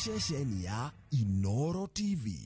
ceceni ya Inooro TV.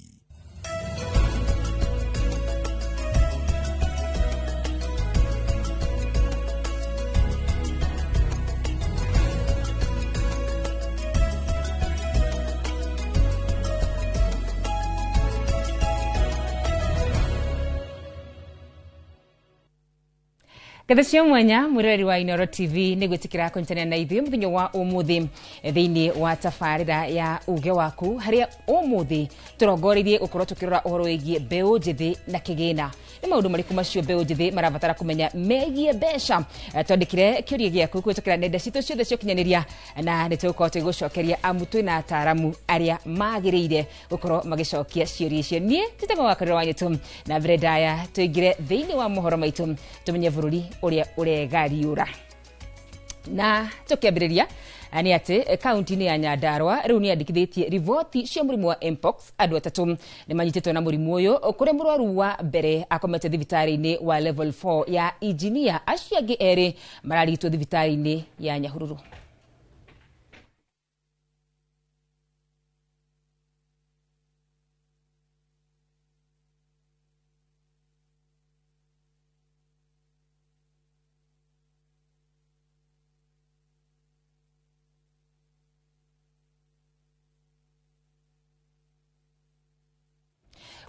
Gathĩcio mwanya mwirori wa Inooro TV nĩgwĩtĩkĩra kũnyitana na ithuĩ mũthenya wa ũmũthĩ thĩinĩ wa tabarĩra ya uge waku harĩa ũmũthĩ tũrongoreirie gũkorwo tũkĩrora ũhoro wĩgiĩ mbeũ njĩthĩ na kĩgĩna. Nĩ maũndũ marĩkũ macio mbeũ njĩthĩ marabatara kũmenya megiĩ mbeca? Twandĩkĩre kĩũria gĩaku kũhĩtũkĩra nenda citũ ciothe cia ũkinyanĩria na nĩtũgũkorwo tũgĩgũcokeria amutwe na ataaramu arĩa magĩrĩire gũkorwo magĩcokia ciũria icio. Niĩ tũtagwo wa karĩra wanyitũ na mbere ndaya tũingĩre thĩinĩ wa mohoro maitũ tũmenye bũrũri ũrĩa ũregariũra. Na tũkĩambĩrĩria nĩ atĩ kaunti-inĩ ya Nyandarua rĩu nĩyandĩkithĩtie riboti cia mũrimũ wa mpox. Andũ atatũ nĩmanyitĩtwo na mũrimũ ũyũ, kũrĩa mũrwaru wa mbere akomete thibitarĩ-inĩ wa level 4 ya Injinia. Acio angĩ erĩ mararigitwo thibitarĩ-inĩ ya Nyahururu.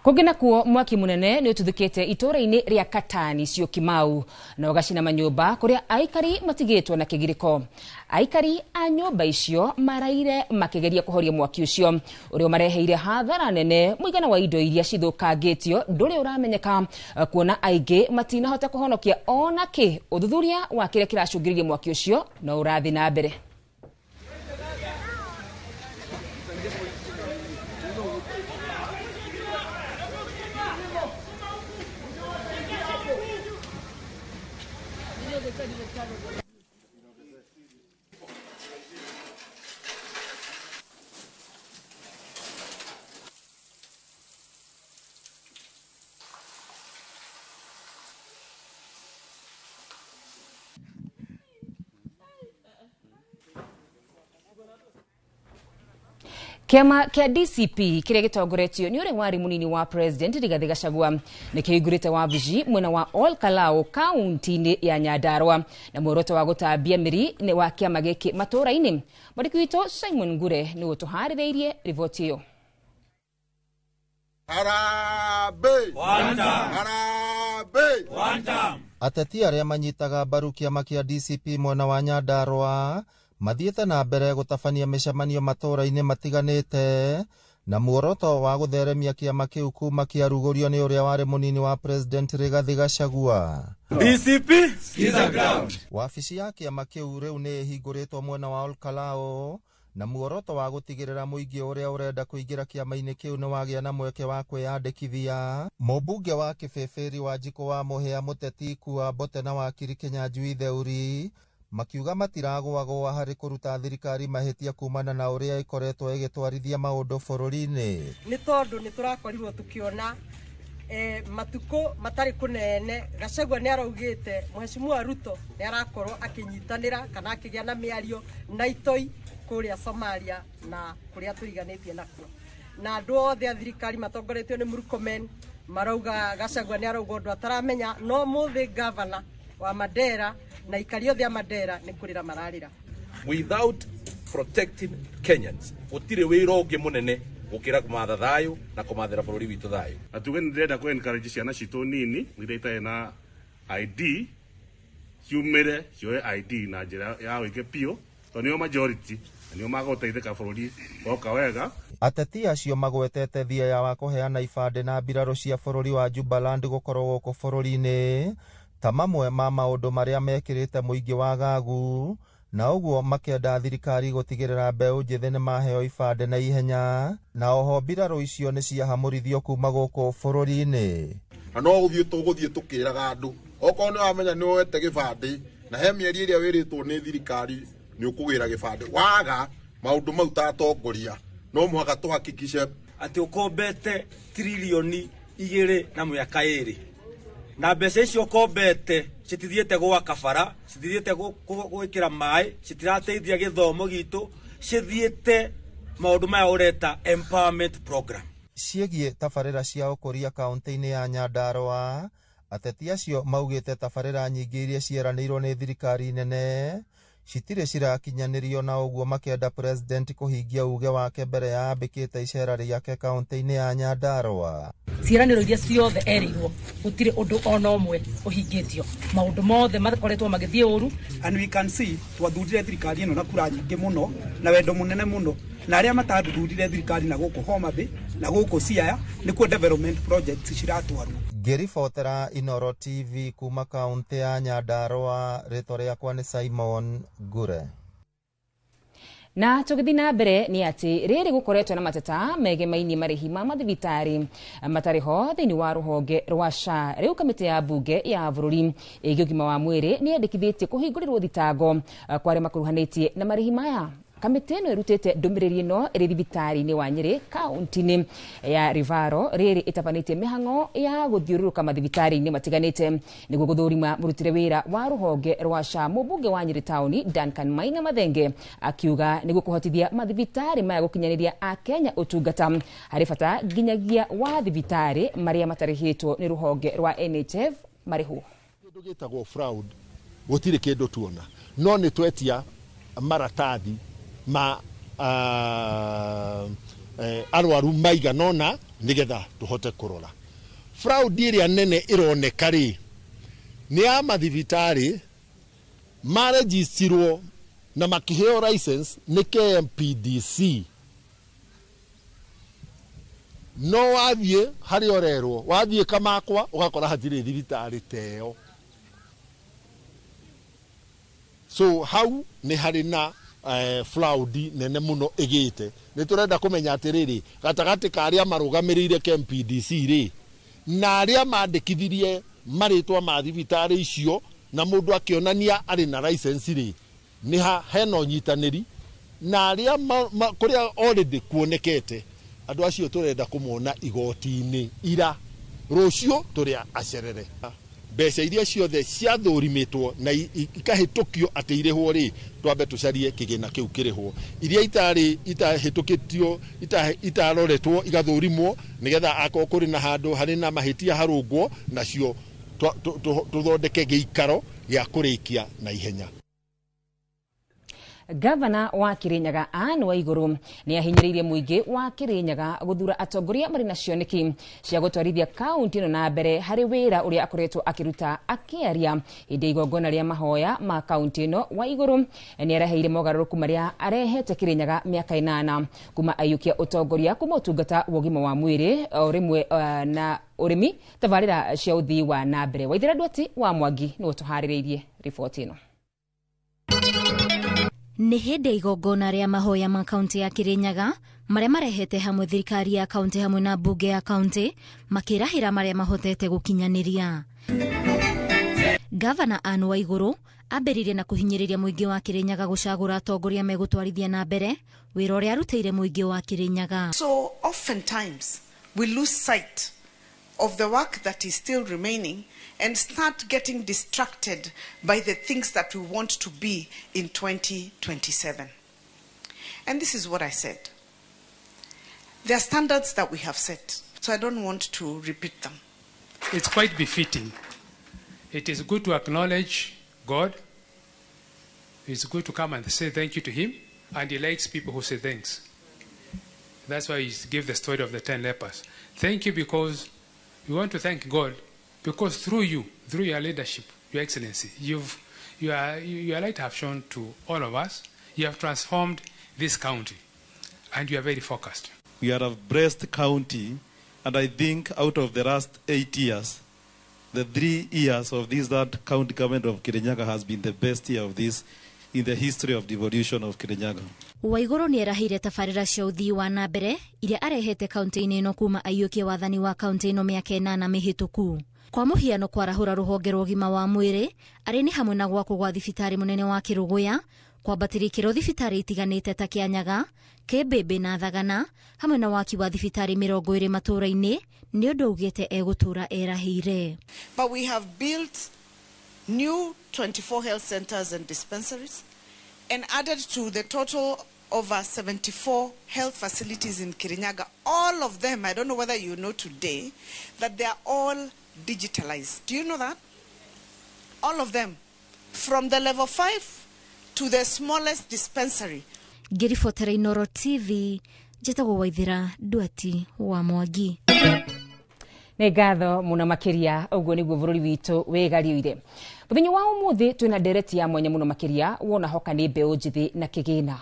Kũngĩ nakuo mwaki mũnene nĩ ũtuthũkĩte itũũra-inĩ rĩa Katani Syokimau na ũgacina manyũmba kũrĩa aikari matigĩtwo na kĩgirĩko. Aikari a nyũmba icio maraire makĩgeria kũhoria mwaki ũcio ũrĩa mareheire hathara nene. Mũigana wa indo iria cithũkangĩtio ndũrĩ ũramenyeka, kuona aingĩ matinahota kũhonokia ona kĩ. Ũthuthuria wa kĩrĩa kĩracũngĩrĩirie mwaki ũcio no ũrathiĩ na mbere. Kiama kia DCP kĩrĩa gĩtongoretio nĩ ũrĩa warĩ mũnini wa president Rigathi Gachagua nĩkĩhingũrĩte wabici mwena wa Ol Kalou kaunti-inĩ ya Nyandarua na muoroto wa gũtambia mĩri wa kiama gĩkĩ matũũra-inĩ. Mwandĩki witũ Simon Ngure nĩwe tũharĩrĩirie riboti ĩyo. Ateti arĩa manyitaga mbaru kiama kia DCP mwena wa Nyandarua mathiĩte na mbere gũtabania mĩcemanio matũũra-inĩ matiganĩte na muoroto wa gũtheremia kiama kĩu kuma kĩarugũrio nĩ ũrĩa warĩ mũnini wa president Rigathi Gachagua. DCP skiza ground. Wabici ya kiama kĩu rĩu nĩ ĩhingũrĩtwo mwena wa Ol Kalou na muoroto wa gũtigĩrĩra mũingĩ ũrĩa ũrenda kũingĩra kiama-inĩ kĩu nĩ wagĩa na mweke wa kwĩyandĩkithia. Mũmbunge wa Kĩbĩbĩri wa Njiko wa Mũhĩa Mũteti Kua Mbote na wakiri Kĩnyanjui Theuri makiuga matiragũagũa harĩ kũruta thirikari mahĩtia kumana na ũrĩa ĩkoretwo ĩgĩtwarithia maũndũ bũrũri-inĩ. Nĩ tondũ nĩ tũrakorirwo tũkĩona matukũ matarĩ kũnene Gachagua nĩ araugĩte Mheshimiwa Ruto nĩ arakorwo akĩnyitanĩra kana akĩgĩa na mĩario na itoi kũrĩa Somalia na kũrĩa tũriganĩtie nakuo. Na andũ othe a thirikari matongoretio nĩ Murkomen marauga Gachagua nĩ arauga ũndũ ataramenya, no mũthĩ governor wa Mandera na ikari othe a Mandera nĩ kũrĩra mararĩra. Without protecting Kenyans gũtirĩ wĩra ũngĩ mũnene gũkĩra kũmatha thayũ na kũmathĩra bũrũri witũ thayũ. Atuge nĩ ndĩrenda kũ-encourage ciana citũ nini iria itarĩ na ID ciumĩre cioe ID na njĩra ya ũingĩ biũ tondũ nĩo majority na nĩo magũteithĩka bũrũri woka wega. Ateti acio magwetete thia wa kũheana ibandĩ na mbirarũ cia bũrũri wa Jubaland gũkorwo gũkũ bũrũri-inĩ ta mamwe ma maũndũ marĩa mekĩrĩte mũingĩ wa gagu, na ũguo makĩenda thirikari gũtigĩrĩra mbeũ njĩthĩ nĩ maheo ibandĩ na ihenya, na oho mbirarũ icio nĩ ciahamũrithio kuma gũkũ bũrũri-inĩ. Na no gũthiĩ tũgũthiĩ tũkĩraga andũ okorwo nĩ wamenya nĩ woete gĩbandĩ na he mĩeri ĩrĩa wĩrĩtwo nĩ thirikari nĩ ũkũgĩra gĩbandĩ, waga maũndũ mau tatongoria no mũhaka tũhakikishe atĩ ũkombete trilioni 2 na mĩaka 2 na mbeca icio ũkombete citithiĩte gwaka bara, citithiĩte gwĩkĩra maĩ, citirateithia gĩthomo gitũ, cithiĩte maundu maya ureta empowerment program. Ciĩgiĩ tabarĩra cia ũkũria kaunti-inĩ ya Nyandarua, ateti acio maugĩte tabarĩra nyingĩ iria cieranĩirwo nĩ thirikari nene citirĩ cirakinyanĩrio, na ũguo makĩenda president kũhingia uge wake mbere ya ambĩkĩte icera rĩake kaunti-inĩ ya Nyandarua. Ciĩranĩro iria ciothe erĩirwo gũtirĩ ũndũ ona ũmwe ũhingĩtio. Maũndũ mothe makoretwo magĩthiĩ ũru, and we can see twathurire thirikari ĩno na kura nyingĩ mũno na wendo mũnene mũno, na arĩa matathurire thirikari na gũkũ Homa Bay na gũkũ Siaya nĩkuo development projects ciratwarwo. Ngĩribotera Inooro TV kuma kaunti ya Nyandarua, rĩtwa rĩakwa nĩ Simon Ngure. Na tũgĩthiĩ na mbere nĩ atĩ rĩrĩ gũkoretwo na mateta megemainie marĩhi ma mathibitarĩ matarĩ ho thĩinĩ wa rũhonge rwa SHA. Rĩu kamĩtĩ ya mbunge ya bũrũri ĩgiĩ ũgima wa mwĩrĩ nĩ yendekithĩtie kũhingũrĩrwo thitango kwa arĩa makuruhanĩtie na marĩhi maya. Kamĩtĩ ĩno ĩrutĩte ndũmĩrĩri ĩno ĩrĩ thibitarĩ-inĩ wa Nyĩrĩ kaunti-inĩ ya Rivaro, rĩrĩ ĩtabanĩtie mĩhang'o ya gũthiũrũrũka mathibitarĩ-inĩ matiganĩte nĩguo gũthũrima mũrutĩre wĩra wa rũhonge rwa SHA. Mũmbunge wa Nyĩrĩ taũni Duncan Maina Mathenge akiuga nĩguo kũhotithia mathibitarĩ maya gũkinyanĩria akenya ũtungata harĩ bata nginyagia wa thibitarĩ marĩa matarĩhĩtwo nĩ rũhonge rwa NHF marĩhwo. Kĩndũ gĩtagwo fraud gũtirĩ kĩndũ tuona, no nĩ twetia maratathi ma arwaru maiganona nigetha tuhote kurora. Fraud ĩrĩa nene ĩroneka rĩ nĩ ya mathibitarĩ marejistirwo na makĩheo license nĩ KMPDC, no wathiĩ harĩ orerwo, wathiĩ Kamakwa ũgakora hatirĩ thibitarĩ teo. So hau nĩ harĩ na fraud nene muno ĩgĩte. Nĩ tũrenda kũmenya atĩrĩrĩ, gatagatĩ ka arĩa marũgamĩrĩire KMPDC rĩ na arĩa mandĩkithirie marĩtwa ma thibitarĩ icio na mũndũ akĩonania arĩ na license rĩ, nĩ hena ũnyitanĩri, na arĩa kũrĩa already kuonekete andũ acio tũrenda kũmona igoti-inĩ ira rũciũ tũrĩa acerere. Mbeca iria ciothe ciathũrimĩtwo na ikahĩtũkio atĩ irĩhwo rĩ, twambe tũcarie kĩgĩna kĩu kĩrĩhwo. Iria itahĩtũkĩtio itaroretwo igathũrimwo nĩgetha akorwo kũrĩ na handũ harĩ na mahĩtia harũngwo nacio tũthondeke gĩikaro gĩa kũrĩkia na ihenya. Gavana wa Kirinyaga Waiguru nĩ ahinyĩrĩirie mũingĩ wa Kirinyaga gũthura atongoria marĩ na cioneki cia gũtwarithia kaunti ĩno na mbere harĩ wĩra ũrĩa akoretwo akĩruta akĩaria hĩndĩ ya igongona rĩa mahoya ma kaunti ĩno. Waiguru nĩ araheire mogarũrũku marĩa arehete Kirinyaga mĩaka 8 kuma aiyũkia ũtongoria kuma ũtungata wa ũgima wa mwĩrĩ o rĩmwe na ũrĩmi, tabarĩra cia ũthii wa na mbere. Waithĩra Ndwati wa Mwangi nĩwe tũharĩrĩirie riboti ĩno. Nĩ hĩndĩ igongona rĩa mahoya ma kaunti ya Kirinyaga marĩa marehete hamwe thirikari ya kaunti hamwe na mbunge ya kaunti makĩrahĩra marĩa mahotete gũkinyanĩria. Gavana Waiguru ambĩrĩirie na kũhinyĩrĩria mũingĩ wa Kirinyaga gũcagũra atongoria megũtwarithia na mbere wĩra ũrĩa arutĩire mũingĩ wa Kirinyaga. So oftentimes we lose sight of the work that is still remaining and start getting distracted by the things that we want to be in 2027. And this is what I said. There are standards that we have set, so I don't want to repeat them. It's quite befitting. It is good to acknowledge God. It's good to come and say thank you to Him, and He likes people who say thanks. That's why He gave the story of the 10 lepers. Thank you because we want to thank God, because through you, through your leadership, Your Excellency, your light have shown to all of us. You have transformed this county, and you are very focused. We are a blessed county, and I think out of the last 8 years, the 3 years of this that county government of Kirinyaga has been the best year of this in the history of devolution of Kirinyaga. Waiguru nĩ erahĩire tabarĩra cia ũthii wa na mbere iria arehete kaunti-inĩ ĩno kuma aiyũkie wathani wa kaunti ĩno mĩaka 8 mĩhĩtũku. Kwa mũhiano kwarahũra rũhonge rwa ũgima wa mwĩrĩ arĩ nĩ hamwe na gwakwo gwa thibitarĩ mũnene wa Kĩrũgũya, kwambatĩria ikĩro thibitarĩ itiganĩte ta Kĩanyaga, Kĩmbĩmbĩ na Thagana, hamwe na waki wa thibitarĩ 20 matũũra-inĩ, nĩ ũndũ augĩte egũtũũra erahĩire. But we have built new 24 health centers and dispensaries and added to the total over 74 health facilities in Kirinyaga. All of them, I don't know whether you know today, that they are all digitalized. Do you know that? All of them. From the level 5 to the smallest dispensary. Ngiribotera Inoro TV, njĩtagwo Waithira Ndwati wa Mwangi. Nĩ ngatho mũno makĩria ũguo nĩguo bũrũri witũ wĩgariũire. Mũthenya wa ũmũthĩ twĩna ndereti ya mwanya mũno makĩria wona hoka nĩ mbeũ njĩthĩ na kĩgĩna.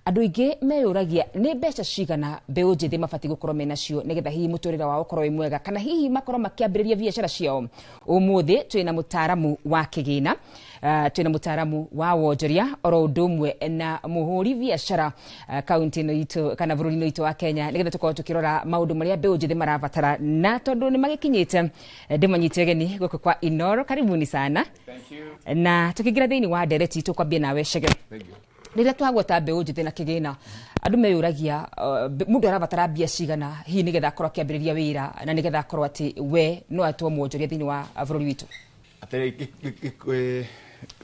Andũ aingĩ meyũragia nĩ mbeca cigana mbeũ njĩthĩ mabatiĩ gũkorwo menacio nĩgetha hihi mũtũrĩre wao ũkorwo wĩ mwega kana hihi makorwo makĩambĩrĩria biacara ciao. Ũmũthĩ twĩna mũtaaramu wa kĩgĩna, twĩna mũtaaramu wa wonjoria oro ũndũ ũmwe na mũhũri biacara kaunti-inĩ itũ kana bũrũri-inĩ witũ wa Kenya nĩgetha tũkorwo tũkĩrora maũndũ marĩa mbeũ njĩthĩ marabatara na tondũ nĩ magĩkinyĩte ndĩmanyite geni gũkũ kwa Inoro. Karibuni sana. Thank you. Na tũkĩingĩra thĩinĩ wa ndereti tũkwambia nawe Chege. Thank you. Rĩrĩa twagweta mbeũ njĩthĩ na kĩgĩna andũ meyũragia mũndũ arabatara mbia cigana hihi nĩgetha akorwo akĩambĩrĩria wĩra na nĩgetha akorwo atĩ we no atwo mwonjoria thĩinĩ wa bũrũri witũ.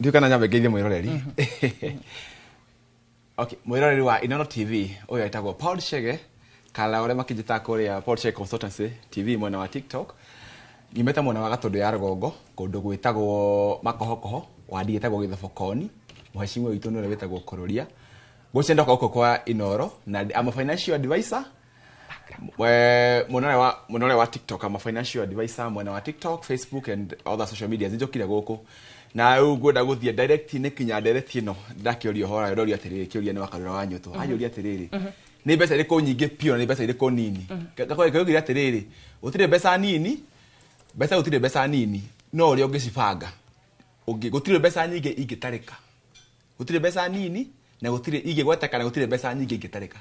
Ndiũ kana nyambe ngeithie mwĩroreri. Okay, mwĩroreri wa Inoro TV ũyũ etagwo Paul Chege kala ũrĩa makĩnjĩta kũrĩa Paul Chege Consultancy TV mwena wa TikTok. Nyumĩte mwena wa Gatũndũ ya Rũgongo kũndũ gwĩtagwo Makohokoho wadi etagwo Gĩthobokoni. Mheshimiwa witũ nĩ wetagwo Kororia. Gũcenda gũkũ kwa Inoro na I'm a financial advisor. Mwena wa TikTok, I'm a financial advisor mwena wa TikTok, Facebook and other social media njokire gũkũ. Na ngwenda gũthie direct nĩ kinya direct ĩno ndakĩorio hora yoria atĩrĩrĩ kĩũria nĩ wakarũra wa nyũtũ. Ajoria atĩrĩrĩ. Nĩ mbeca irĩkũ nyingĩ pio nĩ mbeca irĩkũ nini. Gakoe kĩogira atĩrĩrĩ. Ũtirĩ mbeca nini. Mbeca ũtirĩ mbeca nini. No ũrĩa ũngĩcibanga. Gũtirĩ mbeca nyingĩ ingĩtarĩka. Gũtirĩ mbeca nini na gũtirĩ ingĩgweteka na gũtirĩ mbeca nyingĩ ingĩtarĩka.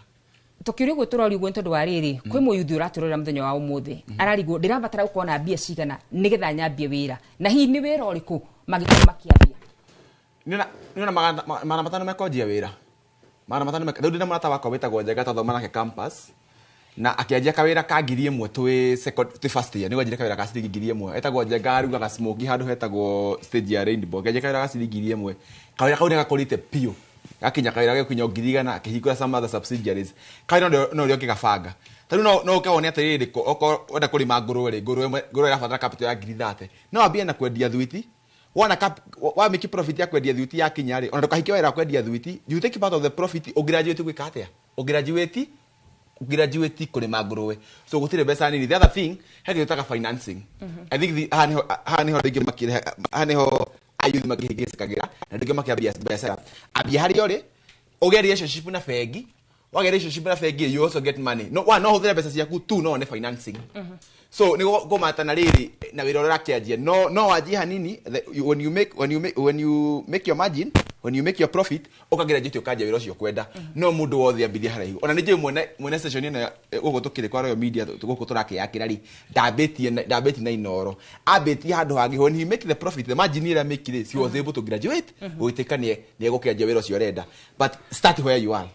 Tũkĩũrio gũtũrori ũguo tondũ wa rĩrĩ kwĩ mũyuthi ũratũrora mũthenya wa ũmũthĩ ararigwo ndĩrabatara gũkorwo na mbia cigana nĩgetha nyambie wĩra na hihi nĩ wĩra ũrĩkũ magĩkorwo makĩambia. Nĩona mana matano mekonjia wĩra. Mana matano rĩu ndĩna mũrata wakwa wĩtagwo Njenga twathoma nake campus na akĩanjia kawĩra ka 1000 twĩ first year nĩgwo njire kawĩra ka ciringi 1000 etagwo Njenga arugaga smoke handũ hetagwo stage ya Rainbow akĩanjia kawĩra ka ciringi 1000 kawĩra kau nĩ gakũrĩte pio gakinya kawĩra gĩkinya 1,000 akĩhingũra some other subsidiaries kawĩra no rĩo kĩgabanga tarĩu no ũkawone atĩrĩrĩ oko wenda kũrĩma ngũrũwe ĩrabatara capital ya 30,000 no wambie na kwendia thwiti wa make profit ya kwendia thwiti ya kinya rĩ ona ndũkahikia wĩra kwendia thwiti you take part of the profit ũgraduate gwĩka atĩa graduate kũrĩma ngũrũwe so gũtirĩ mbeca nini. The other thing hege gĩtaga financing. I think hani ho ndĩngĩ makire hani ho ayuthi makĩhĩngĩcĩkagĩra na ndĩngĩ makĩambia biacara ambia harĩ ũrĩ ũgĩa relationship na bengi wagĩa relationship na bengi you also get money no hũthĩre mbeca ciaku tu no ne financing. So nĩ gũmatana rĩrĩ na wĩra ũrĩa ũrakĩanjia no wanjie hanini when you make your margin when you make your profit ũkagraduate ũkanjia wĩra ũcio kwenda no mũndũ wothe ambithia haraihu ona nĩnjũĩ mwene session ĩno gũkũ tũkĩrĩ kwa Royal Media gũkũ tũrakĩyakĩra rĩ ndambĩtie na Inoro ambĩtie handũ hangĩ when he make the profit the margin ĩrĩa make rĩ she was able to graduate gũgĩtĩka nĩ egũkĩanjia wĩra ũcio arenda but start where you are.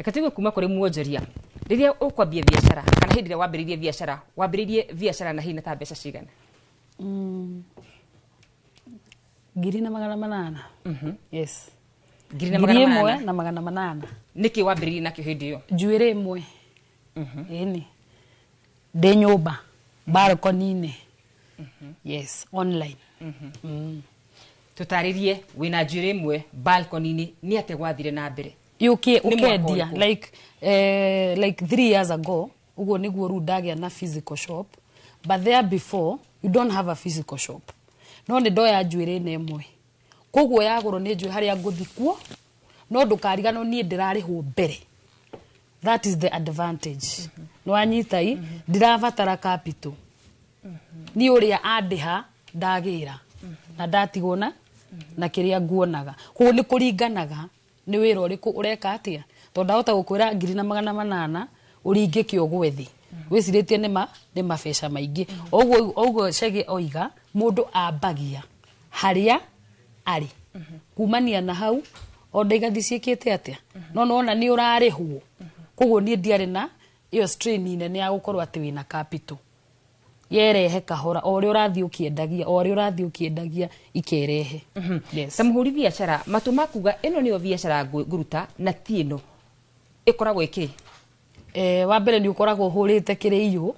Katigwo kuma kũrĩ muonjoria rĩrĩa ũkwambia biacara kana hĩndĩ ĩrĩa wambĩrĩirie biacara na hina ta mbeca cigana? 800. Yes. 1,800. Nĩkĩ wambĩrĩirie nakĩo hĩndĩ ĩyo? Njuĩrĩ ĩmwe. Ĩni. Ndĩ nyũmba balcony-inĩ. Yes, online. Tũtarĩrie wĩna njuĩrĩ ĩmwe balcony-inĩ nĩ atĩa gwathire na mbere? Ukendia like 3 years ago ugo niguo ru ndagĩa na physical shop but there before you don't have a physical shop no nĩ ndoya njuĩrĩ ĩmwe koguo yagũrwo nĩ njuĩrĩ harĩa ngũthikwo no ndũkariganwo niĩ ndĩrarĩhwo mbere. That is the advantage. No anyita ndirabatara capital ni ũrĩa andĩha ndagĩra na ndatigwo na kĩrĩa nguonaga koguo nĩ kũringanaga nĩ wĩra ũrĩkũ ũreka atĩa tondũ ndahota gũkwĩra 800 ũringĩke ũgwethi wĩcirĩtie nĩ mabeca maingĩ ũguo Chege oiga mũndũ ambagia harĩa arĩ kumania na hau onda igathi ciĩkĩte atĩa no nona nĩ ũrarĩhwo koguo niĩ ndiarĩ na iyo strain nene ya gũkorwo atĩ wĩna capital yerehe kahora o ũrĩa ũrathiĩ ũkĩendagia ikerehe. Yes. Samũhũri biacara matũ makuga ĩno nĩyo biacara ngũruta na ti ĩno ikoragwo ikiri wa mbere ni ukoragwo hurite kiriyo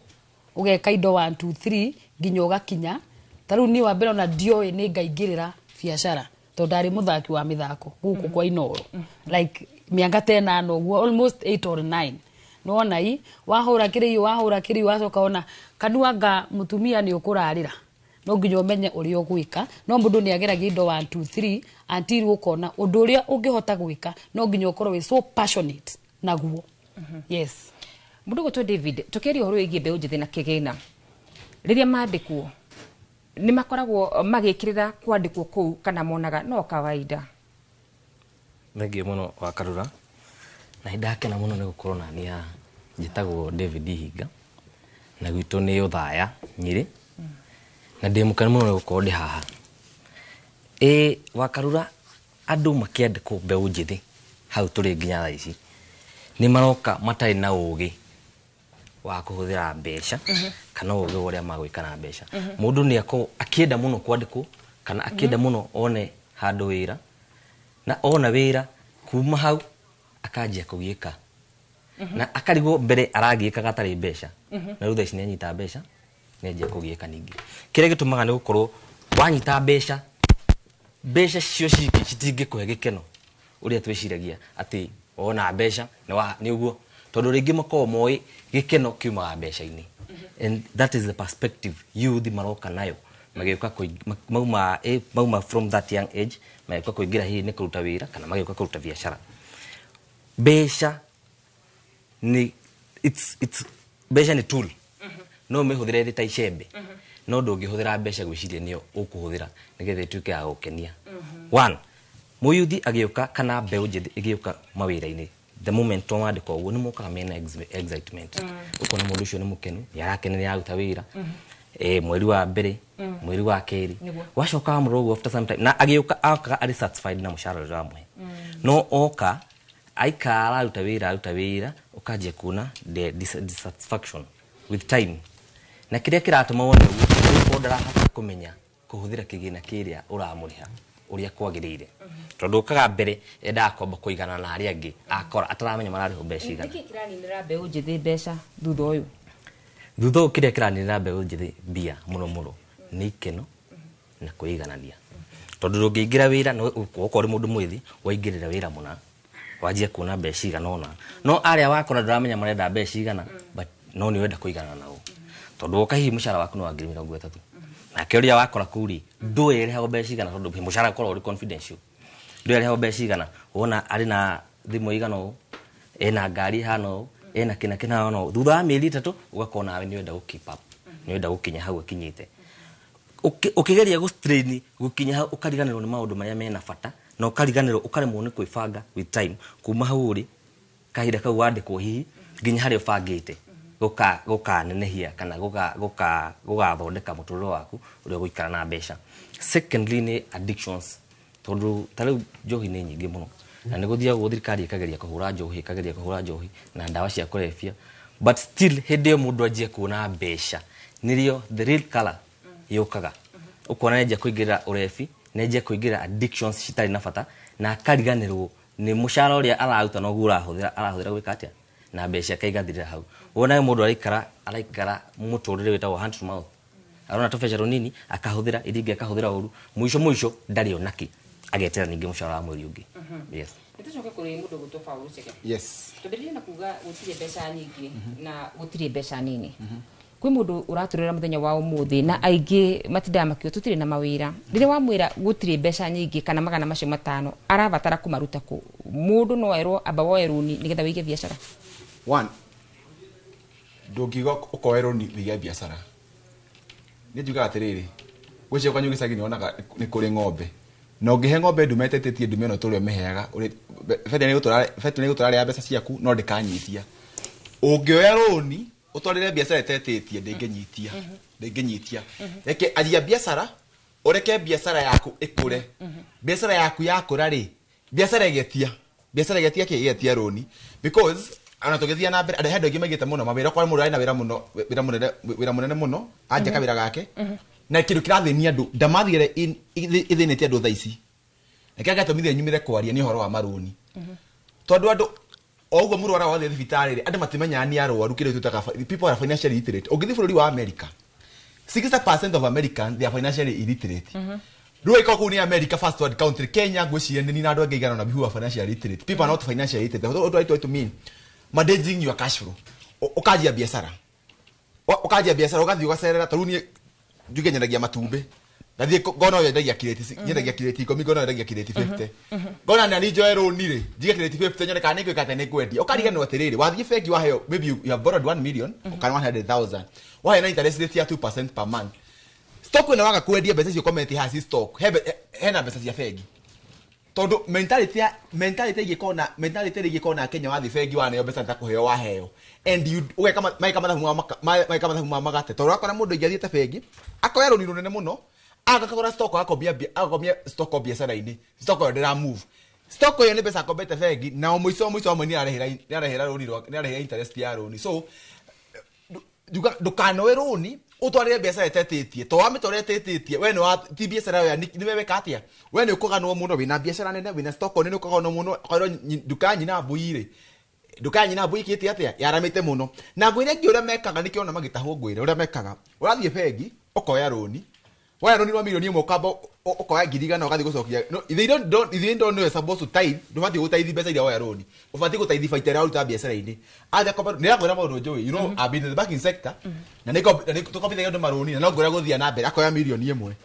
ugeka indo 1 2 3 nginya ugakinya taru ni wa mbere ona ndioi ni ngaingirira biashara to ndari muthaki wa mithako guku kwa Inoro like mianga 10 uguo almost 8 or 9 nona hii wahura kiriyo wacoka ona kanuanga mutumia ni ukurarira no nginya umenye uri ogwika no mundu ni ageragia indo 1 2 3 until ukona undu uria ungihota gwika no nginya ukorwo we so passionate naguo. Yes. Mundu gutwo David tukeri horo igie Mbeũ Njĩthĩ na kigina riria mandikwo ni makoragwo magikirira kwandikwo kuu kana monaga no kawaida. Ngi muno wa Karura na ndakena muno ni gukorwo na ni ha njitagwo David Hinga na gwitu ni uthaya Nyiri na ndimukana muno gukorwo ndi haha wa Karura andu makiandikwo Mbeũ Njĩthĩ hau turi nginya thaa ici ni maroka matai na ugi wa kuhuthira mbeca kana ugi uria magwika na mbeca mundu ni akienda muno kwandikwo kana akienda muno one handu wira na ona wira kuma hau akajia kugika na akarigwo mbere aragika gatari mbeca na rutha ici ni anyita mbeca ni ajia kugika ningi kire gitumaga ni gukorwo wanyita mbeca cio citingikuhe gikeno uria twiciragia ati ona mbeca ni uguo tondu ringi makoo moi gikeno kiumaga mbeca-ini and that is the perspective youth maroka nayo mageuka mauma from that young age mageuka kuingira hihi ni kuruta wira kana mageuka kuruta biashara. Mbeca ni mbeca ni tool no mihuthire ri ta icembe no ndungihũthĩra mbeca gwiciria nio ukuhuthira nigetha ituike ya gukenia. One, muyuthi ageuka kana Mbeũ Njĩthĩ igeuka mawira-ini the moment wandikwo uguo ni mokaga mena excitement ukona mundu ucio ni mukenu yarakene ya ruta wira mweri wa mbere mweri wa keri wacoka murogo after some time na ageuka akaga ari satisfied na mushahara wa mwe no oka aikara ruta wira ukaje kuna the dissatisfaction with time na kiria kiratuma wone uguo ndarahota kumenya kuhuthira kigina kiria uramuriha uria kwagirire tondu kaga mbere enda akomba kuigana na aria angi akora ataramenya marariho mbeca igana. Niki kiraninira Mbeũ Njĩthĩ mbeca thutha uyu kiria kiraninira Mbeũ Njĩthĩ bia muno ni ikeno na kuiganania tondu ndungiingira wira no ukori mundu mwithi waingirira wira muna wajia kuona mbeca igana ona no aria wakora ndaramenya marenda mbeca igana but no ni wenda kuigana nao tondu ukahi mushara waku no wa 30,000 na kiria wakora kuri nduere ha mbeca igana tondu mushara kora uri confidential nduere ha mbeca igana wona ari na thimu igana ena ngari hano ena kina no thutha wa mieri 3 ugakona nawe ni wenda gu keep up ni wenda gukinya hau akinyite ukigeria gu strain gukinya hau ukariganirwo ni maundu maria mena bata na ukariganirwo ukaremwo ni kwibanga with time kuma hau uri kahinda kau wandikwo hihi nginya hari ubangite guka nenehia kana gugathondeka muturiro waku uria guikara na mbeca. Secondly ni addictions tondu tariu njohi ni nyingi muno na niguthia thirikari ikageria kuhura njohi na ndawa cia kulefia but still hende mundu ajie kuona mbeca nirio the real color yukaga ukona neje kuingira urefi neje kuingira addictions citari na bata na akariganirwo ni mushara uria araruta no gura arahuthira gwika atia na mbeca kaigathirira hau wona mundu araikara muturire witagwo hand to mouth arona tofeca runini akahuthira iringi akahuthira uru mwisho ndari onaki agetera ningi mushara wa mweri ungi. Yes. Nitucoke kuri mundu gutwo Paul Cheke. Yes. Tubirire na kuga gutire mbeca nyingi na gutire mbeca nini. Kwi mundu uraturira muthenya wa umuthi na aingi matinda makio tutire na mawira riria wamwira gutire mbeca nyingi kana magana macio matano arabatara kumaruta ku mundu no erwo amba woeruni nigetha wige biashara. One, ndungiga ukoerwo ni wige biashara ni njuga atiriri gwicio kwanyu gicagi ni onaga ni kuri ng'ombe na ungihe ng'ombe ndumetetetie ndume no turio meheaga fete ni guturare ya mbeca ciaku no ndikanyitia ungioya roni utwarire biashara etetetie ndinginyitia reke ajia biashara ureke biashara yaku ikure biashara yaku yakura ri biashara igetia kigetia roni because ana tugithia na mbere ande hendu magite muno mawira kwa mundu ari na wira munene muno anja kawira gake na kindu kirathenia andu ndamathire ithinete andu tha ici na kĩrĩa gĩatũmithia nyumire kwaria ni horo wa maruni tondu andu oguo murwara wa thibitarĩ andũ matimenya ni arwaru kile tutaka people are financially illiterate ogithi bũrũri wa America 60% of Americans they are financially illiterate Rui kwa kuni America first world country Kenya gwiciria ni na andũ angĩ igana na bihu wa financially illiterate people are not financially illiterate what do I to mean managing your cash flow ukajia biashara ugathi ugacerera taruni njuge nyendagia matumbe nathie ngona yendagia kireti nyendagia kireti 10 ngona yendagia kireti 50 ngona nani joero nire njiga kireti 50 nyone kana nĩkwĩka atĩ nĩkwendia ũkariganĩrwo atĩrĩrĩ wathie bengi waheo maybe you have borrowed 1 million ukana 100,000 waheo na interest rate ya 2% per month stock ĩno waga kwendia mbeca icio comment has stock hena mbeca cia bengi tondu mentality igikona Kenya wathi bengi waneo mbeca ntakuheo waheo and you ugeka maika mathamu magate tondu akona mundu ingithiete bengi akoya runi runene muno agakagura stock akomia stock biacara-ini stock yo ndira move stock yo ni mbeca akombete bengi na muico amwe ni arehera runi ni arehera interest ya runi so ndukanoe runi utwarire biacara etetetie to wamitore etetetie we no ti biacara yo ni wewe katia we ni ukuganwo muno wina biacara nene wina stock ni ukuganwo muno koiro dukanyi na mbui kiti atia yaramite muno na ngwire ngiura mekaga nikiona magitahwo ngwire uria mekaga urathie bengi ukoya runi waya runi rwa milioni imwe ukamba ukoya ngiriga na ugathi gucokia no they don't know supposed to tithe ndubati gutaithi mbeca iria waya runi ubati gutaithi faita ya uta biacara-ini aja komba ni agwira maundu njui you know I've been in the banking sector na niko tukopithagia ndo maruni na no ngwira guthia na mbere akoya milioni imwe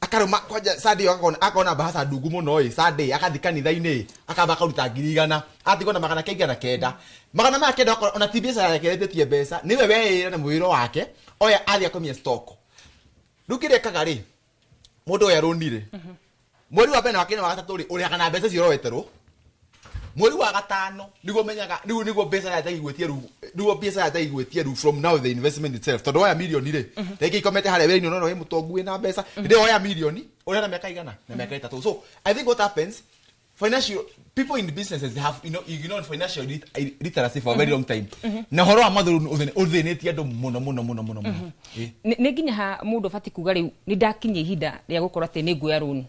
akaruma kwaja Sunday akona bahasa ndungu muno Sunday akathi kanitha-ini akamba akaruta ngiriga atigwo na magana keinga na kenda magana ma kenda ona ti biacara yake retetie mbeca niwe weira na mwiro wake oya athi akomia stock rukire kagari mundu ya runire mweri wa bena wakina wa gatatu ri uri kana mbeca cio roweterwo mweri wa gatano nigo menyaga nigo mbeca ya taigwetie ru nigo mbeca ya taigwetie ru from now the investment itself tondu ya milioni ri teki komete hare weri no mutongu na mbeca ndio ya milioni uri na miaka igana na miaka 3 so I think what happens financial people in businesses they have ignored financial literacy for a very long time na horo wa mathuru uthinetie andu muno ni nginya ha mundu fati kuga riu ni ndakinye ihinda ria gukora ati ni nguya runi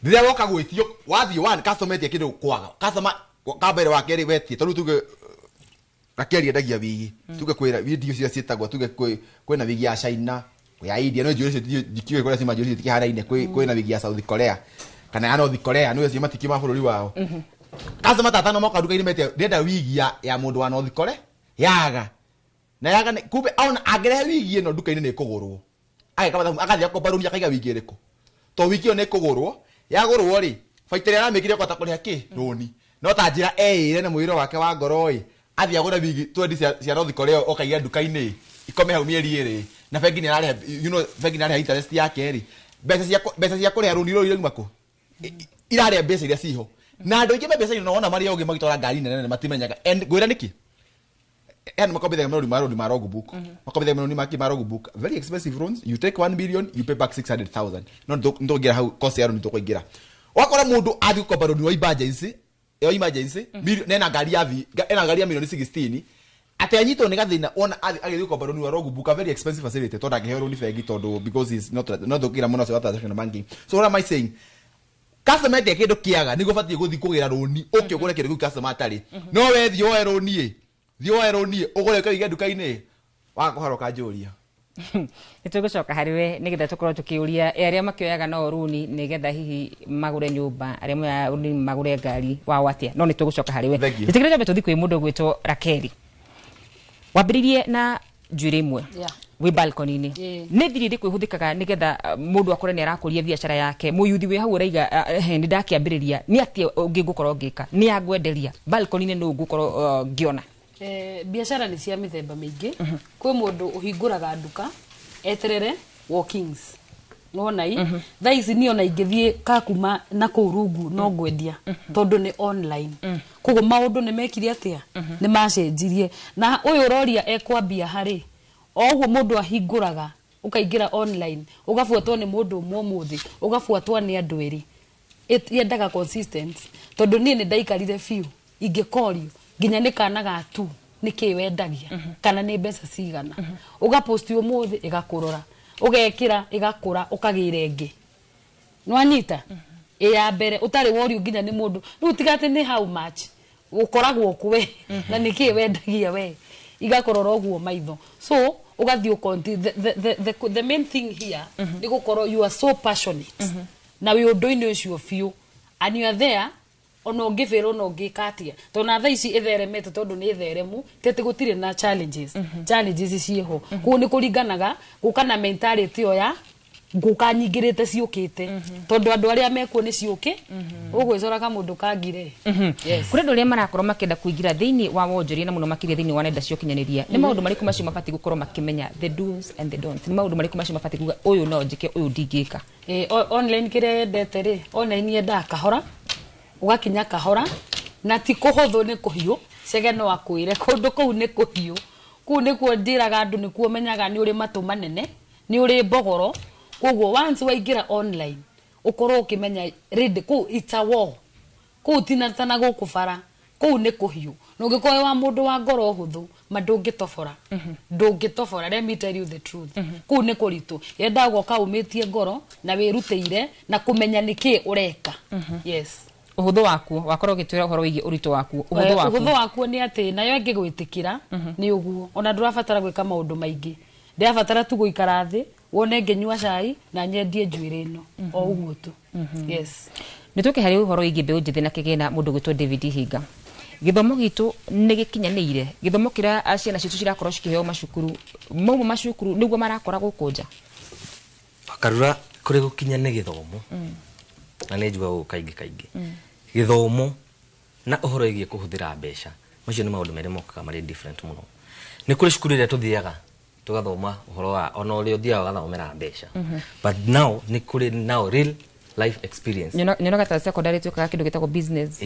ndiria woka gwitio wathi one customer tie kindu kwaga customer kabere wake ri wetie tondu tuge rakeri endagia wigi tuge kwira video cia cietagwo tuge kwina wigi ya China ya India no njuri dikiwe kwa sima njuri tikihara-ine kwina wigi ya South Korea kana ya North Korea no cio matiki ma bururi wao customer tatano moka duka ini mete ndenda wigi ya mundu wa North Korea yaga kumbe aona agerehe wigi ino duka ini ni kugurwo akathia kombaruni akaiga wigi iriko to wigi ino ni kugurwo yagurwo ri faitire na mikire kwata kuriha ki runi no ta njira eire na mwiro wake wa ngoro athia gura wigi 20 cia North Korea okaiga duka ini ikome hau mieri iri na bengi ni arare bengi ni arare interest yake ri mbeca cia kuriha runi ro irumako irare mbeca iria ciho na andu ingi mbeca ino wona mari ogi magitora ngari nene matimenyaga and gwira niki and makobithagia maroni ma logbook makobithagia maroni ma logbook very expensive loans you take 1 million you pay back 600,000 no ndogira hau cost ya roni tukoingira wakora mundu athi gukomba roni wa emergency nena ngari ya milioni 16 ate anyito ni gathina ona athi gukomba roni wa logbook a very expensive facility tonda ngehero roni bengi tondu because is not gira muno cia transaction banking so what am I saying customer de kindu kiaga nigo batie guthi kugira roni ukyo gure kindu customer atari no we thio roni ugure kaige duka-ini wakoharoka njuria nitugucoka hariwe nigetha tukorwo tukiuria aria makioyaga no runi nigetha hihi magure nyumba aria moya runi magure ngari wao atia no nitugucoka hariwe nitikire jobe tuthi kwi mundu gwitwo Rakeri wambiririe na njuri imwe wi balcony-ini ni thiri kwihũthĩkaga nigetha mundu akore ni arakuria biacara yake muyuthi wi hau uraiga ni ndakiambiriria ni atia ngigukorwo ngika ni agwenderia balcony-ini no ngukorwo ngiona biacara ni cia mithemba mingi kwi mundu uhinguraga nduka eterere walkings nonai thaici ni ona ingithie kakuma na kurungu no ngwendia tondu ni online kogo maundu ni mekire atia ni macenjirie na uyu uroria ekwambia hari oguo mundu ahinguraga ukaingira online ugafuatwo ni mundu muthi ugafuatwo ni andu eri yendaga consistent tondu ni ndaikarire fiu ingikorio nginya ni kanaga tu niki wendagia kana ni mbeca cigana ugaposti umuthi igakurora ugekira igakura ukagire ngi nwanyita ya mbere utari worio nginya ni mundu riu tigate ni how much ukoragwo kuwe na niki wendagia we igakorora oguo maitho so ugathio the main thing here ni gukorwo you are so passionate na we undu-ini ucio fiu and you are there ono ngivero no ngikatia tona tha ici itheremete tondu ni itheremu tete gutire na challenges cieho ku ni kuringanaga gukana mentality oya nguka nyingirite ciukite tondu andu aria mekuo ni ciuki ugwicoraga mundu kangire yes kuri andu aria marakorwo makenda kuingira thiini wa wonjoria na muno makiria thiini wa nenda cio kinyaniria ni maundu mariku macio mabati gukorwo makimenya the do's and the don'ts ni maundu mariku macio mabati kuga uyu no njike uyu ndingika online kire ndete ri online yenda kahora ugakinya kahora na ti kuhuthu ni kuhiu cege no akwire kundu kuu ni kuhiu kuu ni kuo ndiraga andu ni kuo menyaga ni uri matu manene ni uri bogoro koguo once waingira online ukorwo ukimenya read kuu it's a war kuu tinatana gukubara kuu ni kuhiu no ngikoe wa mundu wa ngoro huthu mandungitofora ndungitofora let me tell you the truth kuu ni kuritu yenda goka umitie ngoro na wirutire na kumenya niki ureka yes uhuthu waku wakorwo gitwira uhoro wigi urito waku uhuthu waku ni ati nayo ngigwitikira ni uguo ona ndurabatara gwika maundu maingi ndirabatara tu guikara thi wone ngenyua cai na nyendie njuire ino o uguo tu yes nituke hari uhoro wigi Mbeũ Njĩthĩ na kigena mundu gwitwo David Hinga githomo gitu ni gikinyanire githomo kira ciana citu cirakorwo cikiheo macukuru mau macukuru niguo marakora gukunja bakarura kuri gukinya ni githomo na ni njua kaingi githomo na uhoro igie kuhuthira mbeca macio ni maundu mere mokaga mari different muno ni kuri cukuru ire tuthiaga tugathoma uhoro wa ona uri uthiaga gathomera mbeca but now ni kuri now real life experience nyonaga ta secondary tukaga kindu gitagwo business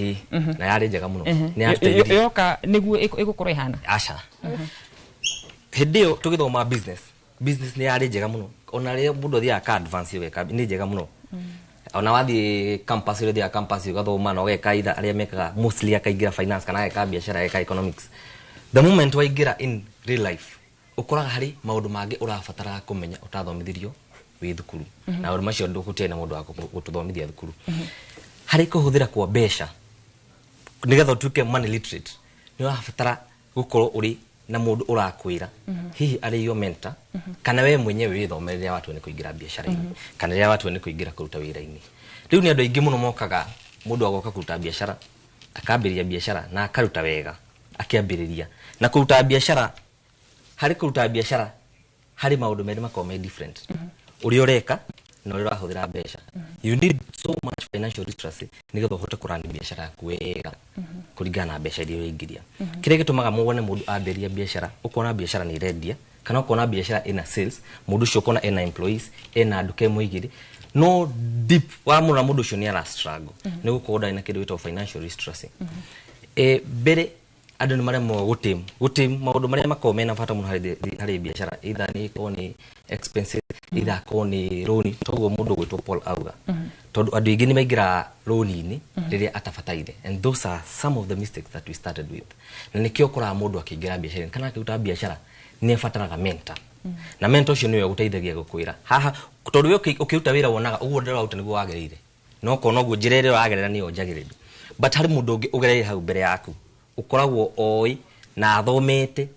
na yari njega muno ni ateithia yoka niguo igukorwo ihana aca hidio tugithoma business ni yari njega muno ona ri mundu thia ka advance weka ni njega muno ona wathi campus ri thia campus ugathoma no geka ida aria mekaga mostly akaingira finance kana geka biashara geka economics the moment waingira in real life ukoraga hari maundu mangi urabatara kumenya utathomithirio wi thukuru na uri macio ndukutie na mundu wa gututhomithia thukuru hari kuhuthira kwa mbeca nigetha utuike money literate ni urabatara gukorwo uri na mundu urakwira hihi ari yo mentor kana we mwenyewe withomerera watu ni kuingira biashara-ini kana ria watu ni kuingira kuruta wira-ini riu ni andu aingi muno mokaga mundu agoka kuruta biashara akambiria biashara na akaruta wega akiambiriria na kuruta biashara hari maundu meri makome different uri ureka na uri urahuthira mbeca you need so much financial literacy nigetha uhote kurani biashara yaku wega kuringana na mbeca iria uingiria kiria gitumaga muone mundu ambiria biashara ukona biashara ni rendia kana ukona biashara ina sales mundu ucio ukona ina employees ina nduka imwe igiri no deep wa mundu ucio ni ara struggle ni gukorwo ina kindu gitwa financial literacy bere andu ni maremwo gutim maundu maria makome na bata muno hari biashara either ni koni expensive either koni loan toguo mundu gwitwo Paul auga tondu andu ingi ni maingira loan-ini riria atabataire and those are some of the mistakes that we started with na nikio kora mundu akiingira biashara kana akiruta biashara ni abataraga mentor na mentor ucio niwe guteithagia gukwira haha tondu ukiruta wira wonaga uguo ndira uta niguo wagereire no kono guo njirere wagerera ni onjagiriri but hari mundu ungi ugereire hau mbere yaku ukoragwo oi na athomete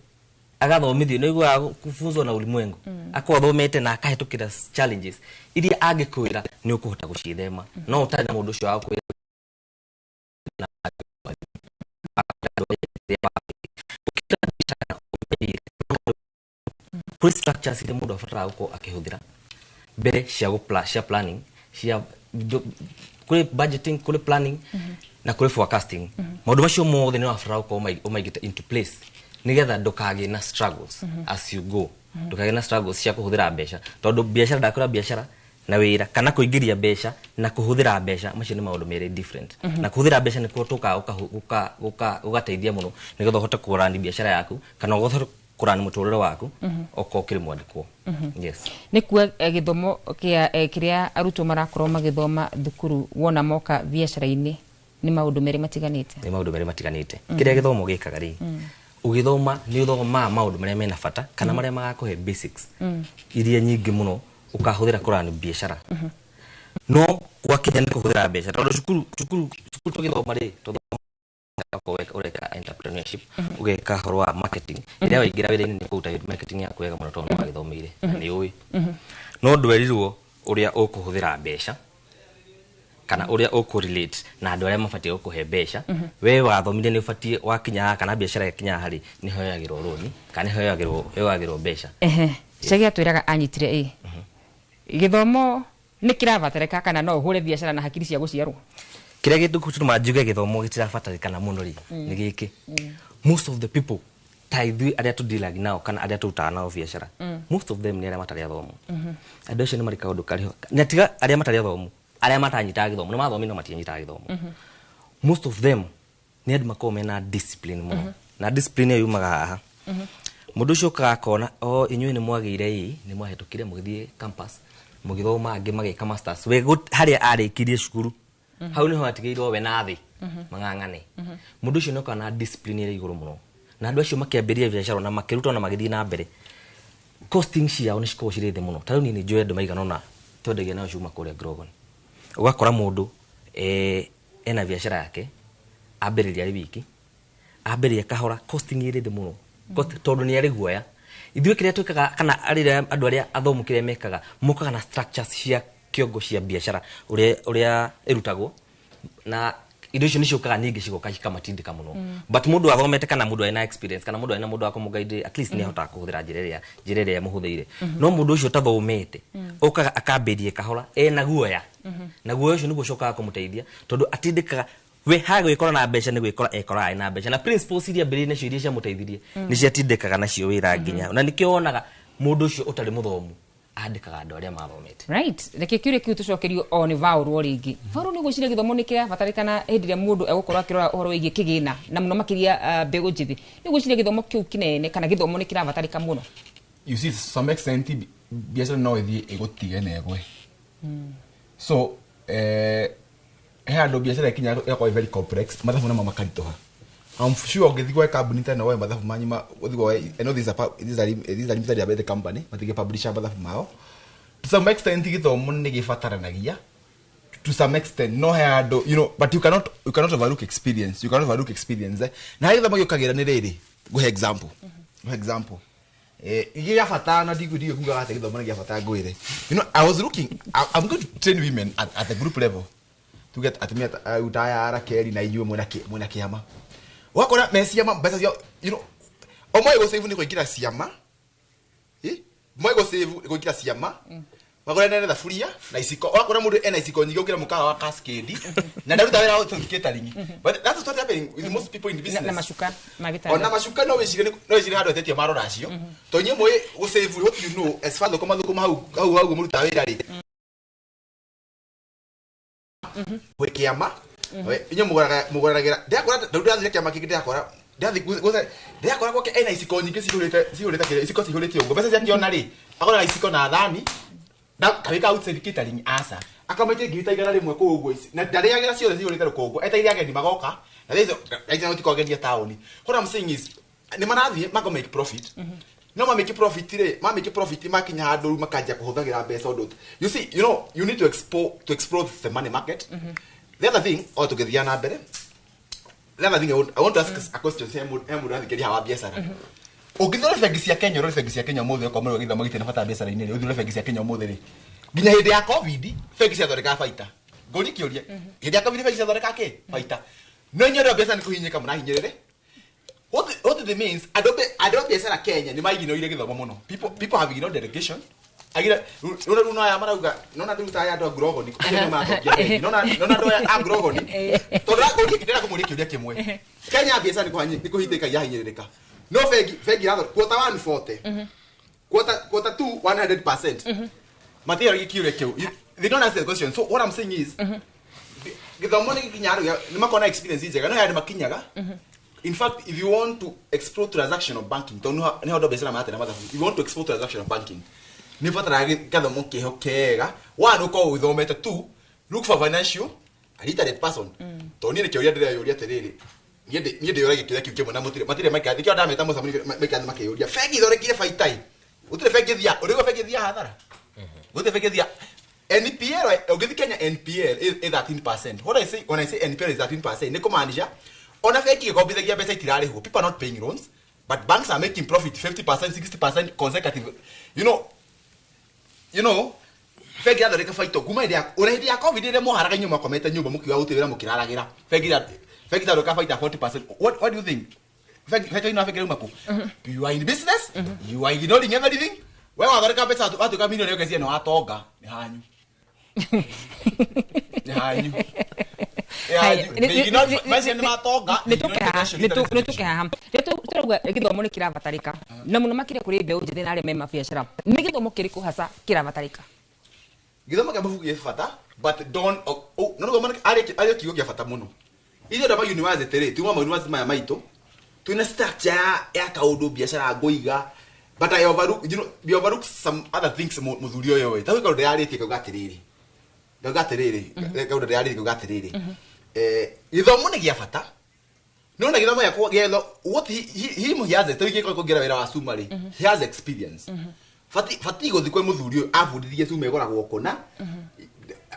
agathomithio niguo kufunzwo na ulimwengu akothomete na akahetukira challenges iria angikwira ni ukuhota gucithema no utari na mundu ucio wa kwira kuri structures ile mundu afatara uko akihuthira mbere cia planning cia kuri budgeting kuri planning na kuri forecasting maundu macio mothe ni afatara uko umaigite into place nigetha ndukage na struggles as you go ndukage na struggles cia kuhuthira mbeca tondu biashara ndakora biashara na wira kana kuingiria mbeca na kuhuthira mbeca macio ni maundu mere different na kuhuthira mbeca ni kutoka ugateithia muno nigetha uhote kurani biashara yaku kana uhote kurani muturire waku okokire mwandikwo yes ni kuwa githomo kiria arutwo marakorwo magithoma thukuru wona moka biashara-ini ni maundu mere matiganite kiria githomo gikaga ri ugithoma ni uthoma maundu maria mena bata kana maria magakuhe basics iria nyingi muno ukahuthira kurani biashara no gwakinya ni kuhuthira mbeca tondu cukuru tugithoma ri tuthoma ureka entrepreneurship ugeka horo wa marketing ira waingira wira-ini ni kuruta marketing yaku wega muno tondu wagithomeire ni uwi no ndwerirwo uria ukuhuthira mbeca kana uria ukurelate na andu aria mabatie gukuhe mbeca we wathomire ni ubatie wakinya kana biashara yakinya hari ni hoyagirwo roni kana hoyagirwo mbeca Chege twiraga anyitire githomo ni kirabatarika kana no uhure biashara na hakiri cia guciarwo kiria gitukutu majuge githomo gitirabatarikana muno ri ni giki most of the people taithui aria tu dealing nao kana aria tu tana biashara most of them ni aria matari athomo andu acio ni marika undu kariho netiga aria matari athomo aria matanyita githomo ni mathomi no matianyita githomo most of them ni andu makome na discipline muno na discipline yumaga haha mundu ucio kakona inyuĩ ni mwagĩire ni mwahetũkire mũgĩthie campus mũgĩthoma angĩ magĩka masters we harĩa arĩkirie cukuru hau niho atigĩirwo we na thĩ mang'ang'ane mundu ucio no kana discipline ĩrĩ igũrũ mũno na andu acio makĩambĩrĩria biacara na makĩruta na magĩthiĩ na mbere costing ciao nĩ cikoragwo cirĩ thĩ mũno ta rĩu niĩ nĩ njũĩ andũ maigana ũna twendagia nao cuma kũrĩa Grogon ũgakora mũndũ ena biacara yake ambĩrĩria arĩ wiki ambĩrĩria kahora costing ĩrĩ thĩ mũno tondu ni ari guoya ithuĩ kĩrĩa twĩkaga kana andũ arĩa athomu kĩrĩa mekaga mokaga na structures cia kĩongo cia biashara ũrĩa ĩrutagwo na indo icio nĩciokaga nyingĩ cigoka cikamatindĩka mũno but mũndũ athomete kana mũndũ ena experience kana mũndũ ena mũndũ wa kũmũguide at least nĩahotaga kũhũthĩra njĩra ĩrĩa mũhũthĩire no mũndũ ũcio tathomete okaga akambĩrie kahora ena guoya na guoya ũcio nĩguo ũcokaga kũmũteithia tondu atindĩkaga we ha gwikora na mbeca ni gwikora ekora na mbeca na principles iria mbere nacio iria cia muteithirie ni ciatindikaga nacio wira nginya na nikio onaga mundu ucio utari muthomu andikaga andu aria mathomete right reke kiure kiu tucokerio on vaurwo ringi vaurwo ni gwiciria githomo ni kira batarikana hindi ria mundu egukorwo akirora uhoro wigi kigina na muno makiria Mbeũ Njĩthĩ ni gwiciria githomo kiu kinene kana githomo ni kira batarika muno you see some extent biashara no ithi egutige na egwe so hando biashara ikinya yakwa very complex mathabu na mama karitoha I'm sure ngithigwa company tena we mathabu manyima uthigwa I know these are limited about company matige publisher mathabu mao to some extent githomo ni gibataranagia to some extent no hando you know but you cannot overlook experience na githomo giokagira ni riri go example igi gabata na digudi kuga gate githomo ni gabata ngwire you know I was looking I'm going to train women at the group level to get at me utaya ara keri na inyuĩ mwena kĩama wakora mesiama mbeca cio you know omwe go save ni kuingira ciama mwe go save kuingira ciama wakora nene thaburia na iciko wakora mundu ena iciko nyingi ukira mukawa wa cascade na ndaruta wĩra wa catering but that's what happening with most people in the business na mashuka magitari ona mashuka no wĩcire handũ etetie marora acio to nyie mwe go save what you know as far as thukuma hau muruta wĩra rĩ wekiama inyo mugoraragira ndakora ndathire kiama kingi ndakora ndakora kwa ena iciko nyingi cihurite kire iciko cihurite ngo mbeca ciakiona ri akora na iciko na thani na kawika outside catering asa akamete ngita igana rimwe ku uguo na ndariagira ciothe cihurite rukongo etaire ageni magoka na hizo aija utikogendia taoni what I'm saying is ni marathie mago make profit no make profit makinya handu makanja kuhuthagira mbeca undu you see you know you need to explore the money market the other thing or to get na mbere the other thing I want to ask a question say mundu athikiria hawa biashara ungithora bengi cia Kenya muthe ukomero githomo gitene bata biashara inene uthora bengi cia Kenya muthe ri nginya hindi ya covid bengi cia thoreka baita ngori kiuria hindi ya covid bengi cia thoreka ke baita no nyoro biashara ni kuhinyika muna hinyerere what it means adobe biashara Kenya ni maigino ile githomo muno people have ignored delegation agira nuna ya marauga nona nduta ya ndo Grogon ni kuja ma tokya nona ndo ya Grogon tondu ngori kitera kumuri kiuria kimwe Kenya biashara ni kuhindika ya hinyereka no fegi rather quarter 140 quarter 2 100% material gikiure kiu they don't answer the question so what I'm saying is githomo ni kinyaru ni makona experience njega no ya makinyaga in fact if you want to explore transactional banking don't know ni hodo biashara mate na mathabu if you want to explore transactional banking ni fatara githomo kiho kega one uko uthomete tu look for financial a literate person to ni kiuria ndire yuria terere niende yore kiuria kiu kimwe na matire maika ndikio ndameta musamuni maika makiyuria fegi thorekire faitai utire fegi thia urigo fegi thia hathara utire fegi thia NPL ugithi Kenya NPL is 13%. What I say when I say NPL is 13% ni kumaanisha ona bengi ikombithagia mbeca itirarĩhwo. People are not paying loans, but banks are making profit 50%, 60% consecutive. You know, bengi yathondeka baito kuma hĩndĩ ya ũrehithia ya covid ĩrĩa moharaga inyuĩ makomete nyũmba mũkiuga gũtĩwĩra mũkĩraragĩra. Bengi yathondeka baita 40%. What do you think? Bengi ino bengi rĩuma kũ? You are in business, you are ignoring everything. Wewe wathondeka mbeca watuĩka milioni ũgecia nĩ watonga nĩ hanyu. Nĩ hanyu. Nituke haha turauga githomo ni kirabatarika na muno makire kuri mbeũ njĩthĩ na arĩa me mabiacara ni githomo kĩrĩkũ hasa kirabatarika? Githomo kĩa mabuku gĩ bata, but don't no githomo arĩ kiugo kĩa bata mũno. Ithuĩ ndaba university rĩ tuma university maya maitũ twina structure ya kaũndũ biacara ngũiga, but I overlook some other things mũthuri ũyũ we ta wĩka ũndũ yarĩtie kauga atĩrĩrĩ kauga atĩrĩrĩ githomo nĩ gĩa bata no na githomo gĩa what he has tũigĩ kũngĩra wĩra wa sumary he has experience fati gũthi kwĩ mũthuri ũyũ abundithie sume ĩgoragwo kũna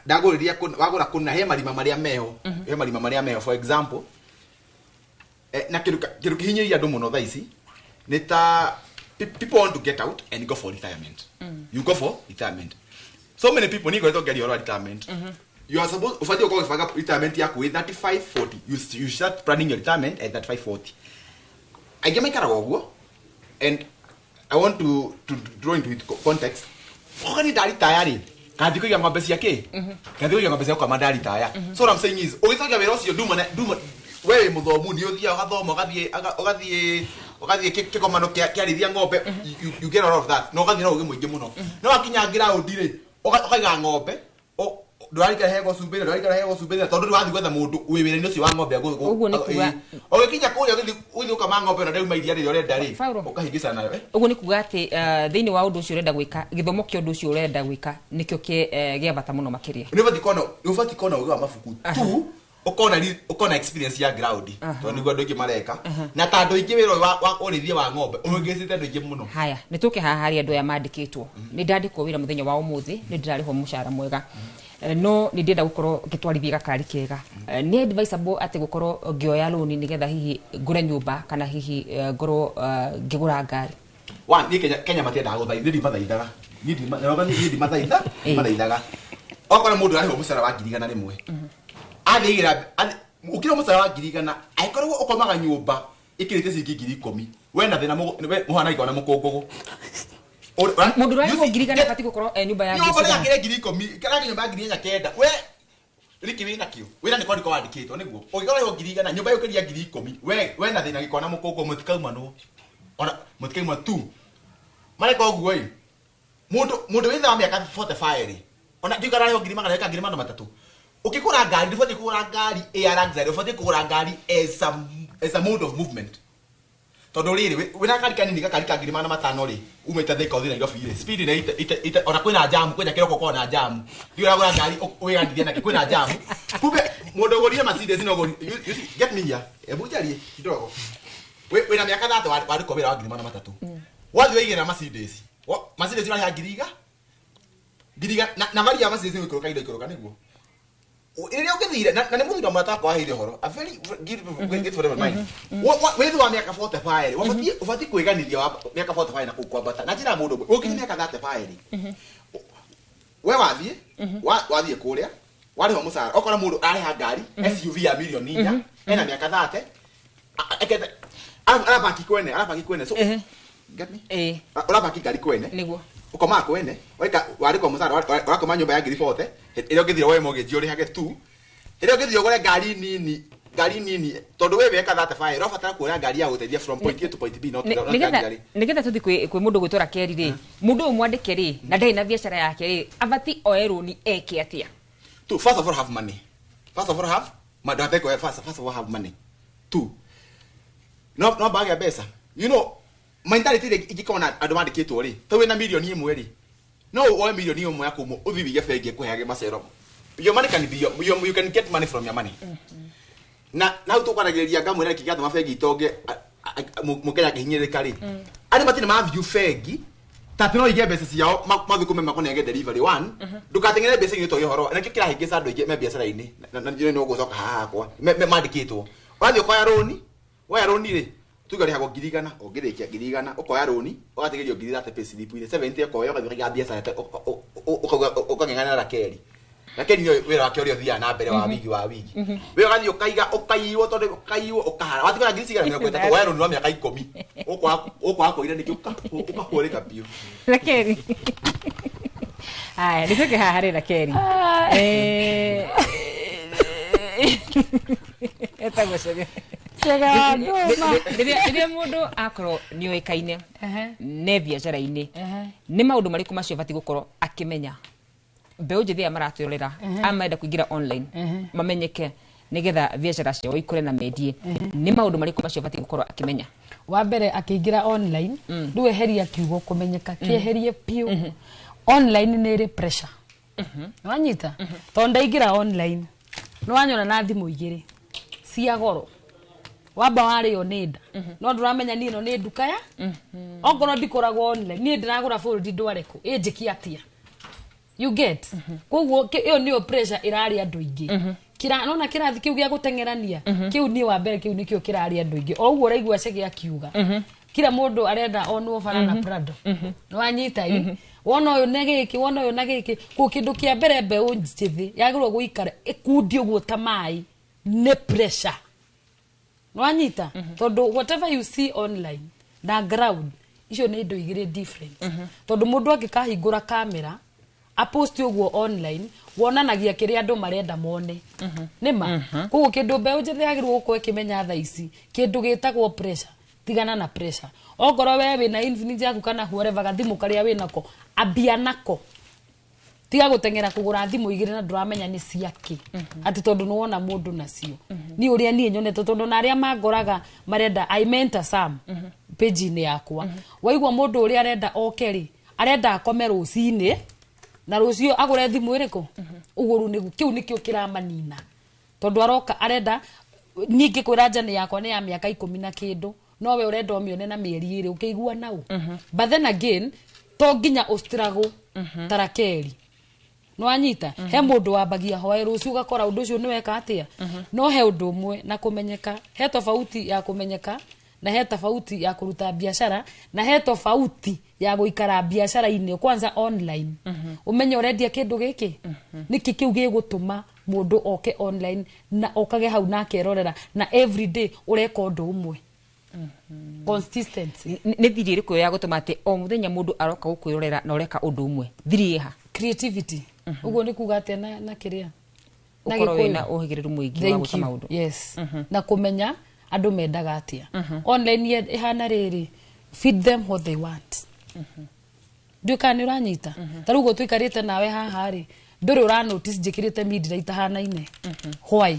ndagũrĩria wagũra kũna he marima marĩa meho for example na kĩndũ kĩhinyĩria andũ mũno thaa ici nĩ ta people want to get out and go for retirement. You go for retirement. So many people need to get your retirement. You are supposed to go for retirement with 35, 40. You start planning your retirement at 35, 40. I get my car and I want to draw into it context. How can you retire? Can't you get my best yake? Can't you get my best yake? Retire. So what I'm saying is, always talking about you do where muthomu ni uthia ugathoma ugathie kikomano kiarithia ng'ombe, you get all of that. No gathie no uge muingi muno. No akinya ground ri ukaiga ng'ombe ndwarika hego sumbire tondu wathi gwetha mundu wi wira-ini ucio wa ng'ombe uguo ni kuga ugikinya kuria uthi ukama ng'ombe na ndauma iria ri urenda ri ukahingisa nayo uguo ni kuga ati thiini wa undu ucio urenda gwika githomo kia undu ucio urenda gwika nikio gia bata muno makiria ni bati kona uga mafuku tu ukona experience ya ground to niguo andu ingi mareka na ta andu ingi wira wa urithia wa ng'ombe umugicite andu ingi muno. Haya nituke haha hari andu aya mandikitwo ni ndandikwo wira muthenya wa umuthi ni ndirarihwo mushara mwega no ni ndenda gukorwo ngitwarithia gakari kega ni advisable ati gukorwo ngioya loan nigetha hihi ngure nyumba kana hihi ngorwo ngigura ngari. Ni Kenya matiendaga guthaithia mathaithaga ni mathaithaga okora mundu arihwo mushara wa 1,100 athigira ukira mushara wa 1,100 aikorwo ukomaga nyumba ikirite ciringi 10,000 we na thina muhana ikona mukongogo mundu raiho 1,000 fati gukorwo nyumba ya nyumba ya 10,000 kana nyumba ya 9,000 we riki wina kio wira ni kwandiko wandikitwo niguo ugikorwo raiho 1,000 nyumba yukiria 10,000 we na thina ikona mukongo mutikauma no ona mutikauma tu mareka uguo ĩ mundu witha wa miaka 45 ona ndika raiho 1,300 ukikura ngari ndifati kugura ngari air luxury ufati kugura ngari as a mode of movement tondu riri wina kari kanini gakari ka 5,000 ri umete thika uthira Nairobi ri speed na ita ona kwina jam kwina kiroko kona jam ndio uragura ngari uyandithia na kwina jam kumbe mundu gorire Mercedes no go get me here ebu jarie kidogo wina miaka 3 wari kobira wa 5,000 wathi wigera Mercedes ura ya giriga na mari ya Mercedes ni ikoroka niguo iria ukithire na ni muthira mata kwa hire horo a very get whatever mind wewe wa miaka 45 ufati kuiganithia wa miaka 45 na kukwambata na njira mundu ukinya miaka 35 we wathie kuria wari ho musara okora mundu ariha ngari SUV ya milioni 4 ena miaka 30 akete arapaki kwene so get me arapaki ngari kwene niguo ukoma kwene wari kwa musara wakoma nyumba ya 40 irio ngithire we mortgage uri hage tu irio ngithire ugure ngari nini tondu we weka 35 rofatara kuona ngari ya guteithia from point A to point B not ngari nigetha tuthi kwi mundu gwitora keri ri mundu umwandike ri na ndai na biashara yake ri abati oeruni eke atia to first of all have money have money two no bag ya pesa you know mentality igikona andu mandikitwo ri to we na milioni 1 ri no o milioni 1 yako mo uthi wige bengi kuheage macero your money can be you can get money from your money na utukaragiria ngamwira kigatha mabengi itonge mukenya kihinyirika ri ari matine ma view bengi tatu no ige mbeca ciao mathukume makonege delivery one ndukatengere mbeca ngi to yohoro na kikira hingisa andu ingi me biacara ini na njire no gucoka haha kwa mandikitwo wathi ukoya roni waya roni ri tuga rihago ngirigana ongirikia ngirigana ukoya roni ugategerio ngiri 30 pay slip ile 70 ukoya ugathiga biacara ukang'eng'ana na keri lakini ndio wira wake urio thia na mbere wa wigi we ugathi ukaiwo tondu ukaiwo ukahara wathi ngiri cigana mĩrongo ĩtatũ waya roni wa mĩaka 10 ukwa koira niki ukahurika bio na keri aya nitoke haha harĩ na keri etagwo cege rĩrĩa mũndũ akorwo nĩ oĩkaine nĩ biacara-inĩ nĩ maũndũ marĩkũ macio bati gũkorwo akĩmenya mbeũ njĩthĩ aya maratwĩrorera amenda kũingĩra online mamenyeke nĩgetha biacara ciao ikũre na mendie nĩ maũndũ marĩkũ macio bati gũkorwo akĩmenya wa mbere akĩingĩra online rĩu eheria kiugo kũmenyeka kĩeherie piũ online nĩ ĩrĩ pressure wanyita tondũ ndaingĩra online nĩ wanyona na thimũ igĩrĩ cia goro wamba warĩo nĩ nda no ndũramenya niĩ ĩno nĩ nduka ya ongorwo ndikoragwo online niĩ ndĩragũra bũrũri ndwareko ĩnjĩki atia you get koguo ĩyo nĩyo pressure ĩrarĩ andũ aingĩ nona kĩrathi kĩu gĩa gũteng'erania kĩu niĩ wa mbere kĩu nĩkĩo kĩrarĩ andũ aingĩ o ũguo ũraigua cege akiuga kila mũndũ arenda onwo bara na prado nĩ wanyita wona ũyũ nĩ gĩkĩ wona ũyũ na gĩkĩ kũ kĩndũ kĩa mbere mbeũ njĩthĩ yagĩrĩirwo gũikara ĩkundi ũguo ta maĩ nĩ pressure nĩ wanyita tondũ whatever you see online na ground icio nĩ indo igĩrĩ different tondũ mũndũ angĩkahingũra kamera apost ũguo online wonanagia kĩrĩa andũ marenda mone nĩma koguo kĩndũ mbeũ njĩthĩ yagĩrĩirwo gũkorwo ĩkĩmenya thaa ici kĩndũ gĩtagwo pressure tigana na pressure ongorwo we wĩna infinite yaku kana whatever gathimũ karĩa wĩnako ambia nako tiga gũteng'era kũgũra thimũ igĩrĩ na ndũramenya nĩ ciake atĩ tondũ nĩ wona mũndũ nacio ni ũrĩa niĩ nyonete tondũ na arĩa mangoraga marenda I mentor some page-inĩ yakwa waigua mũndũ ũrĩa arenda oke-rĩ arenda akome rũcinĩ na rũcio agũre thimũ ĩrĩkũ ũguo rĩu kĩu nĩkĩo kĩramanina tondũ aroka arenda ningĩ kwĩra njani yakwa nĩ ya mĩaka 10 na kĩndũ no we ũrenda ũmĩone na mĩeri 2 ũkĩigua naũ but then again to nginya ũstruggle tarakeri no anyita he mũndũ wambagia hoe rũcio ũgakora ũndũ ũcio nĩ weka atĩa no he ũndũ ũmwe na kũmenyeka he tofauti ya kũmenyeka na he tofauti ya kũruta biashara na he tofauti ya gũikara biashara-inĩ kwanza online umenye ũrendia kĩndũ gĩkĩ nĩkĩ kĩu gĩgũtũma mũndũ oke online na okage hau na akerorera na everyday ũreka ũndũ ũmwe consistency nĩ thiri ĩrĩkũ ya gũtũma atĩ o mũthenya mũndũ aroka gũkwĩrorera na ũreka ũndũ ũmwe thiri ĩha creativity ũguo nĩ kuga atĩa na kĩrĩa na ũkorwo wĩna ũhĩgĩrĩru mũingĩ wa gwĩka maũndũ yes na kũmenya andũ mendaga atĩa online ihana rĩrĩ feed them what they want nduka nĩ ũranyita tarĩu ũguo tũikarĩte nawe haha rĩ ndũrĩ ũra notice njĩkĩrĩte midira itahanaine why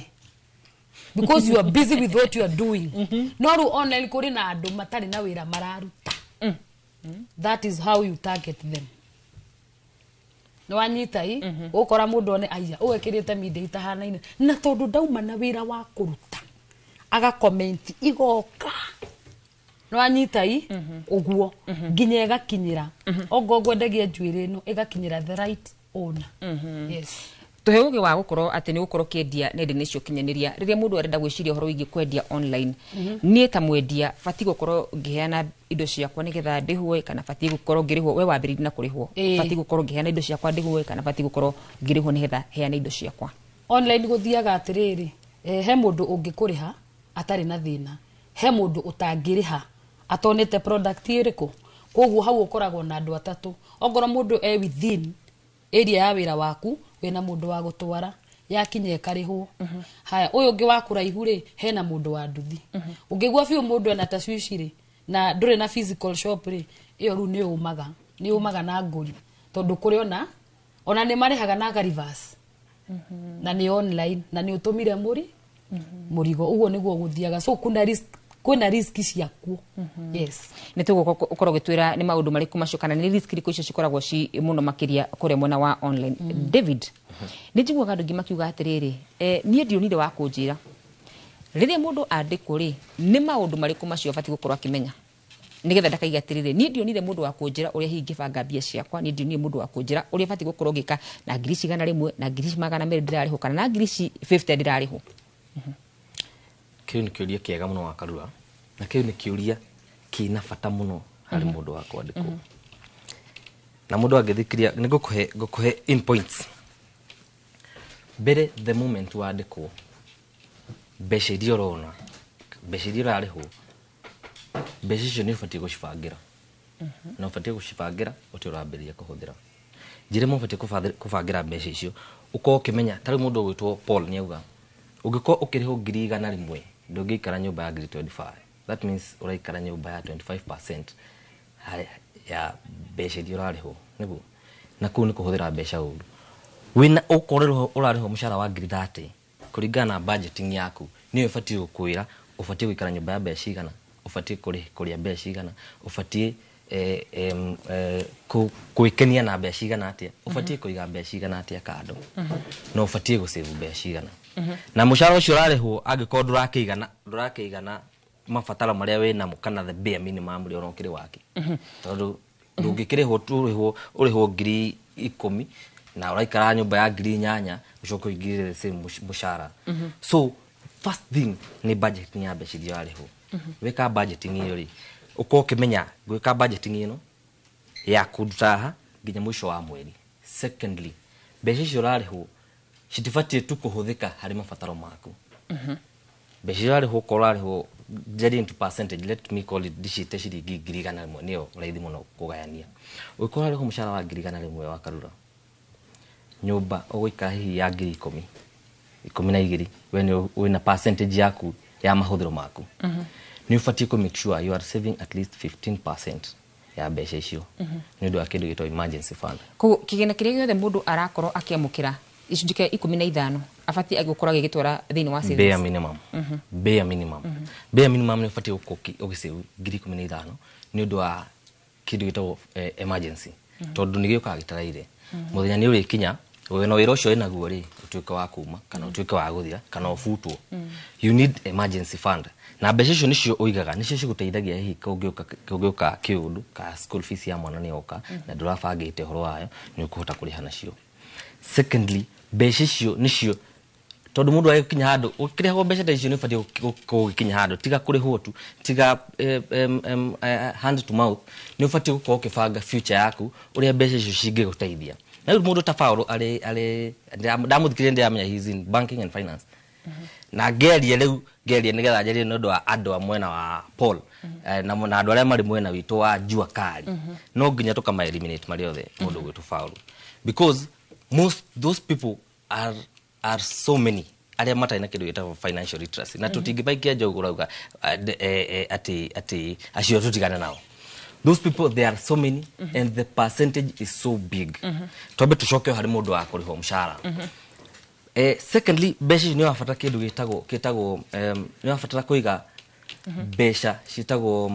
because you are busy with what you are doing no rĩu online kũrĩ na andũ matarĩ na wĩra mararuta that is how you target them no anyita ũkora mũndũ one aya ũgekĩrĩte midira itahanaine na tondũ ndauma na wĩra wa kũruta aga comment igoka no anyita uguo nginya igakinyira ongo ngwendagia njuĩrĩ ĩno igakinyira the right owner yes tuhe ũgĩ wa gũkorwo atĩ nĩ gũkorwo kĩendia nenda-inĩ cio kinyanĩria rĩrĩa mũndũ arenda gwĩciria ũhoro wĩgiĩ kwendia online niĩ ta mwendia bati gũkorwo ngĩheana indo ciakwa nĩgetha ndĩhũe kana bati gũkorwo ngĩrĩhwo we wambĩrĩirie na kũrĩhwo bati gũkorwo ngĩheana indo ciakwa ndĩhũe kana bati gũkorwo ngĩrĩhwo nĩgetha heana indo ciakwa online gũthiaga atĩrĩrĩ he mũndũ ũngĩkũrĩha atarĩ na thĩna he mũndũ ũtangĩrĩha atonete product ĩrĩkũ koguo hau ũkoragwo na andũ atatũ ongorwo mũndũ within area ya wĩra waku wena mũndũ wa gũtwara yakinya ĩkarĩhwo haya ũyũ ũngĩ wa kũraihu rĩ hena mũndũ wa nduthi ũngĩgua biũ mũndũ ena tashwishi rĩ na ndũrĩ na physical shop rĩ ĩyo rĩu nĩ ũmaga na ngũri tondũ kũrĩ ona nĩ marĩhaga na reverse na nĩ online na nĩ ũtũmire mũrigo ũguo nĩguo gũthiaga so kwĩna risk ciakuo yes nĩ tũgũkorwo gĩtwĩra nĩ maũndũ marĩkũ macio kana nĩ risk irĩkũ icio cikoragwo ci mũno makĩria kũrĩa mwena wa online David nĩ njiguaga andũ aingĩ makiuga atĩrĩrĩ niĩ ndionire wa kũnjĩra rĩrĩa mũndũ andĩkwo rĩ nĩ maũndũ marĩkũ macio bati gũkorwo akĩmenya nĩgetha ndakaiga atĩrĩrĩ niĩ ndionire mũndũ wa kũnjĩra ũrĩa hihi ngĩbanga mbia ciakwa niĩ ndionire mũndũ wa kũnjĩra ũrĩa bati gũkorwo ngĩka na ngiri cigana rĩmwe na ngiri magana merĩ ndĩrarĩhwo kana na ngiri 50 ndĩrarĩhwo Kiu ni kiuria kiega muno wakarura na kiu ni kiuria kina bata muno hari mundu wa kwandikwo na mundu angithikiria ni gukuhe in points bere the moment wandikwo mbeca iria urona mbeca iria urarĩhwo mbeca icio nĩ ũbatiĩ gũcibangira na ũbatiĩ gũcibangira ũtĩ ũrambĩrĩria kũhũthĩra njĩra mũbatiĩ kũbangira mbeca icio uko ukimenya tarĩ mundu ũgwĩtwo Paul nĩ auga ũngĩkorwo ũkĩrĩhwo 100,000 ndũngĩikara nyũmba ya 25. That means ũraikara nyũmba ya 25% ya mbeca iria ũrarĩhwo nĩguo na kũu nĩ kũhũthĩra mbeca ũru wĩna ũkorerwo ũrarĩhwo mũcara wa 30 kũringana na budgeting yaku nĩ ũbatiĩ gũkwĩra ũbatiĩ gũikara nyũmba ya mbeca igana ũbatiĩ kũrĩa mbeca igana ũbatiĩ kwĩkenia na mbeca igana atĩa ũbatiĩ kũiga mbeca igana atĩa kando na ũbatiĩ gũsave mbeca igana na mũcara ũcio ũrarĩhwo angĩkorwo ndũrakĩigana mabataro marĩa wĩnamo kana the bare minimum ũrĩa ũrokĩrĩ wake tondũ ndũngĩkĩrĩhwo ũrĩhwo 10,000 na ũraikara nyũmba ya 8,000 ũcoke ũingĩrĩre same mũcara so first thing ni budgeting ya mbeca iria ũrarĩhwo weka budgeting ĩyo rĩ uko ukimenya gwika budgeting ĩno ya kudutaha nginya mwisho wa mweri. Secondly mbeca icio ũrarĩhwo citibatiĩ tu kũhũthĩka harĩ mabataro maku mbeca icio ũrarĩhwo ũrarĩhwo jadi into percentage let me call it dishite ciringi 100,000 nĩyo raithi mũno kũgayania ũkorwo ũrarĩhwo mũcara wa 100,000 wa karura nyũmba ũgũikara hihi ya 10,000 12 wena percentage yaku ya mahũthĩro maku ni ũbatiĩ ku make sure you are saving at least 15% ya mbeca icio nĩ ũndũ wa kĩndũ gĩtagwo emergency fund kĩgĩna kĩrĩa gĩothe mũndũ arakorwo akĩamũkĩra icunjĩ kĩa 15 abatiĩ agĩkorwo agĩgĩtwara thĩinĩ wa savings bare minimum bare minimum bare minimum nĩ ũbatiĩ ũgĩsave 15,000 nĩ ũndũ wa kĩndũ gĩtagwo emergency tondũ nĩ gĩũkaga gĩtaraire mũthenya nĩ ũrĩkinya wĩna wĩra ũcio wĩnaguo rĩ ũtuĩke wa kuma kana ũtuĩke wa gũthira kana ũbutwo you need emergency fund na mbeca icio nĩcio ũigaga nĩcio cigũteithagia hihi kũngĩũka kĩũndũ ka school fees ya mwana nĩyoka na ndũrabangĩte ũhoro wayo nĩ ũkũhota kũrĩha nacio. Secondly mbeca icio nĩcio tondũ mũndũ agĩkinya handũ ũkĩrĩhwo mbeca ta icio nĩ ũbatiĩ gũkinya handũ tiga kũrĩhwo tu tiga hand to mouth nĩ ũbatiĩ gũkorwo ũkĩbanga future yaku ũrĩa mbeca icio cingĩgũteithia na rĩu mũndũ ta Paul ndamũthikĩrĩria ndĩramenya he is in banking and finance na ngeria nĩgetha njarie nĩ ũndũ wa andũ a mwena wa Paul na andũ arĩa marĩ mwena witũ wa Jua Kali no nginya tũkama eliminate marĩ othe mũndũ gwĩtũ Paul because most those people are so many arĩa matarĩ na kĩndũ gĩtagwo financial literacy na tũtingĩbaikia njogu rauga atĩ acio tũtigane nao. Those people there are so many and the percentage is so big twambe tucoke harĩ mũndũ wa kũrĩhwo mũcara secondly mbeca nĩ wabata kĩndũ gĩtagwo nĩ wabatara kũiga mbeca citagwo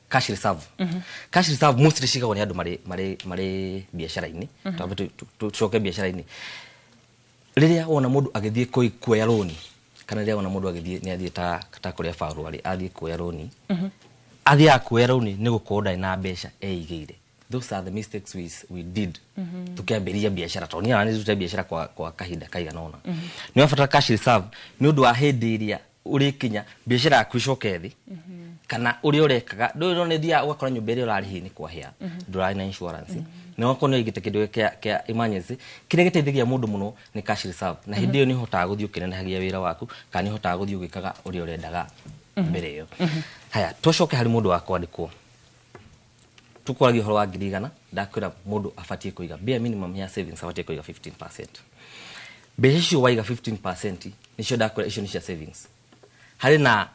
cash reserve cash reserve mostly cigagwo nĩ andũ marĩ biacara-inĩ twambe tucoke biacara-inĩ rĩrĩa wona mũndũ agĩthiĩ kuoya loan kana rĩrĩa wona mũndũ agĩthiĩ nĩ athiĩ ta kũrĩa Paul arĩ athiĩ kuoya loan athiĩ kuoya loan nĩ gũkorwo ndarĩ na mbeca eigĩire. Those are the mistakes we did tukiambĩrĩria biacara tondũ niĩ nĩ tũte biacara kwa kahinda kaigana ũna nĩ wabatara cash reserve nĩ ũndũ wa hĩndĩ ĩrĩa ũrĩkinya biacara yaku icoke thĩ kana ũrĩa ũrekaga ndũrĩ nĩ thia ũgakora nyũmba ĩrĩa ũrarĩhĩ nĩ kwahĩa ndũrarĩ na insurance nĩ wakorwo nĩ ũigĩte kĩndũ kĩa emergency kĩrĩa gĩteithagia mũndũ mũno nĩ cash reserve na hĩndĩ ĩyo nĩ ũhotaga gũthiĩ ũkĩnenehagia wĩra waku kana nĩ ũhotaga gũthiĩ ũgĩkaga ũrĩa ũrendaga mbere ĩyo. Haya tũcoke harĩ mũndũ wa kwandĩkwo tukwaragia ũhoro wa 100,000 ndakwĩra mũndũ abatiĩ kũiga bare minimum ya savings abatiĩ kũiga 15%. Mbeca icio waiga 15% nicio ndakwĩra icio nĩ cia savings. Harĩ na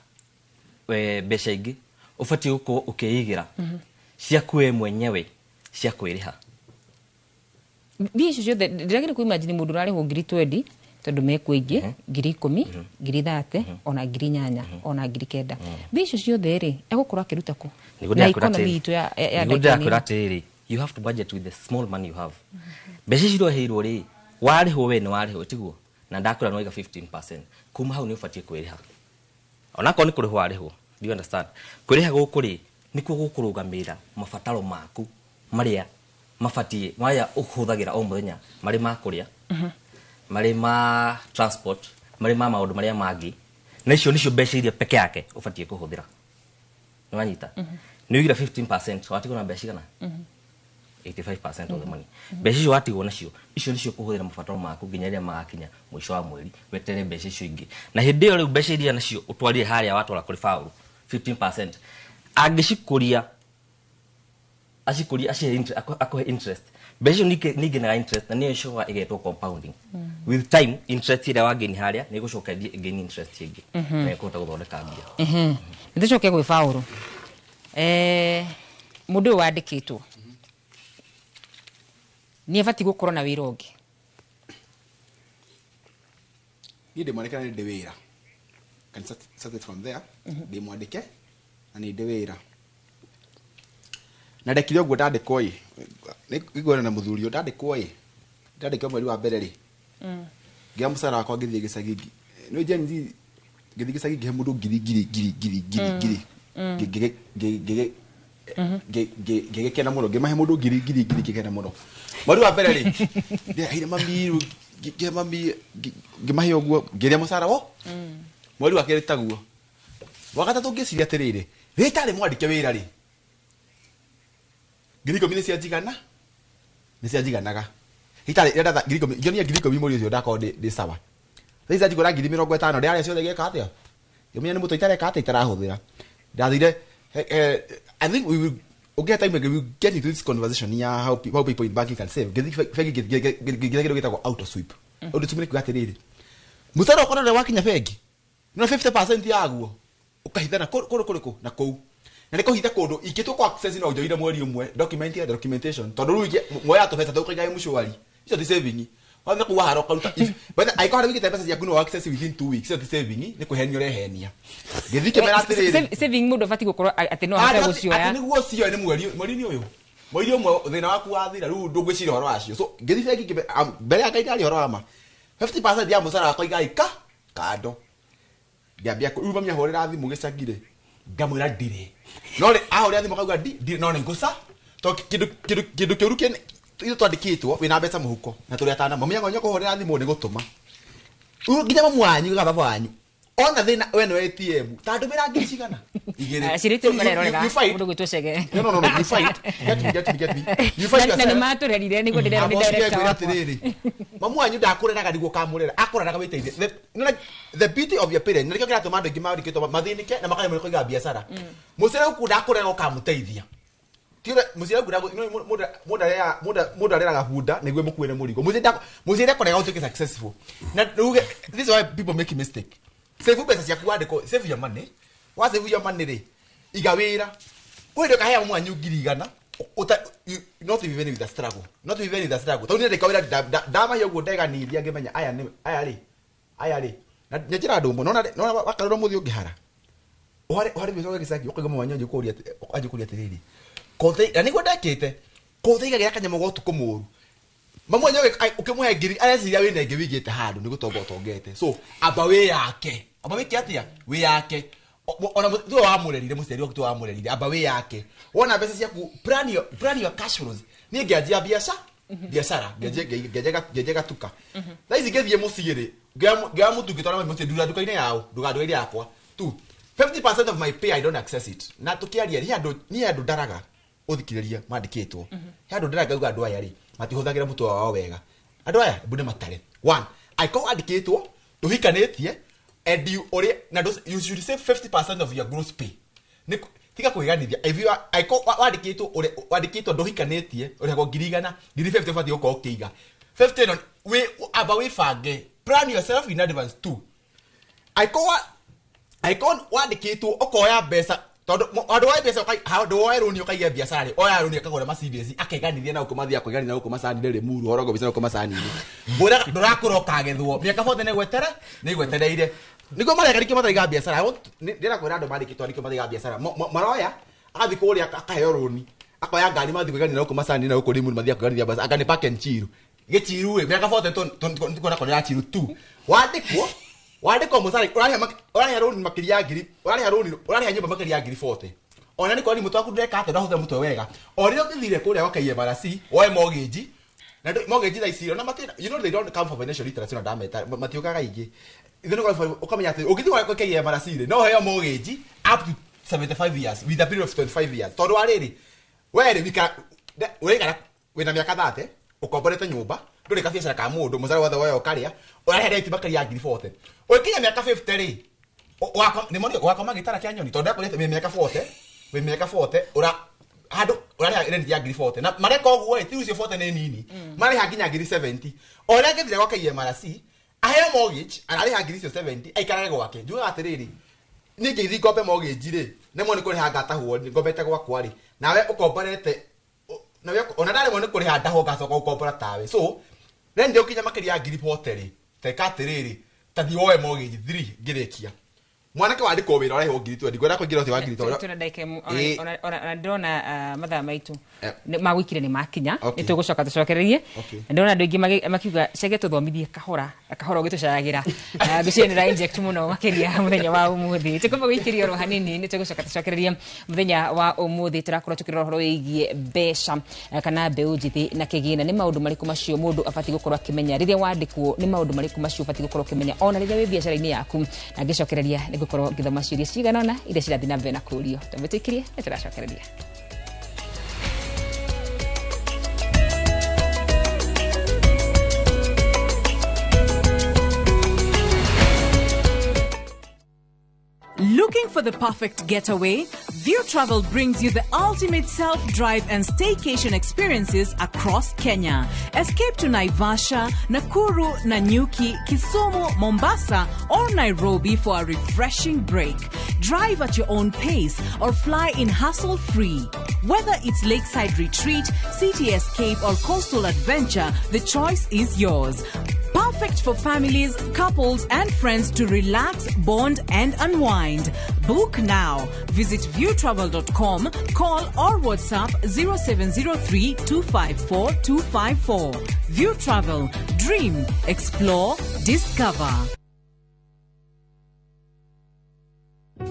mbeca ingĩ ũbatiĩ gũkorwo ũkĩigĩra ciaku we mwenyewe cia kwĩrĩha. Mbia icio ciothe ndĩragĩrĩ kuimagine mũndũ ũrarĩhwo 20,000 tondũ mekũingĩ 10,000 30,000 ona 8,000 ona 9,000 mbia icio ciothe rĩ egũkorwo akĩruta kũ na economy itũ ya ndakĩra you have to budget with the small money you have. Mbeca icio ũrĩhĩirwo rĩ warĩhwo we nĩ warĩhwo tiguo na ndakwĩra no iga 15% kuma hau nĩ ũbatiĩ kwĩrĩha onakorwo nĩ kũrĩhwo warĩhwo. Do you understand? Kwĩrĩha gũkũ rĩ nĩkuo gũkũrũgamĩrĩra mabataro maku marĩa mabatiĩ marĩa ũhũthagĩra o mũthenya marĩ ma kũrĩa marima transport marima maundu maria mangi na icio nicio mbeca iria peke yake ubatie kuhuthira ni wanyita ni wigira 15% watigwo na mbeca kana 85% of the money mbeca icio watigwo nacio icio nicio kuhuthira mabataro maku nginya iria magakinya mwisho wa mweri wetere mbeca icio ingi na hindi iyo riu mbeca iria nacio utwarire haria watwara kuri faulu 15% angicikuria akohe interest mbeca nige na interest na niyo showa igetwo compounding with time interest iria wageni haria ni gucoka gain interest ingi na ikota guthondeka mbia ndicoke gwi faulu mundu wandikitwo ni abati gukorwo na wira ungi ni ndimwandika ni ndewira can start it from there ndimwandike na ni ndewira na ndekire uguo ndandikwo igona na muthuri ndandikwo ndandikwo mweri wa mbere ri ngia musara wakwa ngithie gicagi no jenzi ngithie gicagi ngihe mundu ngiri ngigekena muno ngimahe mundu ngiri ngigekena muno mweri wa mbere ri ndiaire mami ngimahe uguo ngiria musara wo mweri wa keri taguo wakata ngiciria atiriri ritari mwandike wira ri giriko mine cia jigana ni cia jiganaga hitari renda giriko nyonia giriko mimori ucio ndako ndi sawa thaiza jigora ngiri 50 ndiaria ciothe geka atia yomenya ni muto itare ka ata itarahuthira ndathire I think we will time we will get into this conversation ya how people in banking can save githagiro gitagwo auto sweep auto tumire kugatiriri mutaro ukona wakinya bengi no 50% yaguo ukahithana kuru na kou na niko hitha kundu ikitwo kwa access no njoire mweri umwe documentation tondu ruige moya to pesa tukigaye mushwari icio ti saving wame kuwa haroka ruta but I can't get pesa yaku no access within 2 weeks icio ti saving ni kuhenio rehenia githike mera atiriri saving mudo fati gukorwo ati no hata gucioya ati niguo cio ni mweri ni uyu mweri umwe thina waku wathira ru ndugwicira horo acio so githike giki mbere ya kaida ali horo ama 50% ya musara wakwa igaika kando ngambia kurumamia horera thimu gicagire ngamwira ndire nore ahore thimu kauga ndi none ngusa to kindu kiuruke iyo twandikitwo wina mbeca muhuko na turi atana mamia ngonyo kuhorera thimu ni gutuma nginya mamwanyu ga baba wanyu ona thina wene wa ATM tandu mira ngicigana igire cirite ukarerorera mundu gwitwecege no you fight get me you fight na maturerire ni gudire ni director mamwanyu ndakureraga niguo kamurera akoreraga witeithie the beauty of your parent niko kira tumando ngimandikitwo mathinike na makanya muri kuiga biashara musire ku ndakureraga ukamuteithia tire musire ku muda reraga bunda niguo mukuire murigo musire korega utuke successful na this is why people make a mistake save pesa ciaku wandiko save your money wa save your money ri igawira wende kahea mwanyu ngirigana not even with the struggle toni ndika wira dama yoguo ndega niria ngimenya aya ri na njira ndumbo nona wakarora muthi ungihara ohare bicoge gicagi ukaga mwanyu ajikuria tiriri kote na niguo ndekite kote igagira kanyamo gotuko muru mamwanyu ukimuhe ngiri areciria wina ngi wigite handu ni gutonga utongete so aba we yake aba wiki atia we yake ona tu wa murerire museri waku tu wa murerire aba we yake wona mbeca ciaku plan your cash flows ni ngianjia biashara ngejega tuka na izi ngethie muciri ngea mutungitwa na muti ndura duka-ine yao nduga ile yakwa tu 50% of my pay I don't access it na tukiaria ni andu ndaraga uthikiriria mandikitwo andu ndaraga uga andu aya ri matihuthagira mutu wao wega andu aya bude matare one I call andikitwo tuhikanitie and you should save 50% of your gross pay tika kuiganithia if you I call wandikitwo nduhikanitie urego ngirigana ngiri 50 fati uko ukiiga 50 we aba we fange plan yourself in advance too I call wandikitwo ukoya mbeca tondu andu wa mbeca handu wa runi ukaiya biashara ri oya runi akagura macindeci akaiganithia na ukumathia kuiganithia na ukumasani ri muru horogo bicara ukumasani ri mbura ndurakuroka agethwo miaka bothe ni gwetereire niguo mareka rikio mathaiga biashara ndira kwira andu marikitwo rikio mathaiga biashara maroya agathi kuria akaheo runi akoya ngari mathi kuiganithia na ukumasani na ukuri muru mathia kuiganithia biashara akani pack and chiru gichiru we miaka bothe tukona kona chiru tu wandikwo musari urahia runi makiria ngiri urahia nyumba makiria ngiri 40 ona ni kwani mutu waku ndeka ate ndahutha mutwe wega orire ngithire kuria wakaiye barasi oe mortgage na mortgage icio na matina you know they don't come for financial literacy na dameta matiokaga ingi ithino kwa ukamenya ati ugithi kwa KE marasire no heo mortgage up to 75 years with a period of 25 years tondu ariri were bika wena miaka 30 ukomborete nyumba nduri ka biacara ka mundu muzara wothe woyo karia urahereti bakari ya 40 ukinya miaka 50 ri ni mori wakoma gitara kya nyoni tondu akorete miaka 40 we miaka 40 ura hado ura rent ya 40 na mareka oguo ti ucio 40 ni nini mari hakinya 70 ora ngethira kwa KMRC aheo mortgage arari ha 70 aikarage gwake njuga atiriri ninge ithi ngombe mortgage ri nemwe ni kuri hanga tahuo ngombete gwakwa ri nawe ukomborete nawe ona ndare mwe ni kuri handa ho gacoka ukombora tawe so rent ukinya makiri ya 40 ri teka atiriri tathi oe mortgage 3 ngirekia mwanake wandikwo wira ora ho ngiri 20 ngwenda kuingira uthi wa ngiri 20 tuna ndaike ona ndona mathaa maitu magwikire ni makinya ni tugucoka tucokererie ndona andu ingi makiuga cege tuthomithie kahora ugitucaragira gucienera inject muno makiria muthenya wa umuthi tukumba gwikiria ro hanini ni tugucoka tucokererie muthenya wa umuthi turakorwo tukirora horo wigie mbeca kana Mbeũ Njĩthĩ na kigina ni maundu mariku macio mundu abati gukorwo akimenya riria wandikwo ni maundu mariku macio abati gukorwo akimenya ona riria wi biacara-ini yaku na ngicokereria ni gukorwo ngithoma ciuria ciganona ire cirathi na mbere na kurio tumetikirie ni turacokereria. Looking for the perfect getaway? View Travel brings you the ultimate self-drive and staycation experiences across Kenya. Escape to Naivasha, Nakuru, Nanyuki, Kisumu, Mombasa, or Nairobi for a refreshing break. Drive at your own pace or fly in hassle-free. Whether it's lakeside retreat, city escape, or coastal adventure, the choice is yours. Perfect for families, couples, and friends to relax, bond, and unwind. Book now. Visit viewtravel.com, call or WhatsApp 0703 254 254. View Travel. Dream, explore, discover.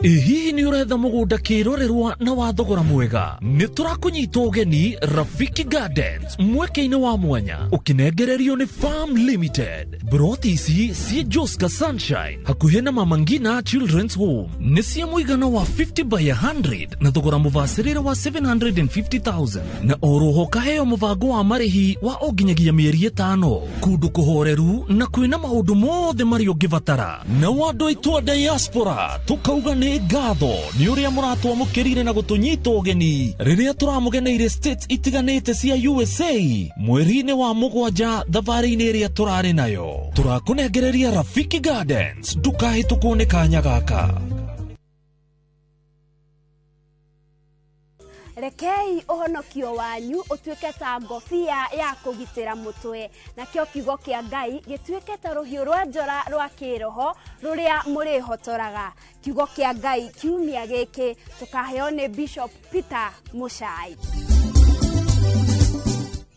Hihi ni uretha mugunda kirorerwa na wa thogora mwega ni turakunyita ugeni Rafiki Gardens mweke-ini wa mwanya ukinengererio ni Farm Limited. Broti ici cie Joska Sunshine hakuhi na Mama Ngina Children's Home ni cia muigana wa 50 by 100 na thogora mubacirire wa 750,000 na oroho kaheo mubango wa marihi wa oginyagia mieri 5 kundu kuhoreru na kwina maundu mothe mari ungibatara na wandu itwa diaspora tukauga ni ngatho ni uria muratwamukirire na gutunyita ugeni riria turamugeneire states itiganite cia USA mweri-ini wa mugwanja thabari-ini iria turari nayo turakunengereria Rafiki Gardens ndukahitukwo ni kanya gaka. Rekei uhonokio wanyu utuike ta ngofia ya kugitira mutwe na kio kiugo kia Ngai gituike ta ruhiu rwa njora rwa kiroho ruria muri hotoraga. Kiugo kia Ngai kiumia giki tukaheo ni Bishop Peter Muchai.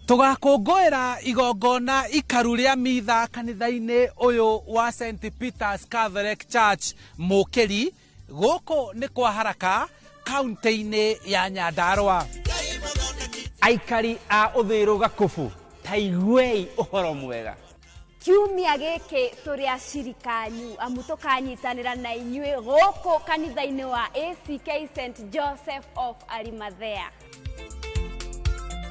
Tugakongoera igongona ikaru ria mitha kanitha-ini uyu wa St Peter's Catholic Church Mukiri guku ni kwa haraka kaunti-ini ya Nyandarua. Aikari a uthiru gakubu taiguei uhoro mwega. Kiumia giki turi acirikanyu amu tukanyitanira na inyue guku kanitha-ini wa ACK St Joseph of Arimathea.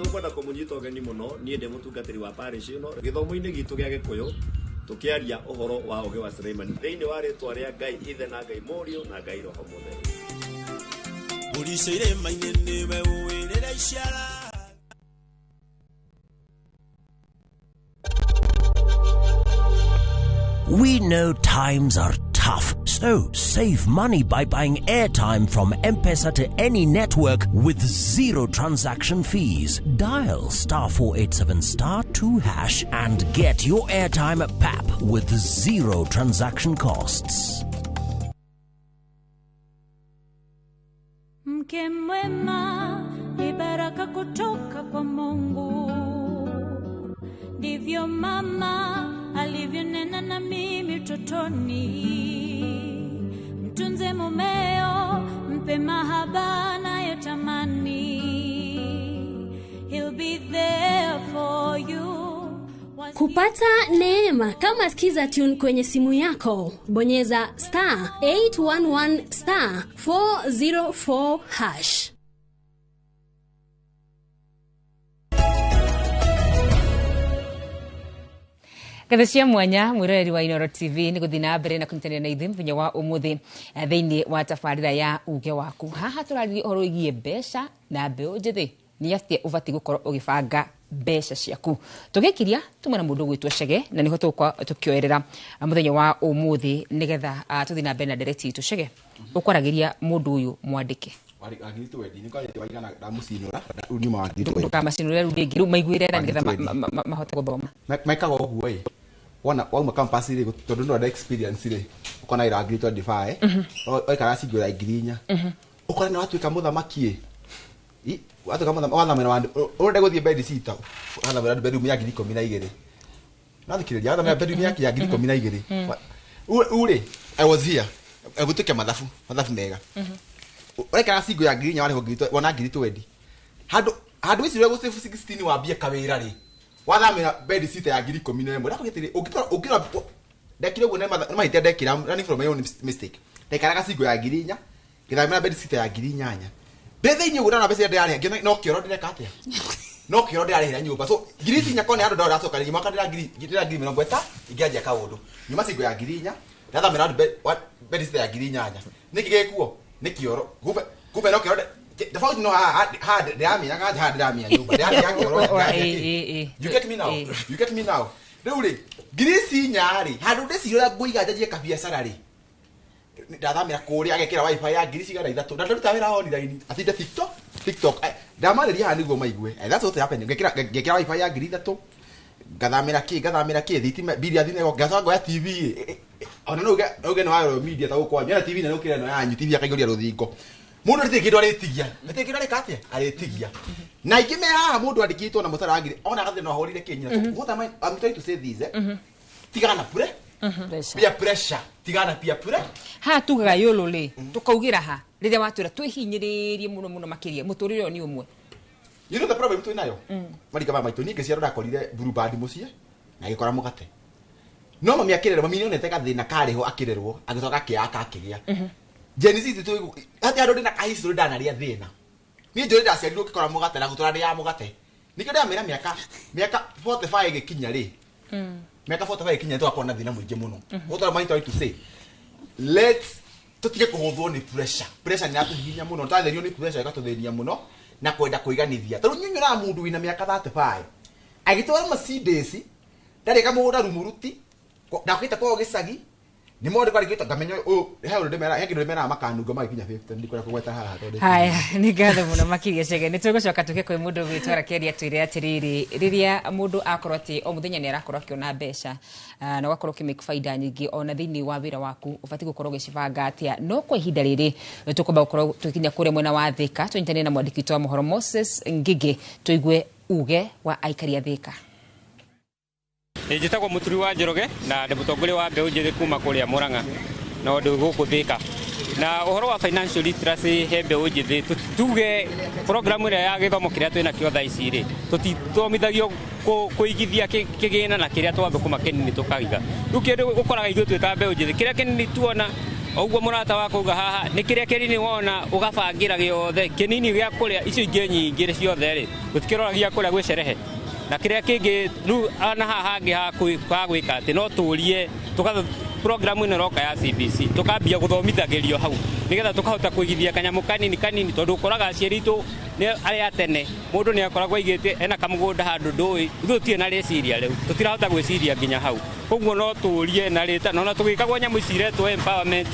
Tukwenda kumunyita ugeni muno nie ndi mutungatiri wa parish ino githomo-ini gitu gia Gikuyu tukiaria uhoro wa uge wa Suleiman thiini wa ritwa ria Ngai ithe na Ngai Murio na Ngai Roho Mutheru. Ulisire mainene we uwirira ishara. We know times are tough, so save money by buying airtime from Mbeca to any network with zero transaction fees. Dial *487*2# and get your airtime PAP with zero transaction costs. Mke mwema ni baraka kutoka kwa Mungu. Ndivyo mama alivyonena na mimi utotoni. Mtunze mumeo, mpe mahaba anayotamani. He'll be there for you. Kupata neema kama skiza tune kwenye simu yako, bonyeza *811 *404#. Gathĩcia mwanya mwiroreri wa Inooro TV ni guthina mbere na kunyitanĩra na ithuĩ mũthenya wa ũmũthĩ thĩinĩ wa tabarĩra ya uge waku. Haha tũrarĩrĩria ũhoro wĩgiĩ mbeca na mbeũ njĩthĩ nĩ atĩa ũbatiĩ gũkorwo ũgĩbanga mbeca ciaku. Tũgĩkiria tumwe na mũndũ gwĩtwo Chege na nĩho tũkĩoerera mũthenya wa ũmũthĩ nĩgetha tũthiĩ na mbere na ndereti itũ. Chege, ũkwaragĩria mũndũ ũyũ mwandĩke ndũkamacinũre rĩu rĩngĩ rĩu maiguĩre na nĩgetha mahote gũthoma mekaga ũguo ĩ wona wauma campus rĩ tondũ no experience rĩ ukona ira ngiri 25 oikara cingũra ngiri 4 ukona nĩ watuĩka mũthamaki ĩ watuĩka mũthamaki wathamĩra ũrenda gũthiĩ bed sitter wathamĩra bedroom ya ngiri 12 nathikĩrĩria wathamĩra bedroom ya ngiri 12 ure I was here agũtuĩke mathabu mega oikara cingũra ngiri 4 warĩho ngiri wona ngiri 20 handũ ici rĩgũ 16 wambie kawĩra rĩ wathamira bed sitter ya ngiri 11 ndakugitire ukira ndekire uguo nĩ mahite ndekira running from my own mistake ndekaraga singo ya ngiri 4 ngithamira bed sitter ya ngiri 8 ndetheinye uguo na mbeca ndĩrarĩha no kĩoro ndĩreka atĩa no kĩoro ndĩrarĩhĩra nyũmba so ngiri 4 kone handũ ndaracoka rĩngĩ mwaka ngiri 40 ingĩanjia kaũndũ nyuma singo ya ngiri 4 ndathamira bed sitter ya ngiri 8 nĩkĩ gĩkuo nĩ kĩoro kumbe no kĩoro the fact no hard damia ngaja damia nyumba you get me now rĩu grisi nyari handu ndĩcirora ngũiga njajie kabiacara rĩ ndathamĩra kũrĩa agekĩra wifi ya grisi gara 3 ndaruta wĩra online atinde tiktok ndamarĩria haha nĩguo maigue that's what happened ngekĩra wifi ya ngiri 3 ngathamĩra kĩ thitima bili ya thine ngacoka ya TV ona no uge no wa media ta gũkwa nyana TV na ũkĩra no yanyu TV akaigũria rũthingo mundu rĩtĩ kĩndũ arĩtigia rĩtĩ kĩndũ arĩkatia arĩtigia na ingĩ me haha mundu andĩkĩtwo na mũtara wa ngiri ona gathĩ no ahorire kĩnyina what am I'm trying to say this tigana peer pressure tigana peer pressure ha tugaga yolo le tukaugira ha rĩrĩa watwĩra twĩhinyĩrĩrie mũno makĩria mũtũrĩre ũyũ ni ũmwe you know the problem twĩnayo marika ba maitũ ningĩ ciaro ndakorire burubandi mũciĩ na gĩkora mũgate no mami akĩrerwo mami nĩonete gathĩna karĩho akĩrerwo agĩcoka akĩaka akĩgĩa Genesis tu hata ndo ndina history ndanaria thina ni njuri ndaciarirwo kikora mugate na gutura ndi ya mugate nikio ndamira miaka 45 igikinya ri miaka 45 igikinya twakona thina muingi muno utora mai to say let's tutige kuhuthwo ni pressure ni atuhinya muno ndatherio ni pressure ikatuthenia muno na kwenda kuiganithia tondu nyunyura mundu wina miaka 35 agitwara Mercedes ndari kamugunda rumuruti ndakwita kwa gicagi ni mode kwa gito ngamenyo he ndemera makanungo magikinya 50 ndikora kugweta haha tondu haya ni ngatho muno makiria Chege ni tugucoka tuke kwi mundu gwitwara keria twire atiriri riria mundu akorwo ati o muthenya ni arakorwo akiona mbeca na wakorwo kimake faida nyingi ona thiini wa wira waku ubati gukorwo gicibanga atia no kwa ihinda riri tukumba gukorwo tukinya kure mwena wa Thika tunyitane na mwandiki wa mohoro Moses Ngige tuigue uge wa aikari a Thika. Njĩtagwo Mũturi wa Njoroge na ndĩ mũtongoria wa Mbeũ Njĩthĩ kuma kũrĩa Mũrang'a na ũndũ gũkũ Thika na ũhoro wa financial literacy he Mbeũ Njĩthĩ tuge program ĩrĩa ya gĩthomo kĩrĩa twĩna kĩo thaa ici rĩ tũtithomithagio kũigithia kĩgĩna na kĩrĩa twathũkũma kĩnini tũkaiga rĩu kĩndũ ũkoraga ithuĩ twĩ ta Mbeũ Njĩthĩ kĩrĩa kĩnini tuona ũguo mũrata wa kuga haha nĩ kĩrĩa kĩnini wona ũgabangira gĩothe kĩnini gĩa kũrĩa icio ingĩ nyingĩ ciothe rĩ gũtikĩroragia kũrĩa gwĩ sherehe na kĩrĩa kĩngĩ rĩu ana haha hangĩ ha gwĩka atĩ no tũrie programu ĩno roka ya CBC tukambia gũthomithagĩrio hau nĩgetha tukahota kũigithia kanyamũ kanini tondũ ũkoraga aciari itũ nĩ arĩa tene mũndũ nĩ akoragwo aigĩte ena kamũgũnda handũ ndũĩ ithuĩ tũtirĩ na rĩciria rĩu tũtirahota gwĩciria nginya hau koguo no tũrie na rĩta na tũgĩkagwo nyamũ ici iretwo empowerment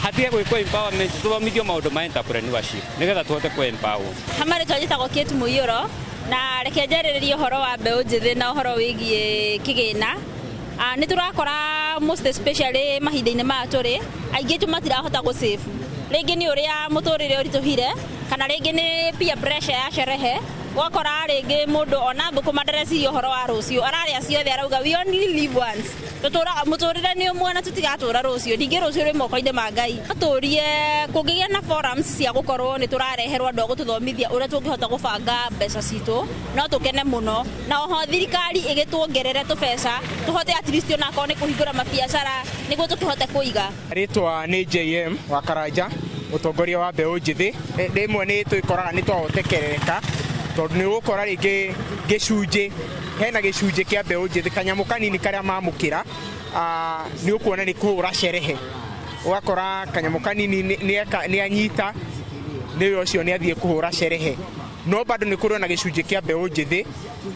hatige gwĩkwo empowerment tũthomithio maũndũ ma entrepreneurship nĩgetha tũhote kũ empower hamare twajĩtagwo Kate Mũiyũro na reke njarĩrĩrie ũhoro wa Mbeũ Njĩthĩ na ũhoro wĩgiĩ kĩgĩna nĩ tũrakora most especially mahinda-inĩ maya tũrĩ aingĩ tu matirahota gũ-save rĩngĩ nĩ ũrĩa mũtũrĩre ũritũhire kana rĩngĩ nĩ peer pressure ya sherehe wakora rĩngĩ mũndũ ona ngũkũ madareci ũhoro wa rũciũ ararĩa ciothe arauga we only live once mũtũrĩre nĩ ũmwe na tũtigatũra rũciũ ningĩ rũciũ rwĩ moko-inĩ ma Ngai atũrie kũngĩgĩa na forums cia gũkorwo nĩ tũrareherwo andũ a gũtũthomithia ũrĩa tũngĩhota gũbanga mbeca citũ no tũkene mũno na oho thirikari ĩgĩtuongerere tũbeca tũhote at least onakorwo nĩ kũhingũra mabiacara nĩguo tũkĩhote kũiga. Rĩtwa nĩ JM wa Karanja mũtongoria wa Mbeũ Njĩthĩ rĩmwe nĩ twĩkoraga nĩ twahotekerereka tondũ nĩ ũgũkora rĩngĩ gĩcunjĩ hena gĩcunjĩ kĩa Mbeũ Njĩthĩ kanyamũ kanini karĩa mamũkĩra nĩ ũkuona nĩ kũhũra sherehe ũgakora kanyamũ kanini nĩ anyita nĩ ũcio nĩ athiĩ kũhũra sherehe no bado nĩ kũrĩ na gĩcunjĩ kĩa Mbeũ Njĩthĩ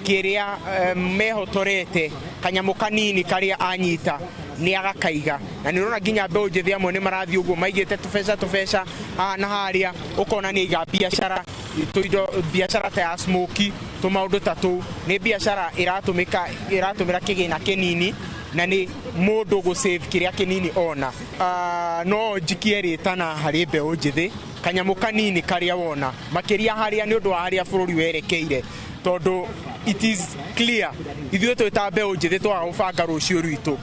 kĩrĩa mehotorete kanyamũ kanini karĩa anyita nĩ agakaiga na nĩ ũrona nginya Mbeũ Njĩthĩ amwe nĩ marathiĩ ũguo maigĩte tũbeca na harĩa ũkona nĩ iga biacara biacara ta ya smoki tũmaũndũ ta tũu nĩ biacara ĩratũmĩra kĩgĩna kĩnini na nĩ mũndũ gũsave kĩrĩa kĩnini ona no njikie rĩtana harĩ Mbeũ Njĩthĩ kanyamũ kanini karĩa wona makĩria harĩa nĩ ũndũ wa harĩa bũrũri werekeire tondũ it is clear ithuĩ twĩta Mbeũ Njĩthĩ twaga gũbanga rũciũ rwitũ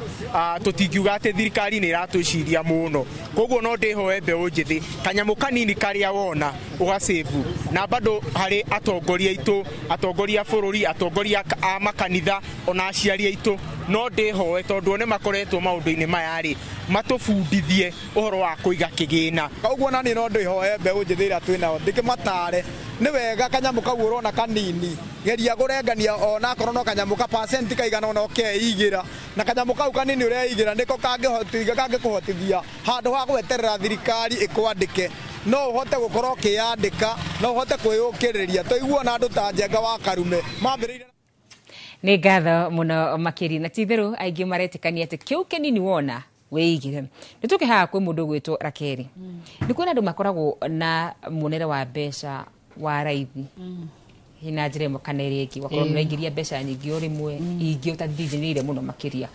tũtingiuga atĩ thirikari nĩ iratwĩciria mũno koguo no ndĩhoe Mbeũ Njĩthĩ kanyamũ kanini karĩa wona ũgasevu na bado harĩ atongoria aitũ atongoria bũrũri atongoria a makanitha ona aciari aitũ no ndĩhoe tondũ nĩ makoretwo maũndũ-inĩ maya rĩ matũbundithie ũhoro wa kũiga kĩgĩna koguo nani no ndĩhoe Mbeũ Njĩthĩ ĩrĩa twĩnayo ndĩkĩmatare nĩ wega kanyamũ kau ũrona kanini geria gũrengania ona akorwo no kanyamũ ka percent kaigana ona ũkeigĩra na kanyamũ kau kanini ũreigĩra nĩko kangĩkũhotithia handũ ha gweterera thirikari ĩkwandĩke no ũhote gũkorwo ũkĩyandĩka no ũhote kwĩyũkĩrĩria tũiguana andũ ta Njenga wa Karume mambĩrĩire nĩ ngatho mũno makĩria na titherũ aingĩ maretĩkania atĩ kĩu kĩnini wona wĩigire nĩ tũkĩhaga kwĩ mũndũ gwĩtwo Rakeri nĩ kwĩna andũ makoragwo na muonere wa mbeca wa raithi hina njĩra ĩmwe kana ĩrĩa ĩngĩ wakorwo nĩũraingĩria mbeca nyingĩ o rĩmwe ingĩ ũtathinjĩrĩire mũno makĩria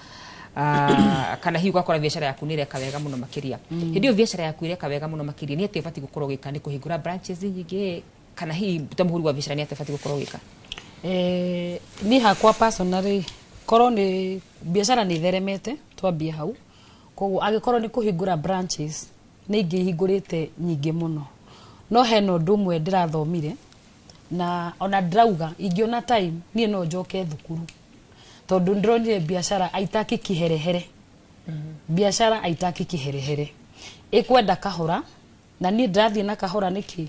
kana hihi ũgakora biacara yaku nĩ ĩreka wega mũno makĩria hĩndĩ ĩyo biacara yaku ĩreka wega mũno makĩria nĩ atĩ ũbatiĩ gũkorwo gĩka nĩ kũhingũra branches nyingĩ kana hihi ta mũhuri wa biacara nĩ atĩ ũbatiĩ gũkorwo gĩka niĩ hakwa personally korwo nĩ biacara nĩ itheremete twambie hau koguo angĩkorwo nĩ kũhingũra branches nĩ ingĩhingũrĩte nyingĩ mũno no hena ũndũ ũmwe ndĩrathomire na ona ndĩrauga ingĩona time niĩ no njoke thukuru tondũ ndĩronire biacara aitaki kĩherehere biacara aitaki kĩherehere ĩkwenda kahora na niĩ ndĩrathiĩ na kahora nĩkĩ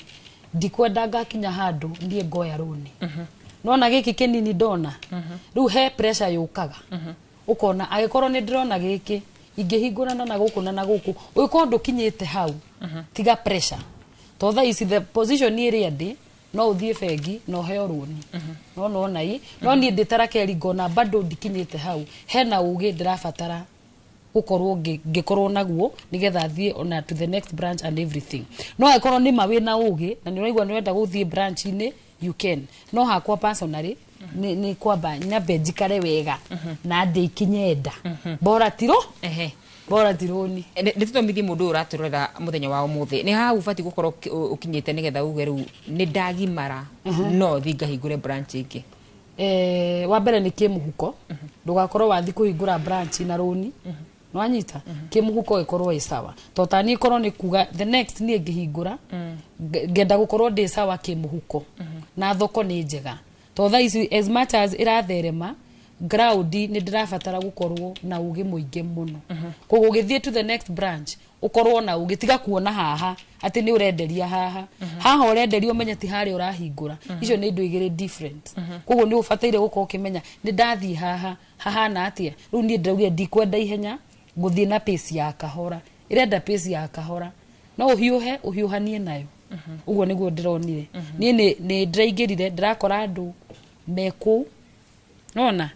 ndikwenda ngakinya handũ niĩ ngoya rũni nona gĩkĩ kĩnini ndona rĩu he pressure yũkaga ũkona agĩkorwo nĩ ndĩrona gĩkĩ ingĩhingũrana na gũkũ na gũkũ ũgĩkorwo ndũkinyĩte hau tiga pressure to thaa ici the position ĩrĩa ndĩ no ũthiĩ bengi no ũheo rũni no niĩ ndĩ ta Rakeri ngona bado ndikinyĩte hau hena ũgĩ ndĩrabatara gũkorwo ngĩkorwo naguo nĩgetha thiĩ ona to the next branch and everything no agĩkorwo nĩ ma wĩna ũgĩ na nĩ ũraigua nĩ wenda gũthiĩ branch-inĩ you can no hakwa personally nĩ kwamba nyambe njikare wega na ndĩ ikinye nda bora tironi nĩ tũthomithie mũndũ ũratũrora mũthenya wa ũmũthĩ nĩ haha ũbatiĩ gũkorwo ũkinyĩte nĩgetha uge rĩu nĩ ndagimara no thiĩ ngahingũre branch ingĩ wa mbere nĩ kĩmũhuko ndũgakorwo wathiĩ kũhingũra branch na rũni nwanyita kĩmũhuko gĩkorwo ĩ sawa to ta niĩ korwo nĩ kuga the next niĩ ngĩhingũra ngenda gũkorwo ndĩ sawa kĩmũhuko na thoko nĩ njega to thaa ici as much as iratherema ground nĩ ndĩrabatara gũkorwo na ũgĩ mũingĩ mũno koguo ũgĩthiĩ to the next branch ũkorwo na ũgĩ tiga kuona haha atĩ nĩ ũrenderia haha ũrenderia ũmenye ti harĩa ũrahingũra icio nĩ indo igĩrĩ different koguo nĩ ũbataire gũkorwo ũkĩmenya nĩ ndathiĩ haha na atĩa rĩu niĩ ndĩraugire ndikwenda ihenya ngũthiĩ na pace ya kahora ĩrenda pace ya kahora no ũhiũhanie nayo ũguo nĩguo ndĩronire niĩ nĩ ndĩraingĩrire ndĩrakora andũ mekũu nona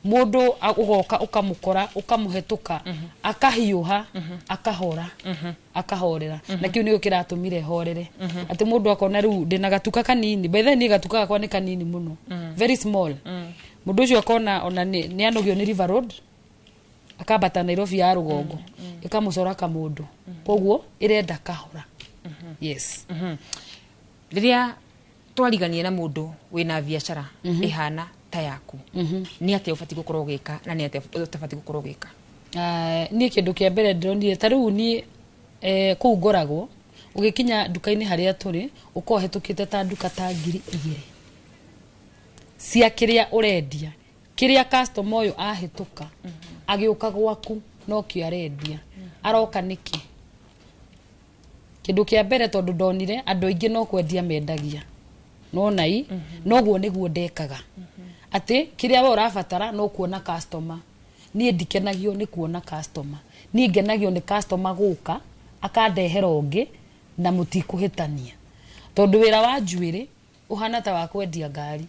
mũndũ ũgoka ũkamũkora ũkamũhetũka akahiũha akahora akahorera na kĩu nĩgĩo kĩratũmire horere atĩ mũndũ akona rĩu ndĩna gatuka kanini by the way gatuka gakwa nĩ kanini mũno very small mũndũ ũcio akona ona nĩ anogio nĩ River Road akambata Nairobi ya rũgongo ĩkamũcora kamũndũ koguo ĩrenda kahora yes rĩrĩa twariganie na mundu wina biashara ihana ta yaku ni atia ubati gukorwo gika na ni atia utabati gukorwo gika ni kindu kia mbere ndironire ta riu ni ku ngoragwo ugikinya duka-ini haria turi ukohetukite ta duka ta 2,000 cia kiria urendia kiria customer uyu ahituka agiuka gwaku no kio arendia aroka niki kindu kia mbere tondu ndonire andu aingi no kwendia mendagia no nai noguo niguo ndekaga ati kiria we urabatara no kuona customer nie ndikenagio ni kuona customer nie ngenagio ni customer guka akandehera ungi na mutikuhitania tondu wira wa njuiri uhana ta wa kwendia ngari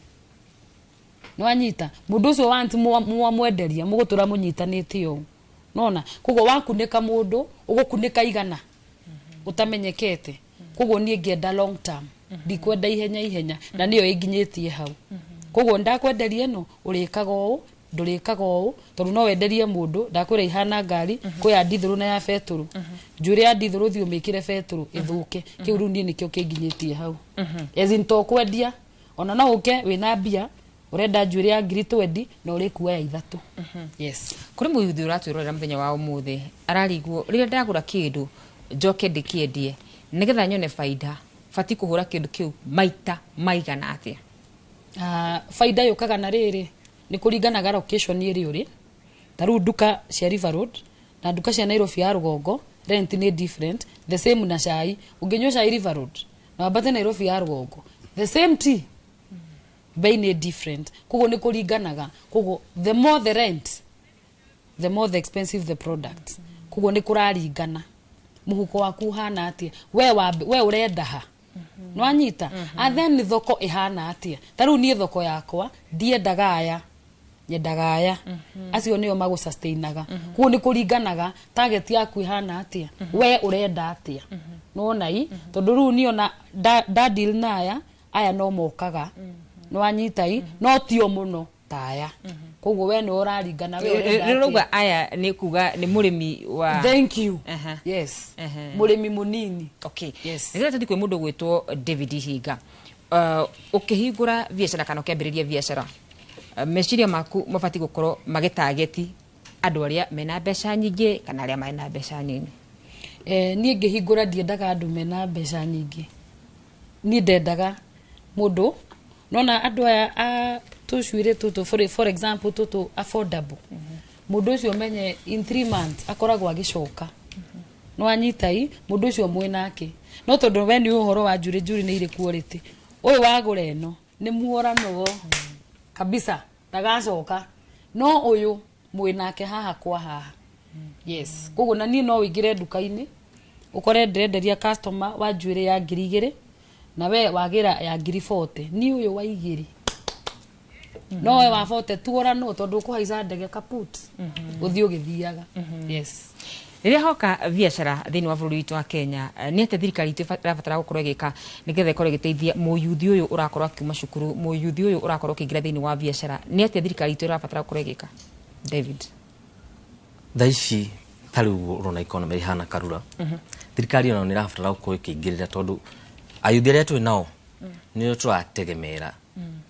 no anyita mundu ucio wanti mwenderia mugutura munyitanite yo nona kugo wakunika mundu ugukunika igana utamenyekete kugo nie ngenda long term ndikwenda ihenya na niyo inginyitie hau kugo ndakwenderia no urikaga uu ndurikaga uu tondu no wenderie mundu ndakwira ihana ngari kuya ndithuru na ya beturu njuri ya ndithuru thio mikire beturu ithuke kiu ru nie nikio kinginyitie hau ezinto kwendia ona no uke wina mbia urenda njuri ya 20 na urikuwa ya 3 yes kuri muyuthi uratwirorera muthenya wa umuthi ararigwo riria ndagura kindu njoke ndikiendie nigetha nyone faida fati kuhura kindu kiu maita maigana atia faida yukaga na riri ni kuringanaga location iri uri taru duka cia River Road na duka cia Nairobi ya Rugongo rent ni different the same na chai ungenywa chai River Road na wabate Nairobi ya Rugongo the same tea bei ni different kugo ni kuringanaga kugo the more the rent the more the expensive the product kugo ni kuraringana muhuko waku hana atia we urenda ha no anyita and then thoko ihana atia taru ni thoko yakwa ndiendaga aya nyendaga aya acio nio magu sustainaga kuo ni kuringanaga target yaku ihana atia we urenda atia no nai tondu ru ni ona da deal na aya no mokaga no anyitai no tio muno taya koguo we no uraringana we urenda riruga aya ni kuga ni murimi wa thank you yes murimi munini okay yes ngira tati kwe mundu gwitwo David Hinga ukihingura biashara kana ukiambiriria biashara meciria maku mabati gukorwo magitageti andu aria mena mbeca nyingi kana aria mena mbeca nini nie ngihingura ndiendaga andu mena mbeca nyingi nie ndendaga mundu nona andu aya tushwire tutu for example tutu affordable mundu ucio menye in 3 months akoragwo agicoka no anyitai mundu ucio mwinake no tondu we ni uhoro wa njuri ni ire quality uyu wagura eno ni muorano kabisa ndagacoka no uyu mwinake haha kwa haha yes kugo na ni no wigire duka-ini ukore ndirenderia customer wa njuri ya 2,000 na we wagira ya 40 ni uyu wa 2 no we wa 40 tuorano tondu kuhaiza ndege kaput uthio githiaga yes riria hoka biashara thini wa bururi witu wa Kenya ni ate thirikari itu irabatara gukorwo igika nigetha ikorwo igiteithia muyuthi uyu urakorwo akiuma cukuru muyuthi uyu urakorwo kigira thini wa biashara ni ate thirikari itu irabatara gukorwo igika David thaici tariu urona economy ihana karura thirikari ona ni irabatara gukorwo ikingirira tondu ayuthi aria twi nao ni turategemera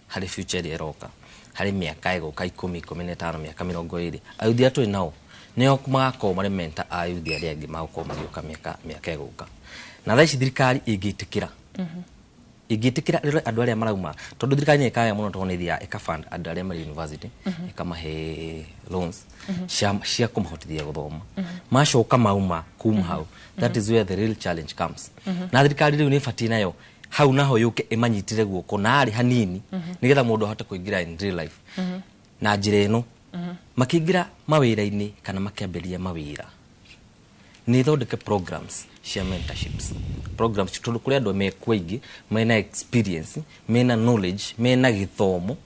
hari future iri iroka hari miaka iguka 10-15 miaka 20 ayuthi aria twi nao nio kumako mari menta ayuthi aria angi magoko magioka miaka iguka na thaici thirikari ingitikira andu aria marauma tondu thirikari ni ikaya muno tonithia ikafund andu aria mari university ikamahe loans cia kumahotithia guthoma macoka mauma kuma hau that is where the real challenge comes na thirikari riu ni fati nayo hau naho yuke imanyitire guoko na ari hanini nigetha mundu ahote kuingira in real life na njire ino makingira mawira-ini kana makiambiria mawira ni thondeke programs cia mentorships programs tondu kuri andu mekwaingi mena experience mena knowledge mena githomo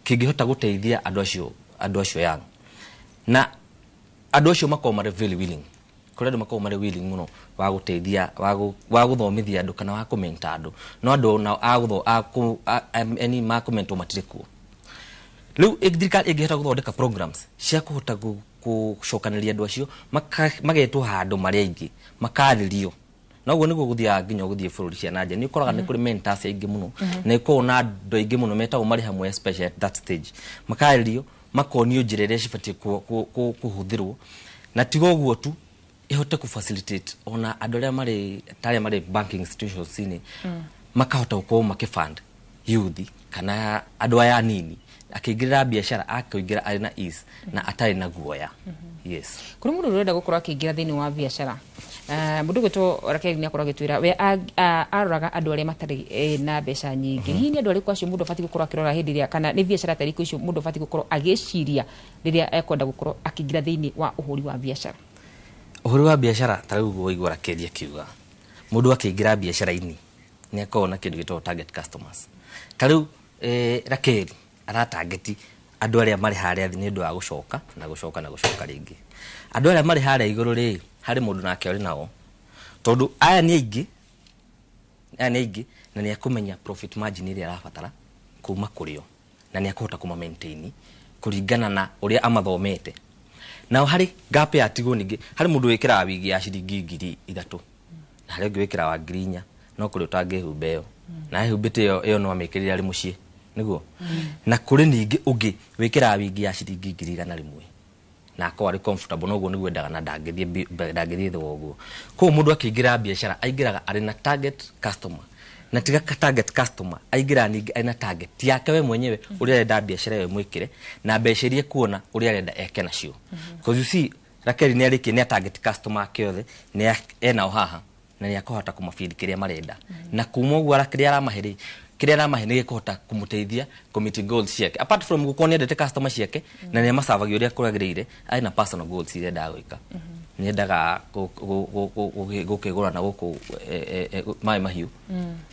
kingihota guteithia andu acio yang na andu acio makoma mari very willing kuri andu makoma mari willing muno wa guteithia wa guthomithia andu kana wa kumenta andu no andu na any ma kumento matirikuo riu thirikari ingihota guthondeka programs cia kuhota gucokaniria andu acio magetwo handu mari aingi makaririo na uguo niguo guthia nginya guthie bururi cia nanja ni ukoraga ni kuri mentors aingi muno na iko na andu aingi muno metagwo mari hamwe especially at that stage makaririo makonio njira iria cibatie kuhuthirwo na tigo guo tu ihote ku facilitate ona andu aria mari banking institutions ini makahota gukorwo makifund youth kana andu aya nini akingirira biashara akaingira ari na ease na atari na guoya. Yes, kuri mundu urenda gukorwo akingira thini wa biashara mundu gwito Rakeli ni akorwo agitwira we aroraga andu aria matari na mbeca nyingi hihi ni andu ari kwacio mundu fati gukorwo akirora hindi ria kana ni biashara tari kwacio mundu fati gukorwo agiciria riria ekwenda gukorwo akingira thini wa uhuri wa biashara. Uhuri wa biashara tari uguo igwa Rakeli akiuga mundu akingira biashara ini ni akona kindu gitwa target customers. Tariu Rakeli aratargeti andu aria mari haria thi ni ndu wa gucoka ringi andu aria mari haria iguru ri hari mundu nake ori nao tondu aya ni aingi na ni akumenya profit margin iria arabatara kuma kurio na ni akuhota kuma maintain kuringana na uria amathomete na hari gap ya tigo ningi hari mundu wikira wigi ya ciringi 3,000 na hari ungi wikira wa 4,000 no kuri utangihumba iyo na humbite iyo no amekirira ari mucie niguo na kuri ningi ungi wikira wigi ya ciringi 100 na akwa ari comfortable noguo niguo ndaga na ndangithie thoguo ko mundu akingira biashara aingiraga ari na target customer na tiga target customer aingira ningi aina target yake we mwenyewe uria renda biashara yo mwikire na mbeca kuona uria renda eke nacio because you see Rakeli ni ariki ni target customer kiothe ni ena ohaha na ni akohota kumafeed kiria marenda na kuma uguo Rakeli aramahiri kiria aramahiri kuhota kumuteithia committing goals ciake apart from gukonia ndete customer ciake na ni masavagio uria kuragirire aina personal goals iria ndagwika ni ndaga gukigura na guku mai mahiu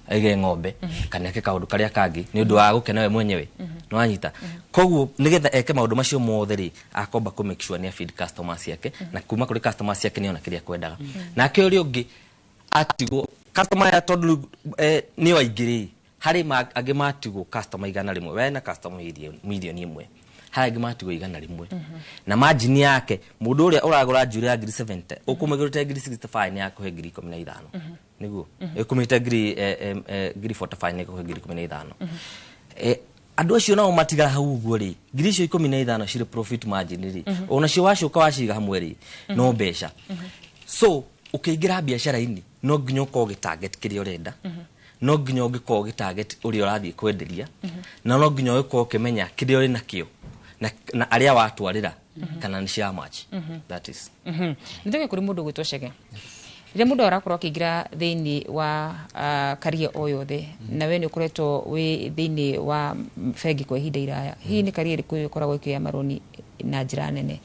aige ng'ombe kana ke kaundu karia kangi ni undu wa gukena we mwenyewe no anyita koguo nigetha eke maundu macio mothe ri akomba ku make sure ni feed customers yake na kuma kuri customers yake ni ona kiria kwendaga na ke uri ungi atigo customer ya tondu ni waingiri hari angi matigo customer igana rimwe we na customer million imwe hari angi matigo igana rimwe na margin yake mundu uria uragura njuri ya 70 ukumegurite 65 ni yakuhe 15 niguo ikumite 45 ni yakuhe 15 andu acio nao matigara hau uguo ri ngiri icio 15 cire profit margin ri ona cio wacoka waciga hamwe ri no mbeca so ukiingira biashara ini no nginya uko target kiria urenda no nginya ungiko target uria urathie kwenderia na no nginya uko ukimenya kiria uri nakio na aria watwarira kana ni cia match that is nitoke kuri mundu gwitwo Chege ria mundu arakorwo akingira thini wa career oyothe na we ni ukuretwo wi thini wa bengi kwa ihinda iraya hihi ni career iriku ikoragwo ikiya maroni na njira nene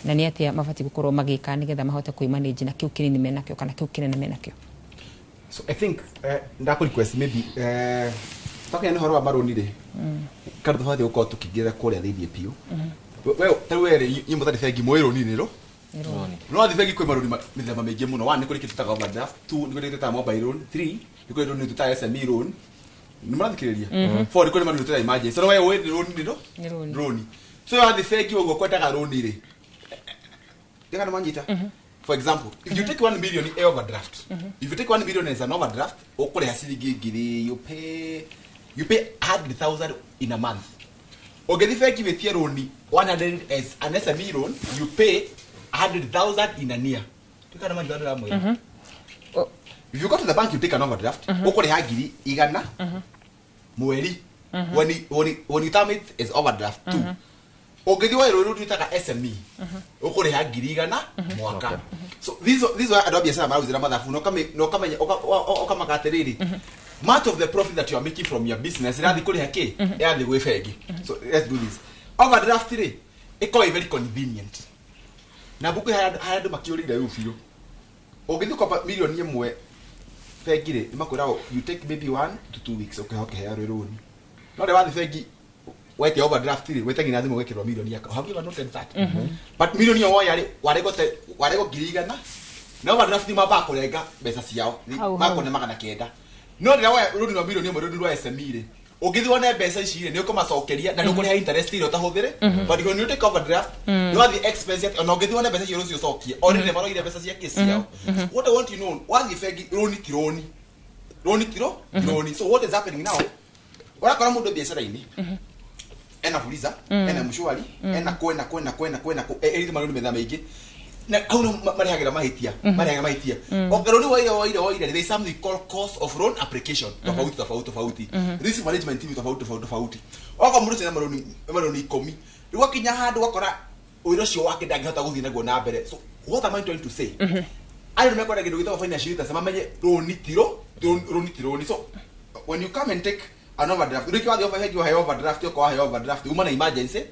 na ni atia mabati gukorwo magika nigetha mahote kuimanage na kiu kinini menakio kana kiu kinene menakio. So I think ndako request maybe toke ni horo wa maroni ri kana tofauti uko tukigira kuria thithie pio we tawere imbo bengi moiro ni ro no bengi kwa maroni mithema mengi muno one ni kuri kitu taka overdraft two ni kuri kitu mobile loan three ni kuri ni tuta SME loan ni marathikiriria four ni kuri maroni tuta emergency so we loan ni loan so ya bengi ugo kwetaga loan ri dekana manjita for example if you take 1 million in overdraft if you take 1 million as an overdraft okore hasiringi ngiri you pay 100,000 in a month ogethi feki with loan 100 as an SME loan you pay 100,000 in a year dekana manjita ndo amwe if you go to the bank you take an overdraft okore hagiri igana mweri when you term it as overdraft too ogethi wa ruru tutaka SME ukuri ha ngirigana mwaka so these are adobia sana maruzira mathafu no kamenya okamakatiriri much of the profit that you are making from your business rathi kuri hake yathi gwe fegi so let's do this overdraft ri iko very convenient na buku haya ndo makiurira ufio ogethi kwa million imwe fegi ri makwira you take maybe 1 to 2 weeks okay haya ruru no the one fegi wete overdraft ri wete ngina thimu wekirwa million yako have you ever noted that but million yo yari warego girigana na overdraft ma ba kurenga mbeca ciao bako ne magana kenda no rira wa rudi no million yo rudi rwa SME ri Ũngĩthiona mbeca ici nĩ ũkũmacokeria na ndũkũrĩha interest ile ũtahũthĩre. But when you take overdraft, you have the expense yet ona ũngĩthiona mbeca icio rũcio ũcokie. Already maroire mbeca cia kesi yao. What I want to know, wathi bengi roni ti roni. Roni ti roni. So what is happening now? Urakora mũndũ biacara-inĩ. Ena fuliza, ena mshwari, ena kwena elithi maroni metha maingĩ. Na au marihagira mahitia. Okeroni waira there is something called cost of loan application. Tofauti. Risk management team tofauti. Oka mũndũ tena maroni 10. Rĩu akinya handũ wakora ũira ũcio wake ndangĩhota gũthiĩ naguo na mbere. So what am I trying to say? I remember that we financial literacy mamenye roni tiro. So when you come and take an overdraft, you can have overdraft, you want emergency,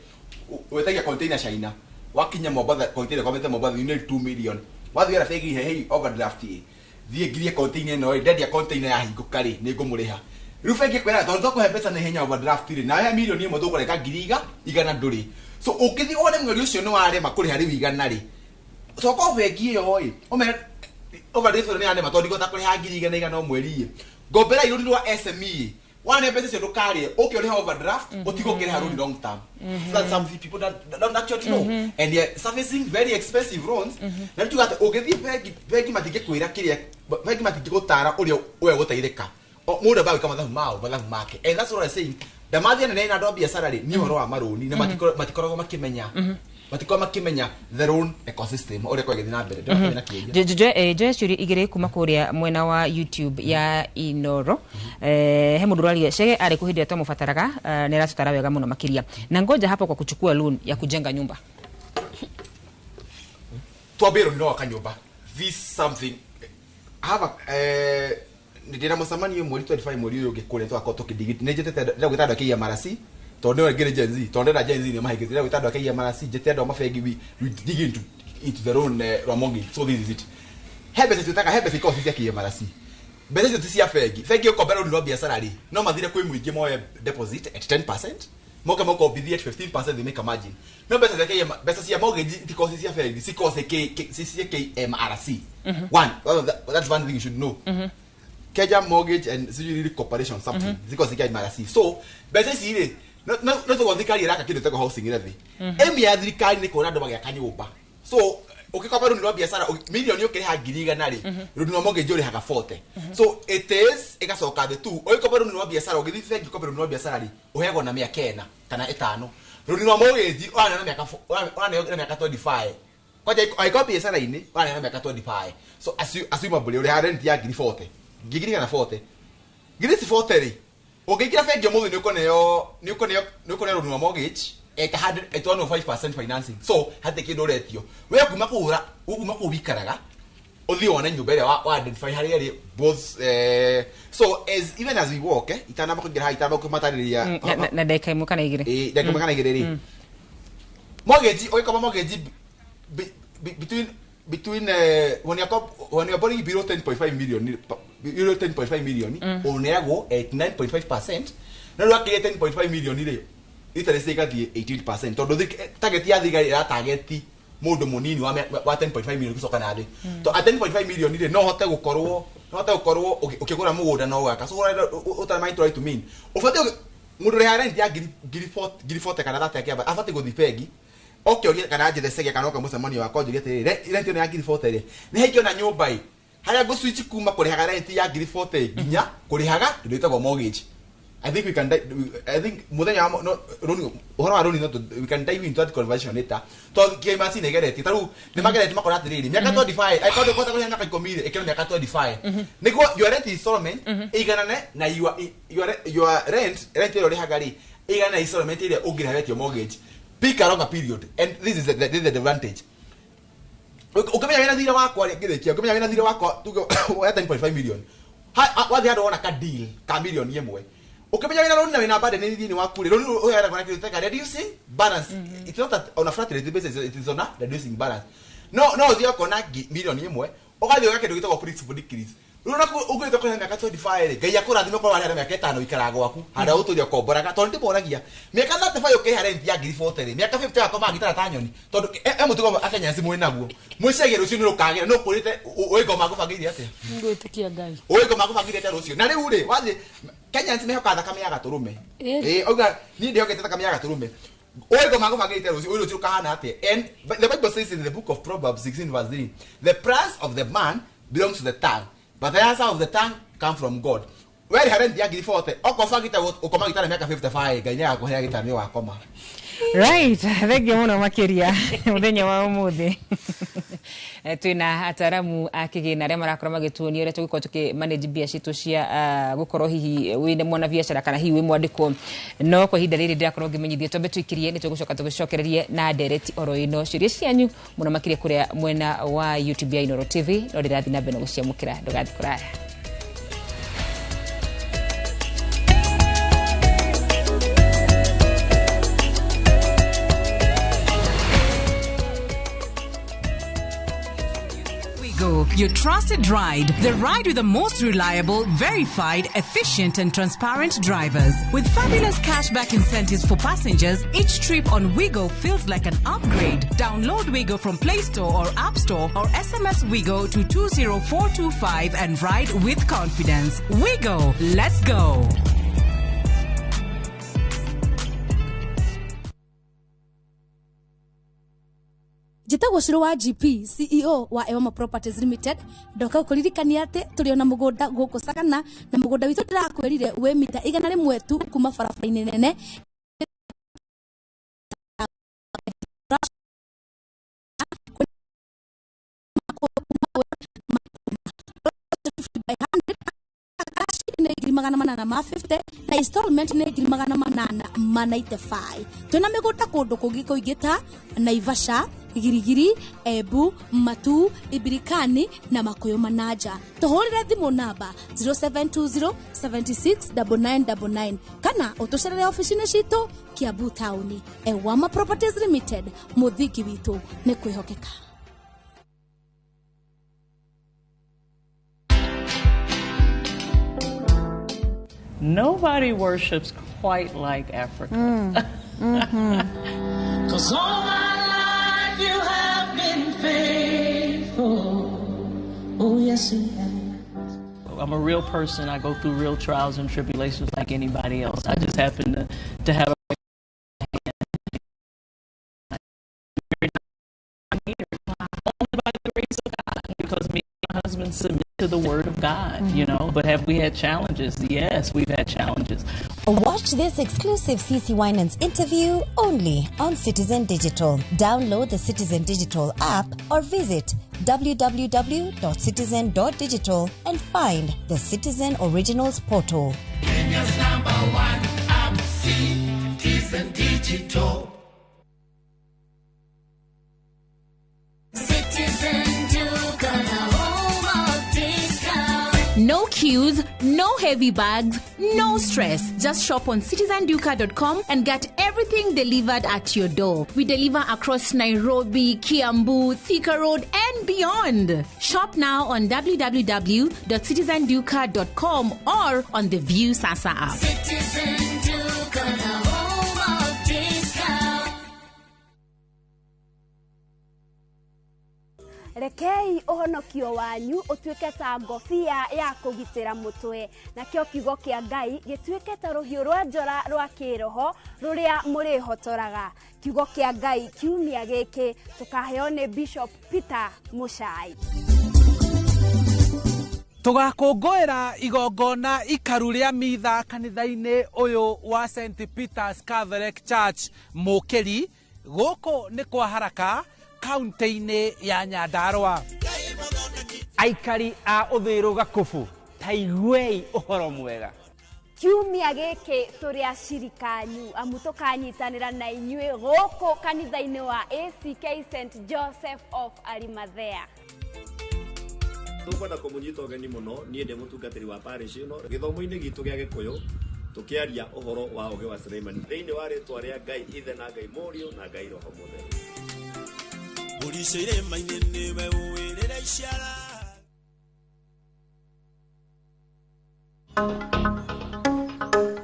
we take a container China. Wakinya mobile container mobile, you need 2 million. What we are taking hey overdraft the agree container no dead container ya higukari nego mureha. Rufeke kwera tonto ko hebesa na henya overdraft ri na ya million imo thoko reka giriga igana nduri. So ukithi one mweri ucio no ware makuri hari wigana ri. So ko bengi yo oi ome overdraft ni ane matodi gota kuri ha giriga no mweri. Gombera irudi rwa SME. One mbeca cio ndukarie ukionera overdraft utigokere haruni long term. So that some people that don't actually know and they are servicing very expensive loans. Na tu gata ugethi bengi matingikwira kiria bengi matingigutara uria we guteithika. Muda bawe kama mathabu make. And that's what I'm saying. The margin na ndo biacara ri ni horo wa maroni na matikoragwo makimenya. Matiko makimenya their own ecosystem ore kwa githina mbere ndio na kieje je curi igire kuma kuria mwena wa YouTube ya Inoro he mundu rali shege ari kuhindia to mufataraga ne ratutara wega muno makiria na ngoja hapo kwa kuchukua loan ya kujenga nyumba twabero no akanyumba this something have ndira musamani mweri 25 mweri uyo gikure twako kidigiti nejete ndio gitanda kia marasi tonde wengire Gen Z tonde na Gen Z ni mahigitira gitandwa kia marasi jete ndo mafegi we dig into their own ramongi. So this is it. Hebese tutaka hebese ko sisi kia marasi bese tutisia fegi ukombera ndo biashara ri no mathire kwi muingi moye deposit at 10% moko bidhi at 15% they make a margin no bese cia mortgage tiko sisi fegi siko sisi KMRC one that's one thing you should know. Keja mortgage and security corporation something ziko siki marasi so bese sire no to thikari raka kindu tego housing irethi emi ya thikari ni kona ndo magya kanyumba so ukikopa rundi rwa biashara milioni ukiriha ngiriga nari rundi rwa mortgage uri haga 40 so it is igacoka the two ukikopa rundi rwa biashara ugithi fegi kopa rundi rwa biashara ri uhego na miaka 4 kana 5 rundi rwa mortgage wana na miaka 25 kwaje aiko biashara ini wana na miaka 25 so assumably uri ha rent ya 40 ngiriga na 40 ngiriga 40 ri ukikira fegi omuthi ni ukoneo rundi rwa mortgage at 105% financing so hate kindu retio we kuma kuura uguma kubikaraga uthi wona nyumba ile wa identify hari ri both so as even as we walk itana makugira itana kumatariria na deka imwe kana igire deka imwe kana igire ri mortgage oikoma mortgage between when you're borrowing below 10.5 million uneago at 9.5% na rwakire 10.5 million ile interest ikathie 18% tondu target ya thigari ira target mundu munini wa 10.5 million kusoka na thi to at 10.5 million ile no hote gukorwo ukigura mugunda no gaka so what am I trying to mean ufate mundu re rent ya giri 40 kana that yake afate go thipegi okay ogia kana njithe sege kana oka musemani wa konjuria ati rent no ya giri 40 ri ni hekio na nyumba i haria go switch kuma kurihaga rent ya giri 40 ginya kurihaga nditagwo mortgage. I think we can muthenya no roni uhoro wa roni no we can dive into that conversation later to game machine gereti taru ni magereti makora atiriri miaka 25 I called kota kuri miaka 10 ekero miaka 25 niko your rent installment iganane na your rent ro rihagari igana na installment ile ugira rent your mortgage pick a longer period and this is the advantage ukamenya wena thira wakwa ngirekia ukamenya wena thira wakwa tugo 10.5 million wathi hado ona ka deal ka million yemwe ukimenya wina roni na wina bade ni thini waku ri roni uyara kana kitaka reducing balance it's not that on a flat rate basis it is on a reducing balance no thio kona million imwe ugathi ugakindu gitagwo principal decrease rona ku ugwita kwa miaka 25 ri ngai akurathime kwa wale miaka 5 ikara gwaku hada uturia komboraga tondu ndiboragia miaka 35 ukiha rent ya 40 ri miaka 50 akoma agitara tanyoni tondu mutugo akenya simu inaguo mwicege rucio ni rukagira no kurite uigo magubangiria atia ngwitikia ngai uigo magubangiria atia rucio na riu ri wathi Kenya ntimehoka thakame ya gaturume oiga ni ndihokete thakame ya gaturume oigo mago magite rucio uyu rucio kahana atia. And the Bible says in the book of Proverbs 16 verse 3, the price of the man belongs to the tongue, but the answer of the tongue comes from God. Where had ya ngiri 40 okofa gita ukoma gita na miaka 55 ganya yako hea gita ni wakoma. Right, thank you muno makiria muthenya wa umuthi. Twina ataramu akigina aria marakora magituonia uria tugiko tuki manage biacara citu cia gukorwo hihi wine mwana biacara kana hihi wi mwandiko no kwa hinda riri ndirakorwo ngimenyithie tombe twikirie ni tugucoka tugicokererie na ndereti oro ino ciuria cianyu muno makiria kuria mwena wa YouTube ya Inooro TV no ndirathi na beno guciamukira ndugathi kuraya. Your trusted ride, the ride with the most reliable, verified, efficient and transparent drivers. With fabulous cashback incentives for passengers, each trip on Wigo feels like an upgrade. Download Wigo from Play Store or App Store or SMS Wigo to 20425 and ride with confidence. Wigo, let's go. Jitagwo Shiro wa GP, CEO wa Ewama Properties Limited. Ndoka kuririkania ati turi ona mugunda guku Sagana na mugunda witu ndirakwirire we mita 100 tu kuma barabara-ini nene. Magana manana ma 50 na installment ne magana manana ma 95. Twina migunda kundu kungi kuingita Naivasha, Girigiri, Ebu, Matu, Ibirikani na Makoyo Manaja. Tuhurire thimu namba 0720 769999 kana utucerere office-ini citu Kiambu Town. Ewama Properties Limited, muthiki witu ni kwihokeka. Nobody worships quite like Africa. Cause all my life you have been faithful. Oh yes you have. I'm a real person. I go through real trials and tribulations like anybody else. I just happen to have a only by the grace of God, because me and my husband submit to the word of God, you know. But have we had challenges? Yes, we've had challenges. Watch this exclusive CC Winans interview only on Citizen Digital. Download the Citizen Digital app or visit www.citizen.digital and find the Citizen Originals portal. Kenya's #1 app, Citizen Digital. No queues, no heavy bags, no stress. Just shop on citizenduka.com and get everything delivered at your door. We deliver across Nairobi, Kiambu, Thika Road and beyond. Shop now on www.citizenduka.com or on the View Sasa app. Citizen Duka, the home of discount. Rekei uhonokio wanyu utuike ta ngofia ya kugitira mutwe na kio kiugo kia Ngai gituike ta ruhiu rwa njora rwa kiroho ruria muri hotoraga. Kiugo kia Ngai kiumia giki tukaheo ni Bishop Peter Muchai. Tugakũngũĩra igongona ikaru rĩa mitha kanitha-inĩ ũyũ wa St Peter's Catholic Church Mũkĩri gũkũ nĩ kwa haraka kaunti-inĩ ya Nyandarua. Aikari a ũthĩĩro gakubu taiguei ũhoro mwega. Kiumia giki turi acirikanyu amu tukanyitanira na inyuĩ gũkũ kanitha-inĩ wa ACK St Joseph of Arimathea. Tukwenda kumunyita ũgeni mũno niĩ ndĩ mũtungatĩri wa parish ĩno gĩthomo-inĩ gitũ gĩa Gĩkũyũ tukiaria ũhoro wa ũũgĩ wa Suleimani thĩinĩ wa rĩtwa rĩa Ngai Ithe na Ngai Mũriũ na Ngai Roho Mũtheru. Ũricĩire mainĩ nĩwe ũwĩrĩra iciara.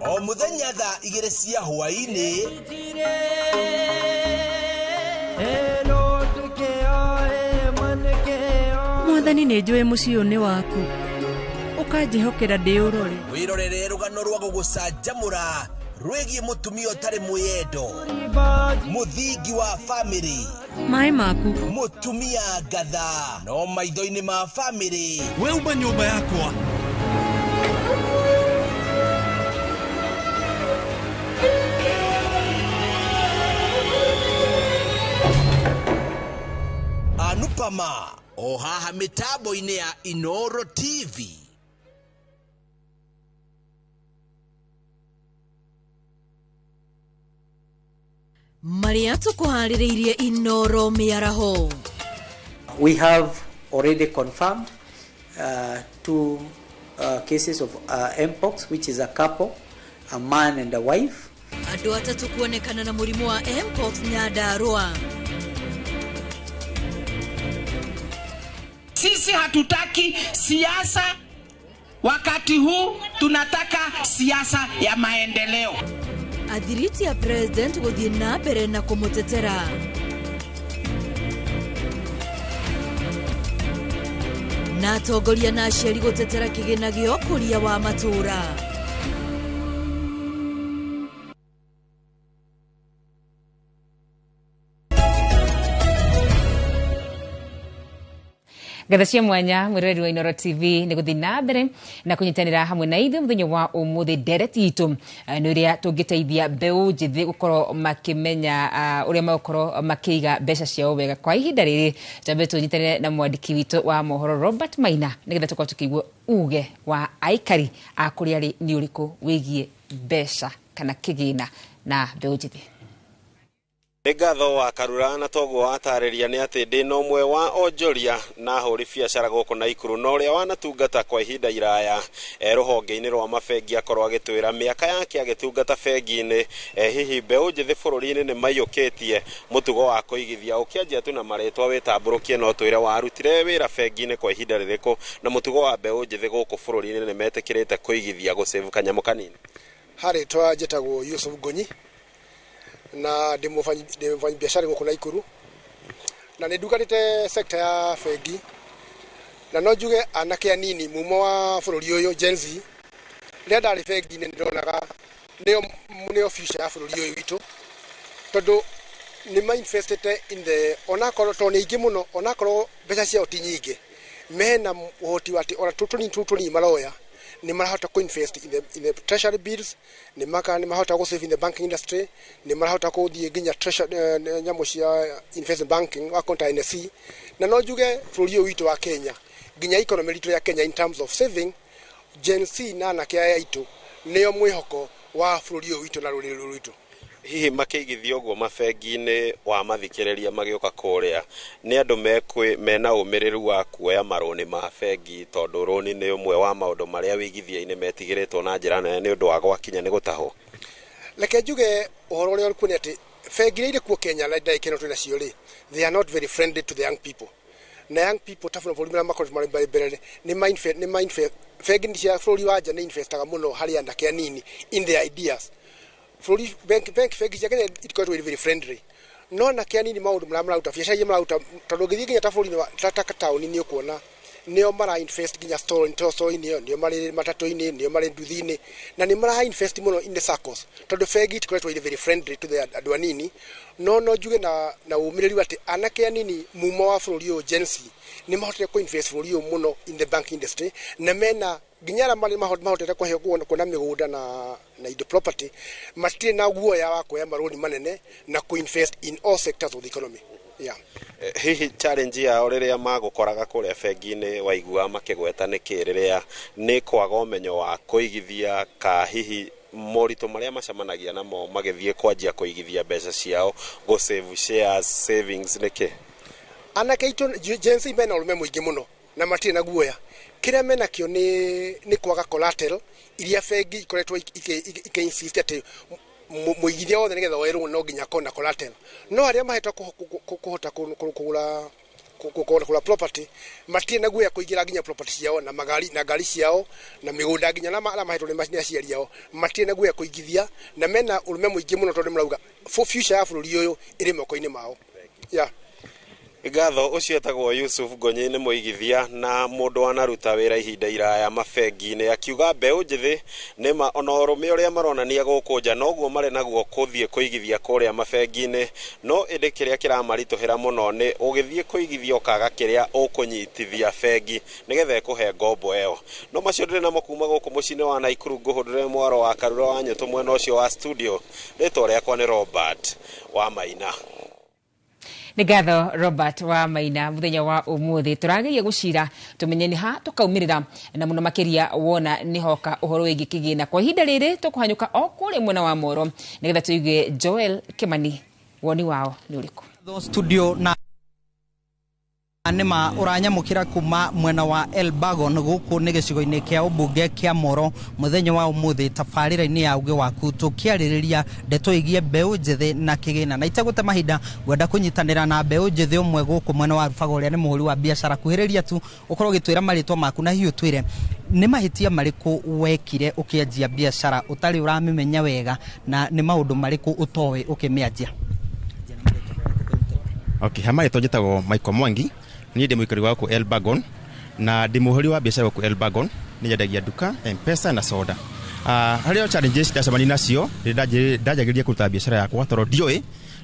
O mũthenya thaa 2 cia hwaĩ-inĩ Mwathani nĩ njũĩ mũciĩ nĩ waku. ukajihokera ndi urore wirorere rugano rwa gugucanjamura rwegie mutumia utari mwiyendo muthingi wa family mai maku mutumia gatha no maitho-ini ma family we uma nyumba yakwa Anupama ohaha mitambo-ini ya Inoro TV. Maria tukuhaririirie Inoro miaraho. We have already confirmed two cases of mpox, which is a couple, a man and a wife. Andu atatu kuonekana na murimu wa mpox Nyandarua. Sisi hatutaki siasa wakati huu, tunataka siasa ya maendeleo. Athiriti ya president guthie na mbere na kumutetera. Na atongoria na aciari gutetera kigina gio kuria wa matura. Gathacia mwanya mwiroreri wa Inoro TV ni guthi na mbere na kunyitanira hamwe na ithu muthenya wa umuthi ndereti itu ni uria tungiteithia mbeũ njithi gukorwo makimenya uria magukorwo makiiga mbeca ciao wega kwa ihinda riri. Jambe tunyitanire na mwandiki witu wa mohoro Robert Maina nigetha tukorwo tukigwa uge wa aikari a kuria ri ni uriku wigie mbeca kana kigina na mbeũ njithi. Ngatho wa Karura na toguo atariria ni ati ndi no mwe wa onjoria na huri biacara guku Naikuru no ria wanatungata kwa ihinda iraya ruhonge-ini rwa mabengi akorwo agitwira miaka yake agitungata bengi-ini hihi mbeũ njithi bururi-ini ni maiyukitie mutugo wa kuigithia ukianjia tu na maretwa witamburukie no twire warutire wira bengi-ini kwa ihinda ririku na mutugo wa mbeũ njithi guku bururi-ini ni metikirite kuigithia gusevu kanyamu kanini. Harĩ twa njĩtagwo Yusuf Gonyi na ndi mufanyi biashara guku Naikuru na ni ndugatite sector ya bengi na no njuge anake anini mumo wa bururi uyu Gen Z ria ndari bengi ni ndonaga nio future ya bururi uyu witu tondu ni ma invested in the onakorwo to ni ingi muno onakorwo mbeca ciao ti nyingi mena uhoti wati ona tutuni maroya ni marahota ku invest in the treasury bills ni mahota ku save in the banking industry ni marahota ku thie ginya treasury nyamo cia investment banking account NC na no njuge bururi witu wa Kenya ginya economy ritu ya Kenya in terms of saving Gen Z na anake aya itu nio mwihoko wa bururi witu na ruriri rwitu. Hihi makiigithio guo mabengi-ini wa mathikiriria magioka kuria ni andu mena umiriru wa kuoya maruni ma bengi tondu runi ni umwe wa maundu maria wigithia-ini metigiritwo na njira nene ni undu wa gwakinya ni gutahwo. Leke njuge uhoro uria uri kuo ni ati bengi iria kuo Kenya na ndaikeno twina cio ri they are not very friendly to the young people na young people tafuna volume na makoro mari mbere ni mindset bengi cia bururi wa nja ni investaga muno hari andake anini in their ideas. Flori bank bengi cia Kenya it got very friendly no na kia nini maundu marauta biacara iria marauta tondu ngithii ginya ta bururi wa taka town ni ukuona nio mara invest ginya store nio mari matatu-ini nio mari nduthi-ini na ni mara invest muno in the circles tondu bengi it got very friendly to the andu anini no njuge na umiriri ati anake anini mumo wa bururi uyu Gen Z ni mahotete ku invest bururi uyu muno in the bank industry na mena ginyara mali mahotete kuhe kuona migunda na indo property matire na guoya wa kuoya maroni manene na ku invest in all sectors of the economy. Yeah. Hihi challenge ya riria magukoraga kuria bengi-ini waigua makigweta ni kiriria ni kwaga umenyo wa kuigithia ka hihi morito maria macamanagia namo magithie kwanjia kuigithia mbeca ciao go save shares savings niki anake itu Gen Z mena urume muingi muno na matire na guoya kiria mena kio ni kwaga collateral iria bengi ikoretwo insist ati muigithia wothe nigetha werwo no nginya kona collateral no aria maheta kuhota kugura property matire na guoya kuigira ginya property ciao na ngari ciao na migunda ginya na mahetwo ni aciari yao matire na guoya kuigithia na mena urume muingi muno tondu marauga future ya bururi uyu iri moko-ini mao. Yeah. Ngatho ucio etagwo Yusuf Gonyi nĩ mũigithia na mũndũ wanaruta wĩra ihinda iraya mabengi-inĩ, akiuga mbeũ njĩthĩ nĩma ona ũrũme ũrĩa maronania gũkũ nja noguo marĩ naguo kũthiĩ kũigithia kũrĩa mabengi-inĩ, no ĩndĩ kĩrĩa kĩramaritũhĩra mũno nĩ ũgĩthiĩ kũigithia ũkaga kĩrĩa ũkũnyitithia bengi nĩgetha ĩkũhe ngombo ĩyo. No macio ndĩrĩ namo kuma gũkũ mũciĩ-inĩ wa Naikuru, ngũhũndũre mwaro wa Karura wa Nyũtũ mwena ũcio wa studio. Rĩtwa rĩakwa nĩ Robert wa Maina. Nĩ ngatho Robert wa Maina. Muthenya wa ũmũthĩ tũrageria gũcira tumenye nĩ ha tũkaumĩrĩra na mũno makĩria wona nĩ hoka ũhoro wĩgiĩ kĩgĩna. Kwa ihinda rĩrĩ tũkũhanyũka o kũrĩa mwena wa Moro nĩgetha tũigue Joel Kimani woni wao nĩ ũrĩkũ. Studio na nĩma ũranyamũkĩra kuma mwena wa Elbagon gũkũ nĩ gĩcigo-inĩ kĩa ũmbunge kĩa Moro mũthenya wa ũmũthĩ tabarĩra-inĩ ya ũgĩ waku tũkĩarĩrĩria ndeto ĩgiĩ mbeũ njĩthĩ na kĩgĩna, na itegũte mahinda gwenda kũnyitanĩra na mbeũ njĩthĩ ũmwe gũkũ mwena wa Rubaga ũrĩa nĩ mũhũri wa biacara. Kuhĩrĩria tu ũkorwo ũgĩtwĩra marĩtwa maku na hiũ twĩre nĩ mahĩtia marĩkũ wekire ũkĩanjia biacara ũtarĩ ũramĩmenya wega na nĩ maũndũ marĩkũ ũtoĩ ũkĩmĩanjia? Okay, hamarĩtwa njĩtagwo Michael Mwangi, niĩ ndĩ mũikari wa gũkũ Elbagon na ndĩ mũhũri wa biacara gũkũ Elbagon, nĩ nyendagia nduka Mpesa na soda. Harĩ challenges ndacemania nacio ndanjagĩrĩria kũruta biacara yakwa tondũ ndiũĩ,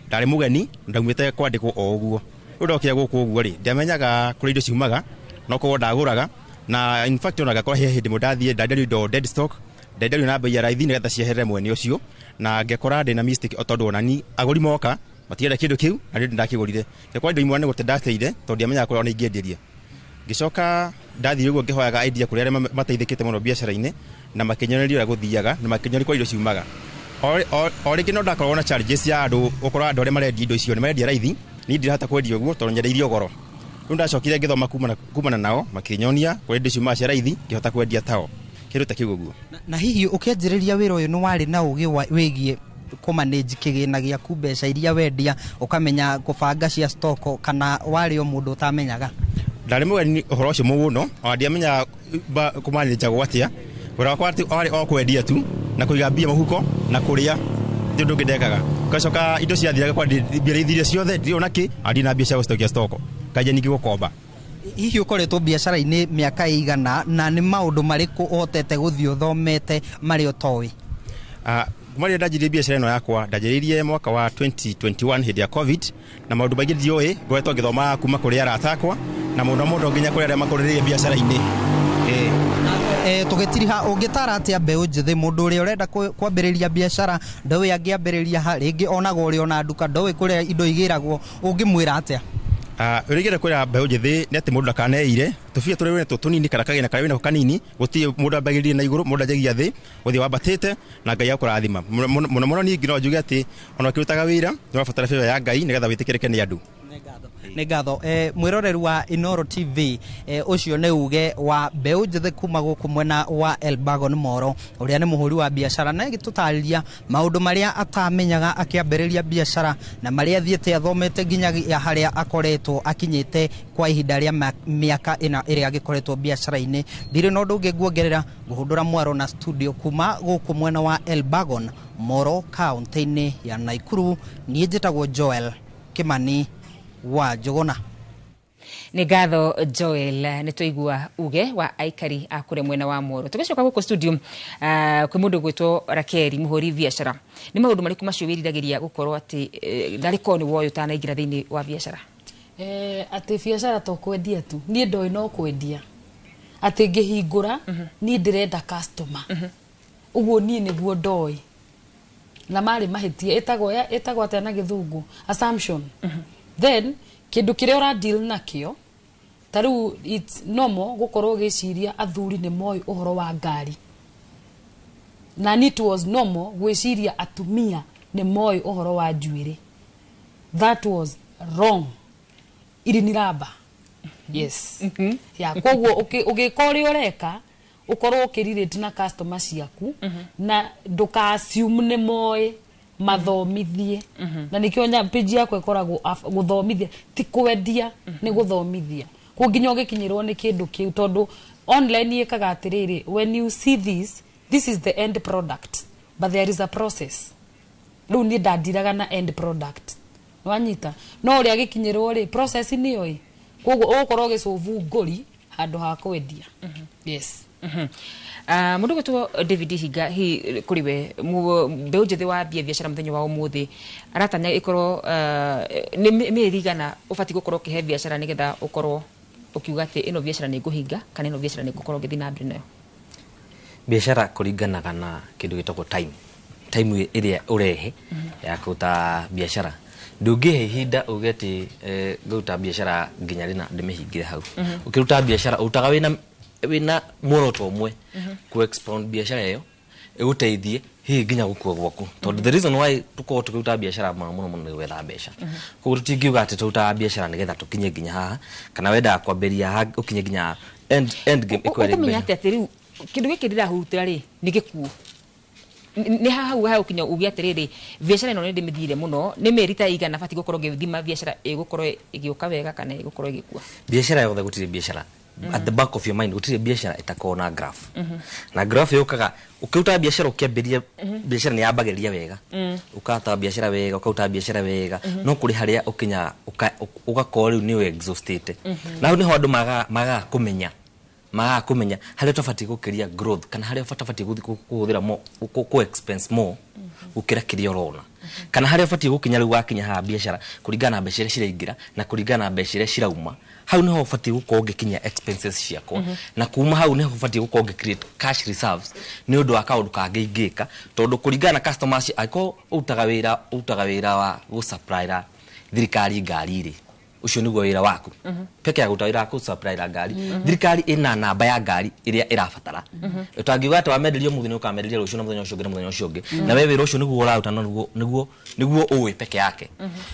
ndarĩ mũgeni ndaumĩte kwandĩkwo o ũguo. Rĩu ndokire gũkũ ũguo rĩ ndiamenyaga kũrĩa indo ciumaga no koguo ndagũraga, na in fact ona ngakora hĩndĩ ĩmwe ndathiĩ ndenderio indo dead stock, ndenderio na bei ya raithi nĩgetha cieherere mwene ũcio, na ngekora ndĩna mistake o tondũ onani agũri moka matienda kĩndũ kĩu na ndĩ ndakĩgũrire. Ngekora indo imwe nĩ gũte ndateire tondũ ndiamenyaga kũrĩa ona ingĩenderia. Ngĩcoka ndathiĩ ũguo ngĩhoyaga idea kũrĩa arĩa mateithĩkĩte mũno biacara-inĩ na makĩnyoneria ũrĩa gũthiaga na makĩnyonia kũrĩa indo ciumaga. O rĩngĩ no ndakorwo na challenges ya andũ ũkorwo andũ arĩa marendia indo icio nĩ marendia raithi, niĩ ndirahota kwendia ũguo tondũ nyenderio goro. Rĩu ndacokire ngĩthoma kumana nao makĩnyonia kũrĩa indo ciumaga cia raithi ngĩhota kwendia tao. Kĩndũ ta kĩu ũguo. Na hihi ũkĩanjĩrĩria wĩra ũyũ nĩ warĩ na ũgĩ wĩgiĩ kũmanage kĩgĩna gĩaku, mbeca iria wendia ũkamenya kũbanga cia stoko, kana warĩ o mũndũ ũtamenyaga? Ndarĩ mũgeni ũhoro ũcio mũno, ona ndiamenyaga kũmanage gwatia. Wĩra wakwa warĩ o kwendia tu na kũiga mbia mũhuko na kũrĩa ndĩ ũndũ ngĩndekaga. Ngacoka indo ciathiraga kwa mbia ithiria ciothe ndirĩ ona kĩ andi na mbia cia gũstokia stoko kaja ningĩ gũkomba. Hihi ũkoretwo biacara-inĩ mĩaka ĩigana na nĩ maũndũ marĩkũ ũhotete gũthiĩ ũthomete marĩ ũtoĩ? Kuma rĩrĩa ndanjirie biacara ĩno yakwa ndanjĩrĩirie mwaka wa 2021 hĩndĩ ya COVID, na maũndũ maingĩ ndiũĩ ngoretwo ngĩthoma kuma kũrĩ arata akwa na mũno nginya kũrĩ arĩa makũrĩrĩire biacara-inĩ. Tũgĩtiriha ũngĩtara atĩa mbeũ njĩthĩ, mũndũ ũrĩa ũrenda kwambĩrĩria biacara ndoĩ angĩambĩrĩria ha, rĩngĩ onaga ũrĩ ona nduka ndoĩ kũrĩa indo igĩragwo, ũngĩmwĩra atĩa? Ũrĩgĩre kwĩra mbeũ njĩthĩ nĩ atĩ mũndũ ndakaneire, tũbia tũrĩ wĩna tũnini kana kagĩna karĩ wĩna kanini, gũtirĩ mũndũ ambagĩrĩrie na igũrũ, mũndũ anjagia thĩ gũthiĩ wambatĩte na Ngai akũrathima. Mũno niĩ no njuge atĩ ona ũkĩrutaga wĩra nĩ ũrabatara favor ya Ngai nĩgetha wĩtĩkĩrĩke nĩ andũ. Nĩ ngatho. Mwĩroreri wa Inooro TV, ũcio nĩ uge wa mbeũ njĩthĩ kuma gũkũ mwena wa Elbagon Moro, ũrĩa nĩ mũhũri wa biacara na gĩtũtarĩria maũndũ marĩa atamenyaga akĩambĩrĩria biacara na marĩa athiĩte athomete nginya harĩa akoretwo akinyĩte kwa ihinda rĩa mĩaka ĩna ĩrĩa agĩkoretwo biacara-inĩ. Ndirĩ na ũndũ ũngĩ nguongerera, ngũhũndũra mwaro na studio kuma gũkũ mwena wa Elbagon Moro, kaunti-inĩ ya Naikuru. Niĩ njĩtagwo Joel Kimani wa Jogona. Nĩ ngatho Joel. Nĩ tũigua uge wa aikari a kũrĩa mwena wa Moro. Tũgĩcoka gũkũ studio kwĩ mũndũ gwĩtwo Rakeri, mũhũri biacara. Nĩ maũndũ marĩkũ macio wĩriragĩria gũkorwo atĩ ndarĩ korwo nĩ woĩ ũtanaingĩra thĩinĩ wa biacara? Atĩ biacara to kwendia tu, niĩ ndoĩ no kwendia. Atĩ ngĩhingũra niĩ ndĩrenda customer. Ũguo niĩ nĩguo ndoĩ. Na marĩ mahĩtia ĩtagwo atĩa na gĩthũngũ, assumption. Then kĩndũ kĩrĩa ũra deal nakĩo tarĩu it's normal gũkorwo gĩciria athuri nĩ moĩ ũhoro wa ngari, na it was normal gwĩciria atumia nĩ moĩ ũhoro wa njuĩrĩ. That was wrong. Iriniraba. Yes. Koguo ũgĩka ũrĩa ũreka ũkorwo ũkĩrirĩte na customer ciaku na ndũka assume nĩ moĩ, mathomithie. Na nikio page yako ĩkoragwo gũthomithia ti kwendia, nĩ gũthomithia. Kwa nginya ũgĩkinyĩrwo nĩ kĩndũ kĩu tondũ online yekaga atĩrĩrĩ, when you see this is the end product but there is a process. Rĩu niĩ ndandiraga na end product. wanyita no uri agikinyirwo ri process ni oi koguo ukorwo gicuvu ngori handu ha kwendia yes mundu gwetwo David Higa hi kuri we Mbeũ Njĩthĩ wa biashara muthenya wa umuthi aratanya ikorwo ni mirigana ubati gukorwo kihe biashara nigetha ukorwo ukiuga ati ino biashara ni nguhinga kana ino biashara ni gukorwo githina mbere nayo biashara kuringanaga na kindu gitagwo time iria urehe ya kuta biashara ndungihe hinda ugeti guta biashara nginya rina ndimihingire hau ukiruta biashara utaga wina muoroto umwe ku expand biashara iyo iguteithie hi nginya gukua gwaku tondu the reason why tuko tukiruta biashara muno ni wetha mbeca koguo tutingiuga ati turuta biashara nigetha tukinye nginya haha kana wenda kwamberia ukinye nginya end game ikwere mbeca ati riu kindu giki ndirahutira ri ni gikuo ni hau kinya ugi atiriri biashara ino ni ndimithire muno ni merita igana fati gukorwo ngithima biashara igukorwo igioka wega kana igukorwo igikua biashara yothe gutire biashara at the back of your mind gutire biashara itakorwo na graph na graph yukaga ukiruta biashara ukiambiria biashara ni yambagiriria wega ukata biashara wega ukauta biashara wega no kuri haria ukinya ugakorwo riu ni exhausted na ni hondu maga kumenya haria tofati gukiria growth kana haria tofati guthira mo ku expense more ukira kiria rona kana haria fati gukinya riu wakinya ha biashara kuringana na mbeca ciraingira na kuringana na mbeca cirauma hau niho fati gukorwo ngikinya expenses ciakwa na kuma hau niho fati gukorwo create cash reserves ni undu wa kaundu kangĩingĩka tondu kuringana na customers aiko utaga wira wa gu supplier thirikari ngari ri ucio niguo wira waku peke ya gutawira ku supplier ngari thirikari ina namba ya ngari iria irabatara utangiuga ati wamenderio muthenya ukamenderia rucio na muthenya ucio ngire muthenya ucio ngi na wewe wira ucio niguo urauta niguo uwe peke yake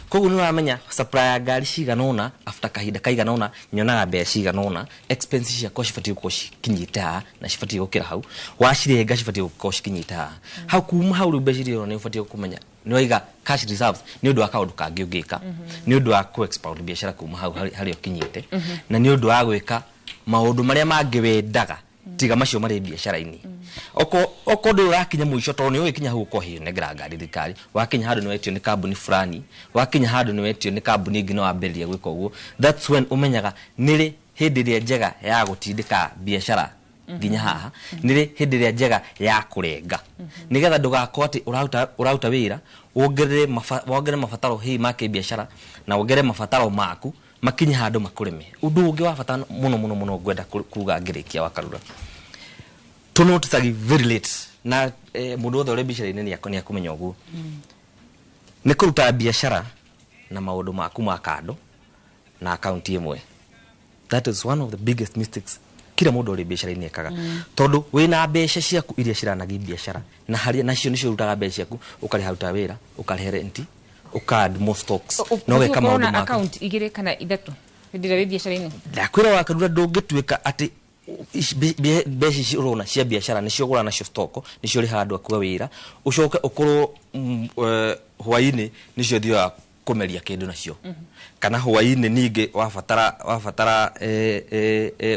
koguo ni uramenya supplier ngari ciganona after kahinda kaiganona nyonaga mbeca ciganona expenses cia cifati gukorwo cikinyite ha na cifati gukira hau wacirenga cifati gukorwo cikinyite ha hau kuma hau ru mbeca irio ni ufati kumenya ni waiga cash reserves ni undu wa kaundu kangiungika ni undu wa ku expand biashara kuma hau hari ukinyite na ni undu wa gwika maundu maria mangiwendaga tiga macio mari biashara-ini oko ndu urakinya muico to ni ukinya hau uko hiyo negera ngari thikari wakinya handu ni wetio ni kambuni fulani wakinya handu ni wetio ni kambuni ngino wamberia gwika uguo that's when umenyaga niri hindi ria njega ya gutindika biashara nginya haha niri hindi ria njega ya kurenga nigetha ndugakwo ati urauta wira wongerere mabataro hi make biashara na wongere mabataro maku makinya handu makureme undu ungi wa bata muno ngwenda kuga ngirikia wakarura to notice very late na mundu othe uri biashara-ini ni akumenya uguo ni kuruta biashara na maundu maku makando na account imwe that is one of the biggest mistakes kila mundu uri biashara-ini ekaga tondu wina mbeca ciaku iria ciranagi biashara na haria nacio nicio rutaga mbeca ciaku ukariha ruta wira ukariha rent ukad more stocks no weka maundu maku account igire kana ithatu ndira biashara-ini ndakwira wakarura ndungituika ati mbeca ici urona cia biashara nicio gura nacio stock nicio ri handu akuwa wira ucoke ukorwo hwaini nicio thio kumeria kindu nacio kana hwaini ninge wafatara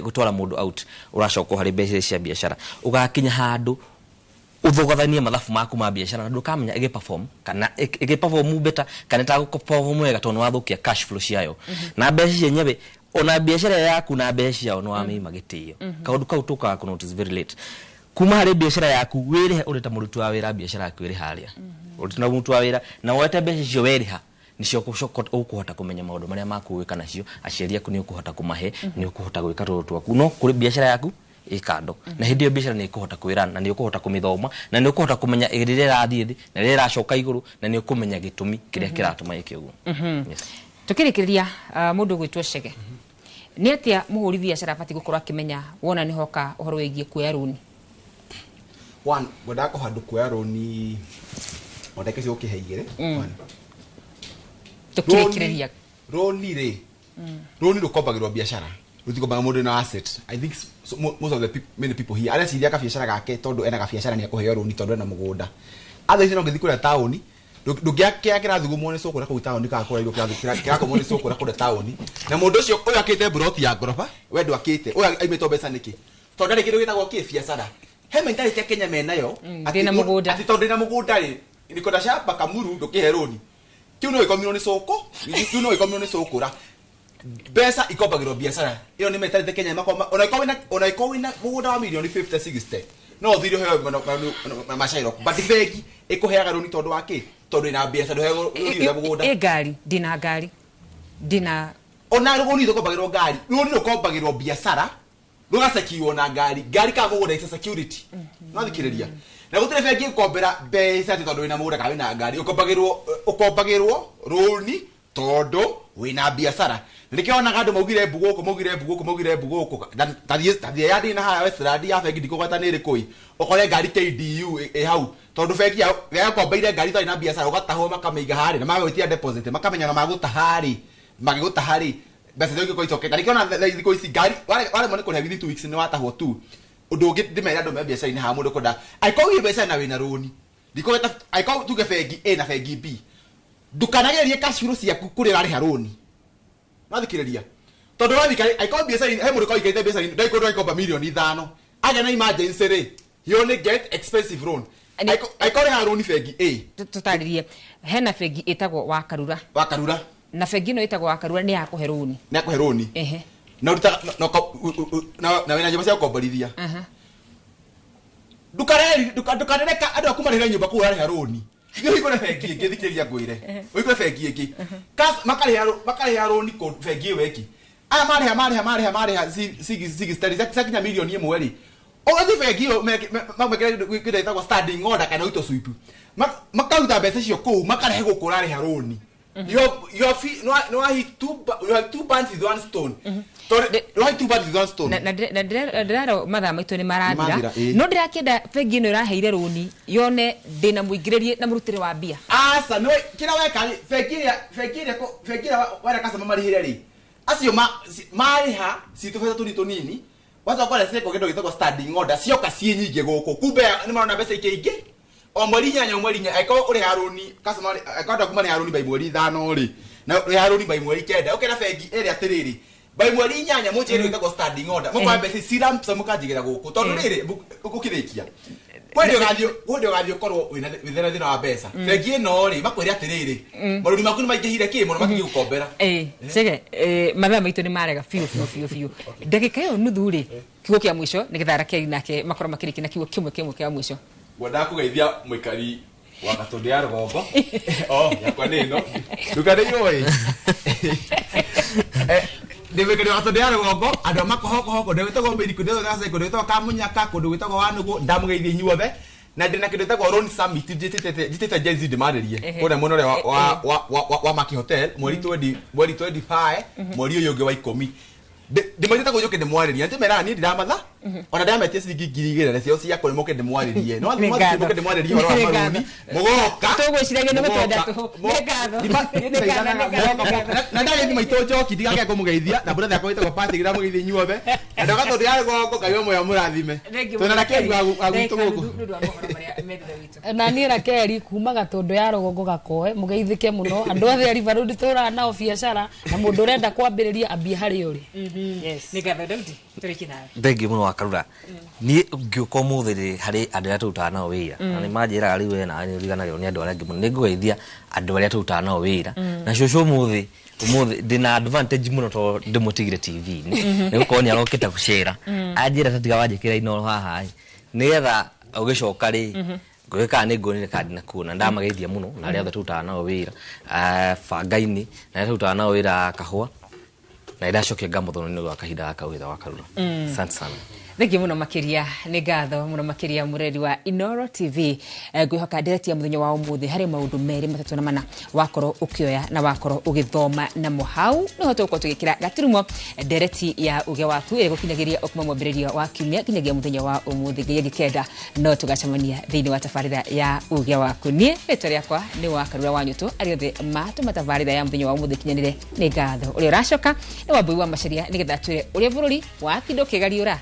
gutwara mundu out uracoka hari mbeca cia biashara ugakinya handu uthogathanie mathafu maku ma biashara na ndukamenya ige perform kana ige perform better kana ta perform wega tondu wathukia cash flow ciayo na mbeca yenyewe ona biashara yaku na mbeca ciao no wamima gitio kaundu kau tuka ku notice very late kuma hari biashara yaku wirihe urita murutu wa wira biashara yaku iri haria urita murutu wa wira na wete mbeca cio wiriha nicio ukuhota kumenya maundu maria makuwika nacio aciari aku ni ukuhota kumahe ni ukuhota gwika rutu waku no kuri biashara yaku ikando na hindi yo biashara ni ikuhota kwirana na ni ukuhota kumithoma na ni ukuhota kumenya irire rathie thi na rira coka iguru na ni ukumenya gitumi kiria kiratuma iki uguo tukirikiria mundu gwitwo Chege ni atia muhuri biashara fati gukorwo akimenya wona ni hoka uhoro wigie kuoya runi one godako handu kuoya runi ondeke cio kiheigire tukirikiria runi ri runi rukombagirwo biashara rutikombaga mundu na asset I think most of the many people here arĩa ciria ka biashara gake tondu ena ka biashara ni akuheo runi tondu ena mugunda atha ici no ngithi kuria tauni ndugiakia kirathugumwo ni soko na ku tauni ka kura igo kirakomwo ni soko na kuria tauni na mundu ucio uyu akite broti ya ngoroba we ndu akite uyu aimito mbeca niki tondu ari kindu gitagwo biashara he mentality Kenya menayo ati na mugunda ati tondu na mugunda ri niko na shamba kamuru ndukihe runi kiu no ikomino ni soko kiu no ikomino ni sokora Mbeca ikombagirwo biashara iyo ni metarite Kenya makoma ona ikowina mugunda wa milioni 50 60 no thiri heo mashairo but begi ikuheaga runi tondu waki tondu ina biashara ndohego uriwe mugunda ngari dina ona runi ikombagirwo ngari runi ikombagirwo biashara rugasekiwo na ngari ka mugunda isa security no thikiriria na gutire begi ikombera mbeca tondu ina mugunda kana ina ngari ukombagirwo runi tondu wina biashara Nikiona gadu mogire buguko tathie yadi na ha Westland ya fegi dikogata nere koi okore ngari KDU hau tondu fegi ya kombeire ngari to ina biashara ugataho makameiga hari na magwitia deposit makamenya na magiguta hari besa dogi ko itoke nikiona thiko isi ngari wale mone ko heavy 2 weeks ni wataho tu undu ngi ndimera ndo me biashara ina ha mundu koda aiko biashara na wina runi dikogata aiko tuge fegi A na fegi B ndukanagerie kashuru ciaku kuri rari haruni Nathikiriria. Tondu wathikari aiko biashara he muri ko ikaite biashara ndaiko ndo milioni 5. Aga na emergency ri. You only get expensive loan. Aiko ri haruni fegi A. Tutaririe. Hena fegi itagwo wa Karura. Na fegi no itagwo wa Karura ni yakuhe runi. Ni yakuhe runi. Ehe. Na uruta na wena njuma cia komborithia. Dukareka andu akumarira nyumba ku rari haruni. Ndio iko na fegi ngithikiriria ngwire. Uiko fegi iki. Kas makare roni ko fegi weki. Aya mareha sigi study zakinya milioni 1 ri. Ogathi fegi mamekere kwita kwa standing order kana uito sweep. Makauta mbeca cio ku makarehe gukura ri haroni. Your fee no I hit two bands with one stone. Right two bands with one stone. Na ndira matha maitu ni marathira. No ndirakenda fegi no iraheire runi yone ndina muingiririe na murutire wa bia. Asa no kira weka fegi wale kasa marihire ri. Acio mariha situfeta tunini. Watu kwa seko kidogo kitoko standing order sioka sie nyingi guku. Kumbe ni marona pesa ikingi. O mweri nyanya aiko uri haruni customer akwenda kuma ni haruni by mweri 5 ri na uri haruni by mweri 9 ukira fegi eri atiriri by mweri nyanya mujeri witako standing order mukwa mbese siram samukajigira guku tondu riri ukirikia kwendio gathio korwo withera thina wa mbeca fegi no ri makwiri atiriri maruni maku ni maingihire ki muno makingi gukombera sege mathaa maitu ni marega fiu ndagika yo nuthu ri kigo kia mwisho ni githara kia nake makoro makiriki na kigo kimwe kia mwisho Wada kugeithia mwikari wa Gatundu ya Rugongo. Yakwa nino. Ndukane yoi. Ndivekere wa Gatundu ya Rugongo, andu makohoko ndewetagwo mbiriku ndewetagwo Kamunyaka kundu gwitagwo Wanugu ndamugeithia inyuothe. Na ndina kindu gitagwo Ron Summit jitete Jay-Z ndimaririe. Kone muno wa Maki Hotel mweri 25 mweri uyu ungi wa 10. Ndimajita kujuke ndimwaririe ntimera ni ndiramatha ona ndametie ciringi 2000 cio cia kuri muke ndimwaririe no athimwa muke ndimwaririe horo wa maruni mugoka tugwiciragia ni mutwenda tu na ndage ni maito njoki ndigake kumugeithia na brother yakwa itagwo Patrick ndamugeithia inyuothe na ndagato ndiare goko kayo moyo murathime tuna na keri agwitu guku na ni rakeri kuma Gatundu ya Rugongo gakoe mugeithike muno andu othe ari barundi tura nao biashara na mundu urenda kwambiriria ambia hari uri yes ni gatho dauti turikina Thengi muno wa Karura ni ngiuko muthiri hari andu aria turutaga nao wira na ni manjira ari we na ni uriganario ni andu aria ngi muno ningugeithia andu aria turutaga nao wira na shosho muthi ndina advantage muno to ndimutigire TV ni gukorwo ni arokita gucera anjira tatiga wanjikira ino haha nigetha ugicoka ri gwika ni ngonire kandi na kuona ndamageithia muno na aria turutaga nao wira bangaini na aria turutaga nao wira kahua na iracokia ngamuthono ni gwa kahinda gaka witha wa Karura. Asante sana. Thengi muno makiria ni gatho muno makiria muredi wa Inoro TV ngwihoka ndireti ya muthenya wa umuthi hari maundu meri matatu na mana wakoro ukioya na wakoro ugithoma na muhau no hoto tugikira gatirumo ndireti ya uge waku ire gukinyagiria okuma mwambiririo wa kiumia kinyagia muthenya wa umuthi nginya gikenda no tugacamania thiini wa tafarida ya uge waku nie rĩtwa rĩakwa ni wa Karura wanyuto ariothe matuma tafarida ya muthenya wa umuthi kinyanire ni gatho uri uracoka ni wambui wa macaria ni getha twire uri bururi wa kindo kigariura